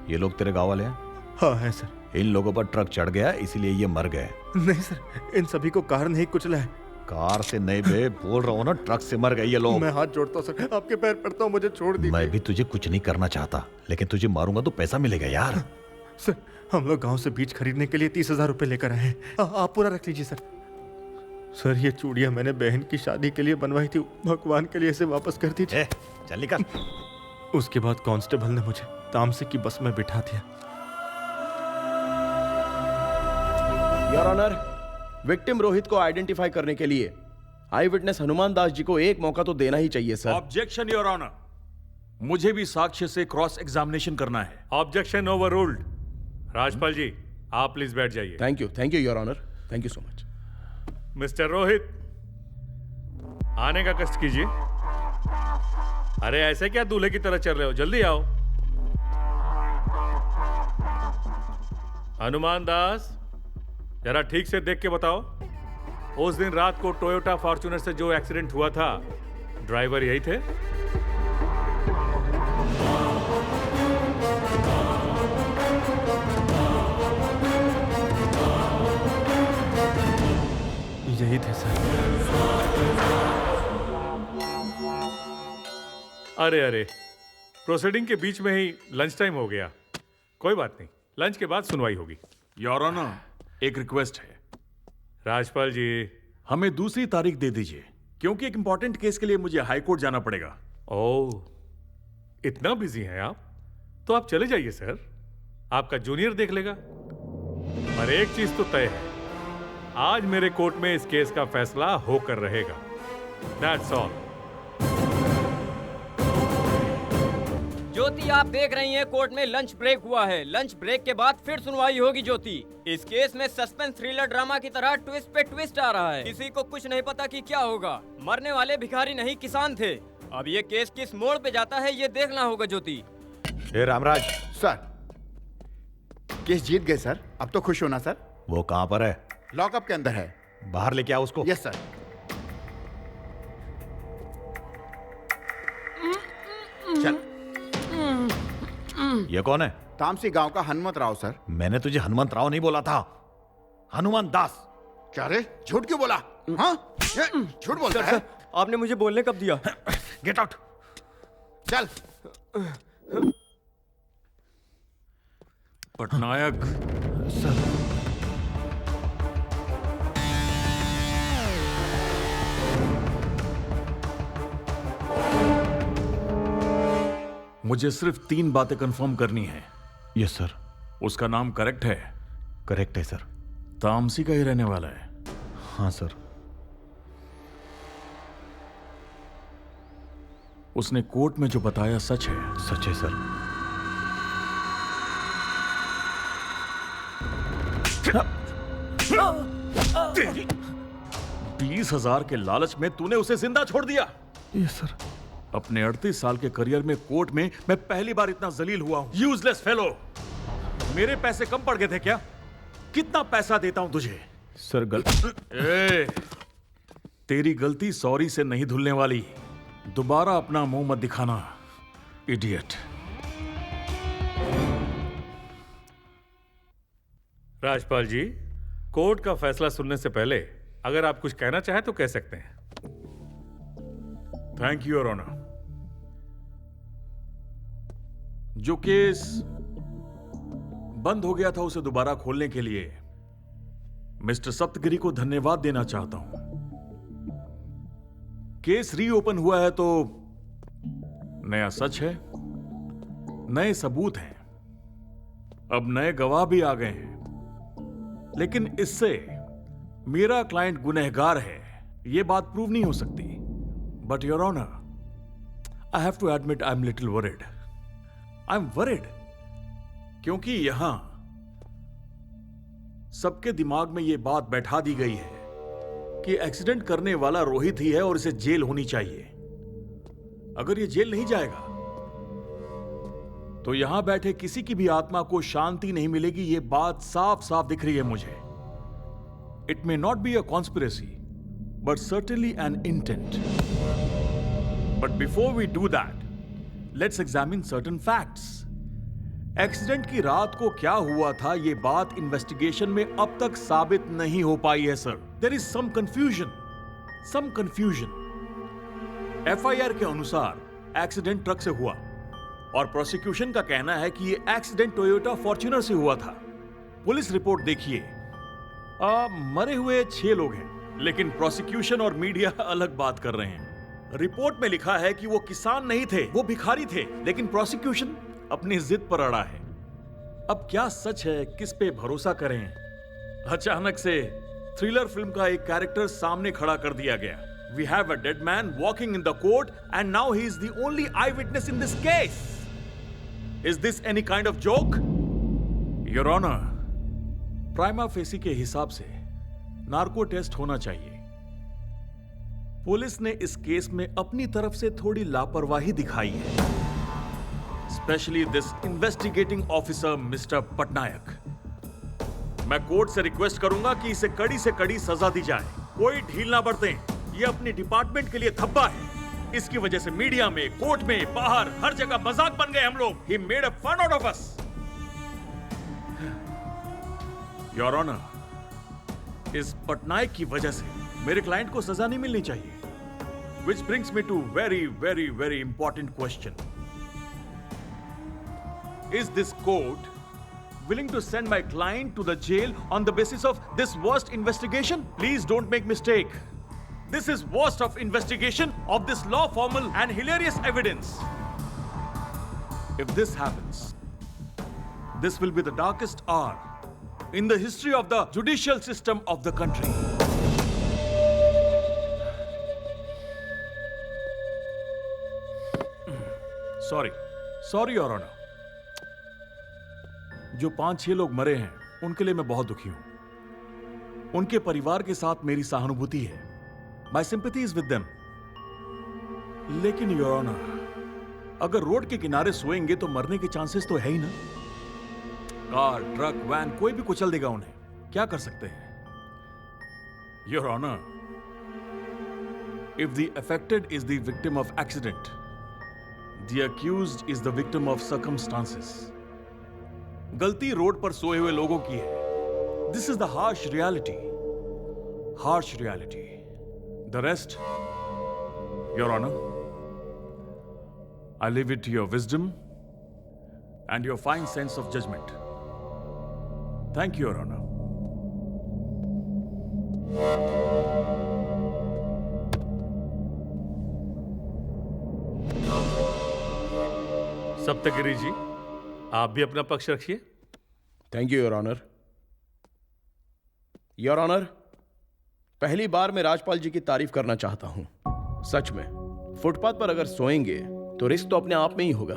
ये लोग तेरे गांव वाले हैं? हाँ है सर। इन लोगों पर ट्रक चढ़ गया इसीलिए ये मर गए? नहीं सर, इन सभी को कार ने ही कुचला है। कार से नहीं बे, बोल रहा हूँ ना, ट्रक से मर गए ये लोग। मैं हाथ जोड़ता हूँ सर, आपके पैर पड़ता हूँ, मुझे छोड़ दीजिए। मैं भी तुझे कुछ नहीं करना चाहता, लेकिन तुझे मारूंगा तो पैसा मिलेगा यार। सर हम लोग गांव से बीज खरीदने के लिए 30,000 रुपए लेकर आए हैं। आप पूरा रख लीजिए सर। सर ये चूड़ियां मैंने बहन की शादी के लिए बनवाई थी, भगवान के लिए इसे वापस कर दीजिए। चल निकल। उसके बाद कांस्टेबल ने मुझे तामसी की बस में बिठा दिया। योर ऑनर, विक्टिम रोहित को आइडेंटिफाई करने के लिए आई विटनेस हनुमान दास जी को एक मौका तो देना ही चाहिए सर। ऑब्जेक्शन योर ऑनर, मुझे भी साक्ष्य से क्रॉस एग्जामिनेशन करना है। Objection overruled. राजपाल जी आप प्लीज बैठ जाइए। Thank you your honour, thank you so much. Mister Rohit, आने का कष्ट कीजिए। अरे ऐसे क्या दूल्हे की तरह चल रहे हो, जल्दी आओ। हनुमान दास जरा ठीक से देख के बताओ, उस दिन रात को टोयोटा फॉर्च्यूनर से जो एक्सीडेंट हुआ था, ड्राइवर यही थे? यही थे सर। अरे प्रोसीडिंग के बीच में ही लंच टाइम हो गया। कोई बात नहीं, लंच के बाद सुनवाई होगी। योर ऑनर, एक रिक्वेस्ट है। राजपाल जी, हमें दूसरी तारीख दे दीजिए। क्योंकि एक इंपॉर्टेंट केस के लिए मुझे हाई कोर्ट जाना पड़ेगा। ओह, इतना बिजी हैं आप? तो आप चले जाइए सर, आपका जूनियर देख लेगा। पर एक चीज तो तय है, आज मेरे कोर्ट में इस केस का फैसला होकर रहेगा। That's all. ज्योति, आप देख रही हैं कोर्ट में लंच ब्रेक हुआ है। लंच ब्रेक के बाद फिर सुनवाई होगी। ज्योति, इस केस में सस्पेंस थ्रिलर ड्रामा की तरह ट्विस्ट पे ट्विस्ट आ रहा है। किसी को कुछ नहीं पता कि क्या होगा। मरने वाले भिखारी नहीं किसान थे। अब ये केस किस मोड़ पे जाता है ये देखना होगा। ज्योति, ए रामराज। सर, केस जीत गए सर। अब तो खुश होना सर। वो कहाँ पर है? लॉकअप के अंदर है। बाहर लेके आओ उसको। Yes sir. चल। ये कौन है? तामसी गांव का हनुमत राव सर। मैंने तुझे हनुमंत राव नहीं बोला था, हनुमान दास। क्या रे, झूठ क्यों बोला? हाँ, झूठ बोलता है? आपने मुझे बोलने कब दिया? Get out. चल। पटनायक सर। मुझे सिर्फ 3 बातें कंफर्म करनी है। Yes sir. उसका नाम करेक्ट है? करेक्ट है सर। तामसी का ही रहने वाला है? हाँ सर। उसने कोर्ट में जो बताया सच है? सच है सर। तेरी 20,000 के लालच में तूने उसे जिंदा छोड़ दिया। Yes sir. अपने 38 साल के करियर में कोर्ट में मैं पहली बार इतना जलील हुआ हूं। Useless fellow. मेरे पैसे कम पड़ गए थे क्या? कितना पैसा देता हूं तुझे? सर गलती। तेरी गलती सॉरी से नहीं धुलने वाली। दोबारा अपना मुंह मत दिखाना, इडियट। राजपाल जी, कोर्ट का फैसला सुनने से पहले अगर आप कुछ कहना चाहें तो कह सकते हैं। Thank you your honour. जो केस बंद हो गया था उसे दोबारा खोलने के लिए मिस्टर सप्तगिरी को धन्यवाद देना चाहता हूं। केस रीओपन हुआ है तो नया सच है, नए सबूत हैं, अब नए गवाह भी आ गए हैं। लेकिन इससे मेरा क्लाइंट गुनहगार है यह बात प्रूव नहीं हो सकती। But your honour, I have to admit I am little worried. I am worried क्योंकि यहां सबके दिमाग में यह बात बैठा दी गई है कि एक्सीडेंट करने वाला रोहित ही है और इसे जेल होनी चाहिए। अगर यह जेल नहीं जाएगा तो यहां बैठे किसी की भी आत्मा को शांति नहीं मिलेगी। यह बात साफ साफ दिख रही है मुझे। It may not be a conspiracy but certainly an intent. But before we do that, let's examine certain facts. Accident की रात को क्या हुआ था यह बात इन्वेस्टिगेशन में अब तक साबित नहीं हो पाई है sir. There is some confusion. FIR के अनुसार एक्सीडेंट ट्रक से हुआ और प्रोसिक्यूशन का कहना है कि यह एक्सीडेंट टोयोटा फॉर्च्यूनर से हुआ था। पुलिस रिपोर्ट देखिए, मरे हुए 6 लोग हैं, लेकिन प्रोसिक्यूशन और मीडिया अलग बात कर रहे हैं। रिपोर्ट में लिखा है कि वो किसान नहीं थे, वो भिखारी थे, लेकिन प्रोसिक्यूशन अपनी जिद पर अड़ा है। अब क्या सच है, किस पे भरोसा करें? अचानक से थ्रिलर फिल्म का एक कैरेक्टर सामने खड़ा कर दिया गया। We have a dead man walking in the court and now he is the only eyewitness in this case. Is this any kind of joke? Your Honor, prima facie के हिसाब से नार्को टेस्ट होना चाहिए। Police ने इस case में अपनी तरफ से थोड़ी लापरवाही दिखाई है, specially this investigating officer mister Patnaik. मैं कोर्ट से रिक्वेस्ट करूंगा कि इसे कड़ी से कड़ी सजा दी जाए। कोई ढील ना बरतें। ये अपने डिपार्टमेंट के लिए धब्बा है। इसकी वजह से मीडिया में, कोर्ट में, बाहर हर जगह मजाक बन गए हम लोग। He made a fun out of us. Your Honor, इस पटनायक की वजह से मेरे क्लाइंट को सजा नहीं मिलनी चाहिए। Which brings me to very important question. Is this court willing to send my client to the jail on the basis of this worst investigation? Please don't make mistake. This is worst of investigation of this law formal and hilarious evidence. If this happens, this will be the darkest hour in the history of the judicial system of the country. Sorry, Your Honor. जो 5-6 लोग मरे हैं, उनके लिए मैं बहुत दुखी हूं. उनके परिवार के साथ मेरी सहानुभूति है. My sympathy is with them. लेकिन योर ऑनर, अगर रोड के किनारे सोएंगे तो मरने के चांसेस तो है ही ना. कार, ट्रक, वैन कोई भी कुचल देगा उन्हें. क्या कर सकते हैं? Your honour, if the affected is the victim of accident, the accused is the victim of circumstances. गलती रोड पर सोए हुए लोगों की है. This is the harsh reality. Harsh reality. The rest, Your Honor, I leave it to your wisdom and your fine sense of judgment. Thank you, Your Honor. Saptagiri जी, आप भी अपना पक्ष रखिए. Thank you your honour. Your honour, पहली बार मैं राजपाल जी की तारीफ करना चाहता हूं. सच में फुटपाथ पर अगर सोएंगे तो रिस्क तो अपने आप में ही होगा.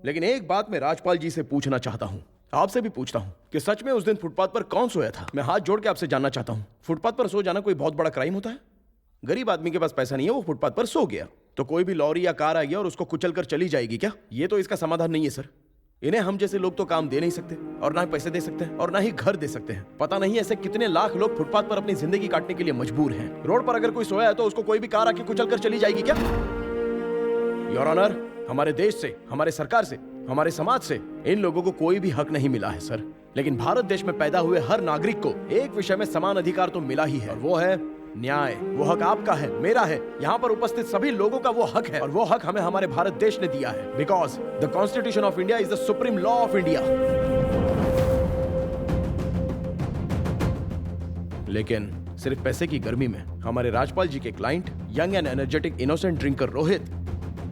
लेकिन एक बात मैं राजपाल जी से पूछना चाहता हूं, आपसे भी पूछता हूं कि सच में उस दिन फुटपाथ पर कौन सोया था? मैं हाथ जोड़ के आपसे जानना चाहता हूं. फुटपाथ पर सो जाना कोई बहुत बड़ा क्राइम होता है? गरीब आदमी के पास पैसा नहीं है, वो फुटपाथ पर सो गया तो कोई भी लॉरी या कार आई और उसको कुचल कर चली जाएगी क्या? ये तो इसका समाधान नहीं है सर. इन्हें हम जैसे लोग तो काम दे नहीं सकते, और ना ही पैसे दे सकते हैं, और ना ही घर दे सकते हैं. पता नहीं ऐसे कितने लाख लोग फुटपाथ पर अपनी जिंदगी काटने के लिए मजबूर हैं. रोड पर अगर कोई सोया है तो उसको कोई भी कार आके कुचल कर चली जाएगी क्या? योर ऑनर, हमारे देश से, हमारे सरकार से, हमारे समाज से इन लोगों को कोई भी हक नहीं मिला है सर. लेकिन भारत देश में पैदा हुए हर नागरिक को एक विषय में समान अधिकार तो मिला ही है, और वो है न्याय. वो हक आपका है, मेरा है, यहाँ पर उपस्थित सभी लोगों का वो हक है, और वो हक हमें हमारे भारत देश ने दिया है. Because the constitution of India is the supreme law of India. लेकिन सिर्फ पैसे की गर्मी में हमारे राजपाल जी के client, young and energetic innocent drinker Rohit,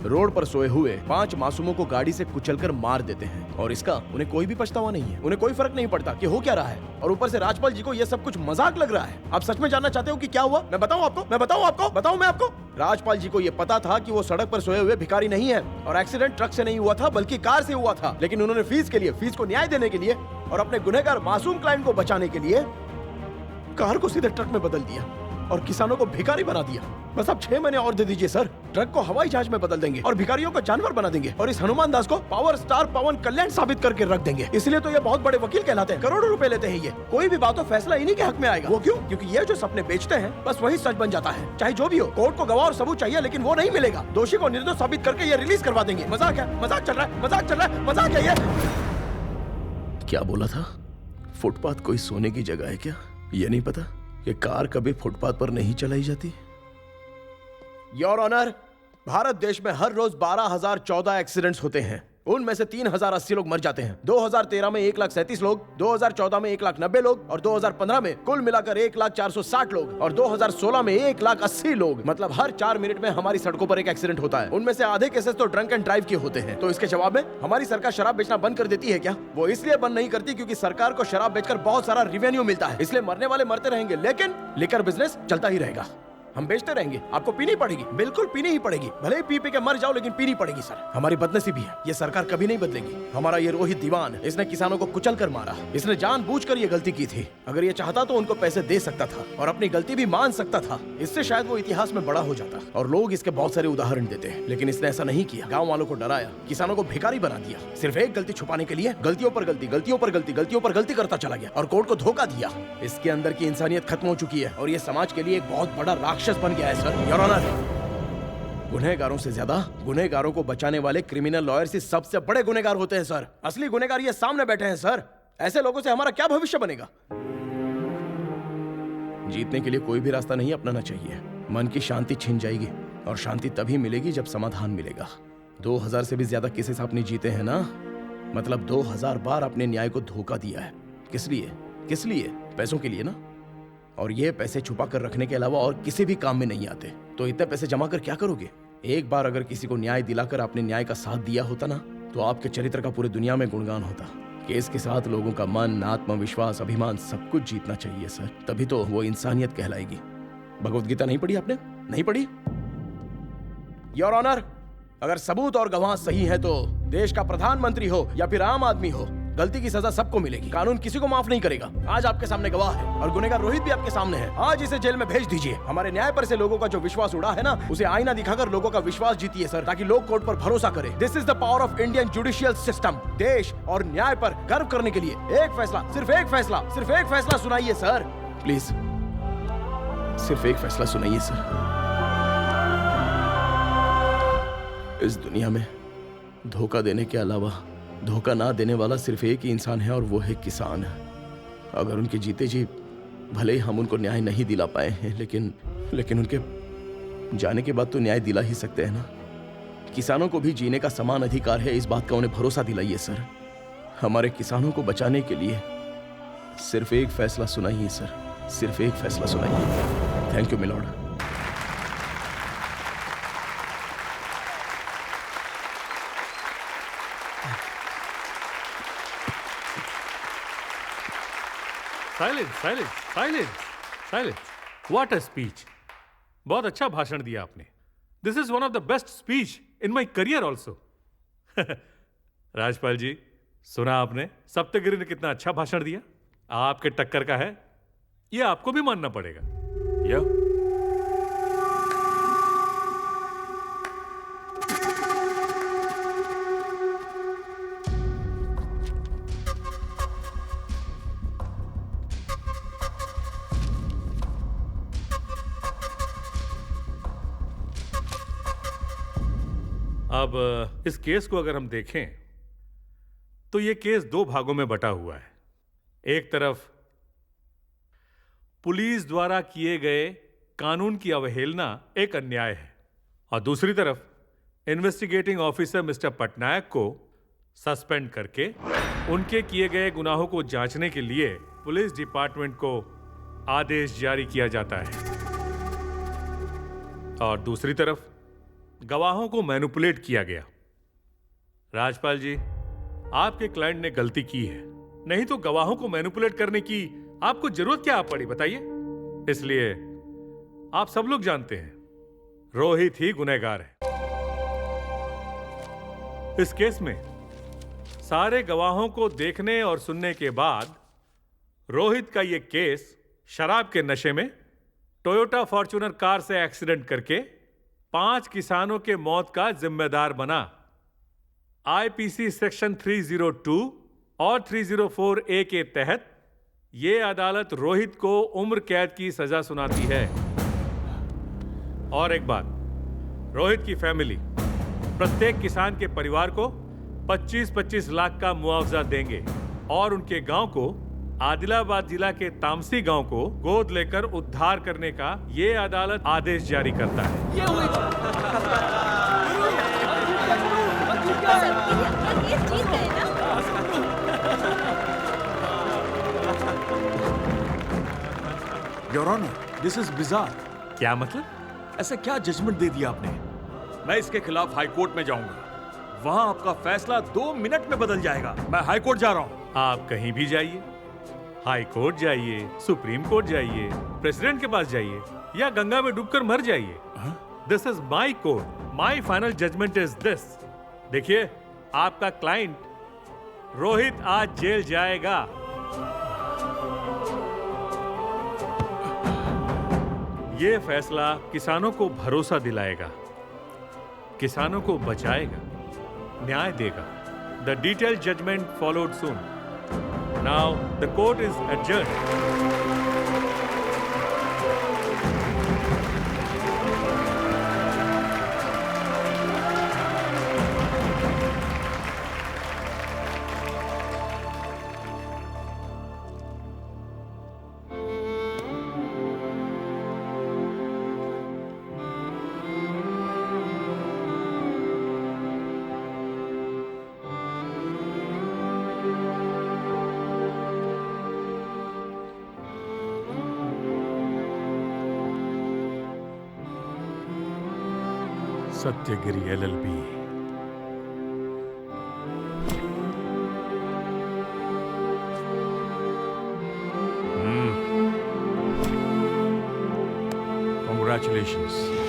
road पर सोए हुए 5 मासूमों को गाड़ी से कुचलकर मार देते हैं, और इसका उन्हें कोई भी पछतावा नहीं है. उन्हें कोई फर्क नहीं पड़ता कि हो क्या रहा है, और ऊपर से राजपाल जी को यह सब कुछ मजाक लग रहा है. आप सच में जानना चाहते हो कि क्या हुआ? मैं बताऊं आपको. राजपाल जी को यह पता था कि वो सड़क पर सोए हुए भिखारी नहीं है, और एक्सीडेंट ट्रक से नहीं हुआ था बल्कि कार से हुआ था. लेकिन उन्होंने फीस को न्याय देने के लिए और अपने गुनहगार मासूम क्लाइंट को बचाने के लिए कार को सीधे ट्रक में बदल दिया और किसानों को भिखारी बना दिया. बस आप 6 महीने और दे दीजिए सर, ट्रक को हवाई जहाज में बदल देंगे और भिखारियों को जानवर बना देंगे, और इस हनुमान दास को पावर स्टार पवन कल्याण साबित करके रख देंगे. इसलिए तो ये बहुत बड़े वकील कहलाते हैं, करोड़ों रुपए लेते हैं. ये कोई भी बात हो फैसला इन्हीं के हक में आएगा. वो क्यों? क्योंकि ये जो सपने बेचते हैं बस वही सच बन जाता है. चाहे जो भी हो, कोर्ट को गवाह और सबूत चाहिए, लेकिन वो नहीं मिलेगा. दोषी को निर्दोष साबित करके ये रिलीज करवा देंगे. मजाक है, मजाक चल रहा है ये. क्या बोला था? फुटपाथ कोई सोने की जगह है क्या? ये नहीं पता कि कार कभी फुटपाथ पर नहीं चलाई जाती. योर ऑनर, भारत देश में हर रोज 12,014 एक्सीडेंट्स होते हैं. उनमें से 3,080 लोग मर जाते हैं. 2013 में 1,37,000 लोग, 2014 में 1,90,000 लोग, और 2015 में कुल मिलाकर 1,460 लोग, और 2016 में 1,80,000 लोग. मतलब हर 4 मिनट में हमारी सड़कों पर एक एक्सीडेंट होता है. उनमें से आधे केसेस तो ड्रंक एंड ड्राइव के होते हैं. तो इसके जवाब में हमारी सरकार शराब बेचना बंद कर देती है क्या? वो इसलिए बंद नहीं करती क्योंकि सरकार को शराब बेचकर बहुत सारा रेवेन्यू मिलता है. इसलिए मरने वाले मरते रहेंगे, लेकिन लिकर बिजनेस चलता ही रहेगा. हम बेचते रहेंगे, आपको पीनी पड़ेगी, बिल्कुल पीनी ही पड़ेगी. भले ही पी के मर जाओ, लेकिन पीनी पड़ेगी सर. हमारी बदनसीबी है, ये सरकार कभी नहीं बदलेगी. हमारा ये रोहित दीवान, इसने किसानों को कुचल कर मारा. इसने जानबूझकर ये गलती की थी. अगर ये चाहता तो उनको पैसे दे सकता था और अपनी गलती भी मान सकता था. इससे शायद वो इतिहास में बड़ा हो जाता, और लोग इसके बहुत सारे उदाहरण देते हैं. लेकिन इसने ऐसा नहीं किया. गाँव वालों को डराया, किसानों को भिखारी बना दिया. सिर्फ एक गलती छुपाने के लिए गलतियों पर गलती करता चला गया और कोर्ट को धोखा दिया. इसके अंदर की इंसानियत खत्म हो चुकी है, और ये समाज के लिए एक बहुत बड़ा राक्षस बन गया है सर. योर ऑनर, गुनहगारों से ज्यादा गुनहगारों को बचाने वाले क्रिमिनल लॉयर्स ही सबसे बड़े गुनहगार होते हैं सर. असली गुनहगार ये सामने बैठे हैं सर. ऐसे लोगों से हमारा क्या भविष्य बनेगा? जीतने के लिए कोई भी रास्ता नहीं अपनाना चाहिए. मन की शांति छिन जाएगी, और शांति तभी मिलेगी जब समाधान मिलेगा. 2000 से भी ज्यादा केसेस आपने जीते हैं ना, मतलब 2000 बार अपने न्याय को धोखा दिया है. किस लिए? पैसों के लिए ना. और ये पैसे छुपा कर रखने के अलावा और किसी भी काम में नहीं आते। तो इतने पैसे जमा कर क्या करोगे? एक बार अगर किसी को न्याय दिलाकर आपने न्याय का साथ दिया होता ना, तो आपके चरित्र का पूरी दुनिया में गुणगान होता। केस के साथ लोगों का मन, आत्मविश्वास, अभिमान सब कुछ जीतना चाहिए सर, तभी तो वो इंसानियत कहलाएगी। भगवत गीता नहीं पढ़ी आपने? नहीं पढ़ी? योर ऑनर, अगर सबूत और गवाह सही है तो देश का प्रधानमंत्री हो या फिर आम आदमी हो, गलती की सजा सबको मिलेगी। कानून किसी को माफ नहीं करेगा। आज आपके सामने गवाह है और गुनहगार रोहित भी आपके सामने है। आज इसे जेल में भेज दीजिए। हमारे न्याय पर से लोगों का जो विश्वास उड़ा है ना, उसे आईना दिखाकर लोगों का विश्वास जीतिए सर, ताकि लोग कोर्ट पर भरोसा करें। This is the power of Indian judicial system. देश और न्याय पर गर्व करने के लिए एक फैसला, सिर्फ एक फैसला सुनाइए सर, प्लीज। सिर्फ एक फैसला सुनाइए सर। इस दुनिया में धोखा देने के अलावा धोखा ना देने वाला सिर्फ एक ही इंसान है, और वो है किसान। अगर उनके जीते जी भले ही हम उनको न्याय नहीं दिला पाए हैं, लेकिन उनके जाने के बाद तो न्याय दिला ही सकते हैं ना। किसानों को भी जीने का समान अधिकार है, इस बात का उन्हें भरोसा दिलाइए सर। हमारे किसानों को बचाने के लिए सिर्फ एक फैसला सुनाइए सर, सिर्फ एक फैसला सुनाइए। Thank you milord. Silence. What a speech. बहुत अच्छा भाषण दिया आपने। This is one of the best speech in my career also. Rajpal ji, सुना आपने सप्तगिरी ने कितना अच्छा भाषण दिया? आपके टक्कर का है, ये आपको भी मानना पड़ेगा। या अब इस केस को अगर हम देखें तो यह केस दो भागों में बटा हुआ है। एक तरफ पुलिस द्वारा किए गए कानून की अवहेलना एक अन्याय है, और दूसरी तरफ इन्वेस्टिगेटिंग ऑफिसर मिस्टर पटनायक को सस्पेंड करके उनके किए गए गुनाहों को जांचने के लिए पुलिस डिपार्टमेंट को आदेश जारी किया जाता है, और दूसरी तरफ गवाहों को मैनिपुलेट किया गया। राजपाल जी, आपके क्लाइंट ने गलती की है, नहीं तो गवाहों को मैनिपुलेट करने की आपको जरूरत क्या पड़ी बताइए? इसलिए आप सब लोग जानते हैं रोहित ही गुनहगार है। इस केस में सारे गवाहों को देखने और सुनने के बाद रोहित का यह केस शराब के नशे में टोयोटा फॉर्च्यूनर कार से एक्सीडेंट करके 5 किसानों के मौत का जिम्मेदार बना। आईपीसी सेक्शन 302 और 304 ए के तहत यह अदालत रोहित को उम्र कैद की सजा सुनाती है। और एक बात, रोहित की फैमिली प्रत्येक किसान के परिवार को 25-25 लाख का मुआवजा देंगे, और उनके गांव को, आदिलाबाद जिला के तामसी गांव को गोद लेकर उद्धार करने का यह अदालत आदेश जारी करता है। Your honour, this is bizarre. क्या मतलब? ऐसा क्या जजमेंट दे दिया आपने? मैं इसके खिलाफ हाई कोर्ट में जाऊंगा, वहां आपका फैसला 2 मिनट में बदल जाएगा। मैं हाई कोर्ट जा रहा हूं। आप कहीं भी जाइए, हाई कोर्ट जाइए, सुप्रीम कोर्ट जाइए, प्रेसिडेंट के पास जाइए, या गंगा में डूबकर मर जाइए। This is my court, my final judgement is this. देखिए, आपका क्लाइंट रोहित आज जेल जाएगा। यह फैसला किसानों को भरोसा दिलाएगा, किसानों को बचाएगा, न्याय देगा। The detailed judgement followed soon. Now the court is adjourned. Satyagiri LLP। Congratulations.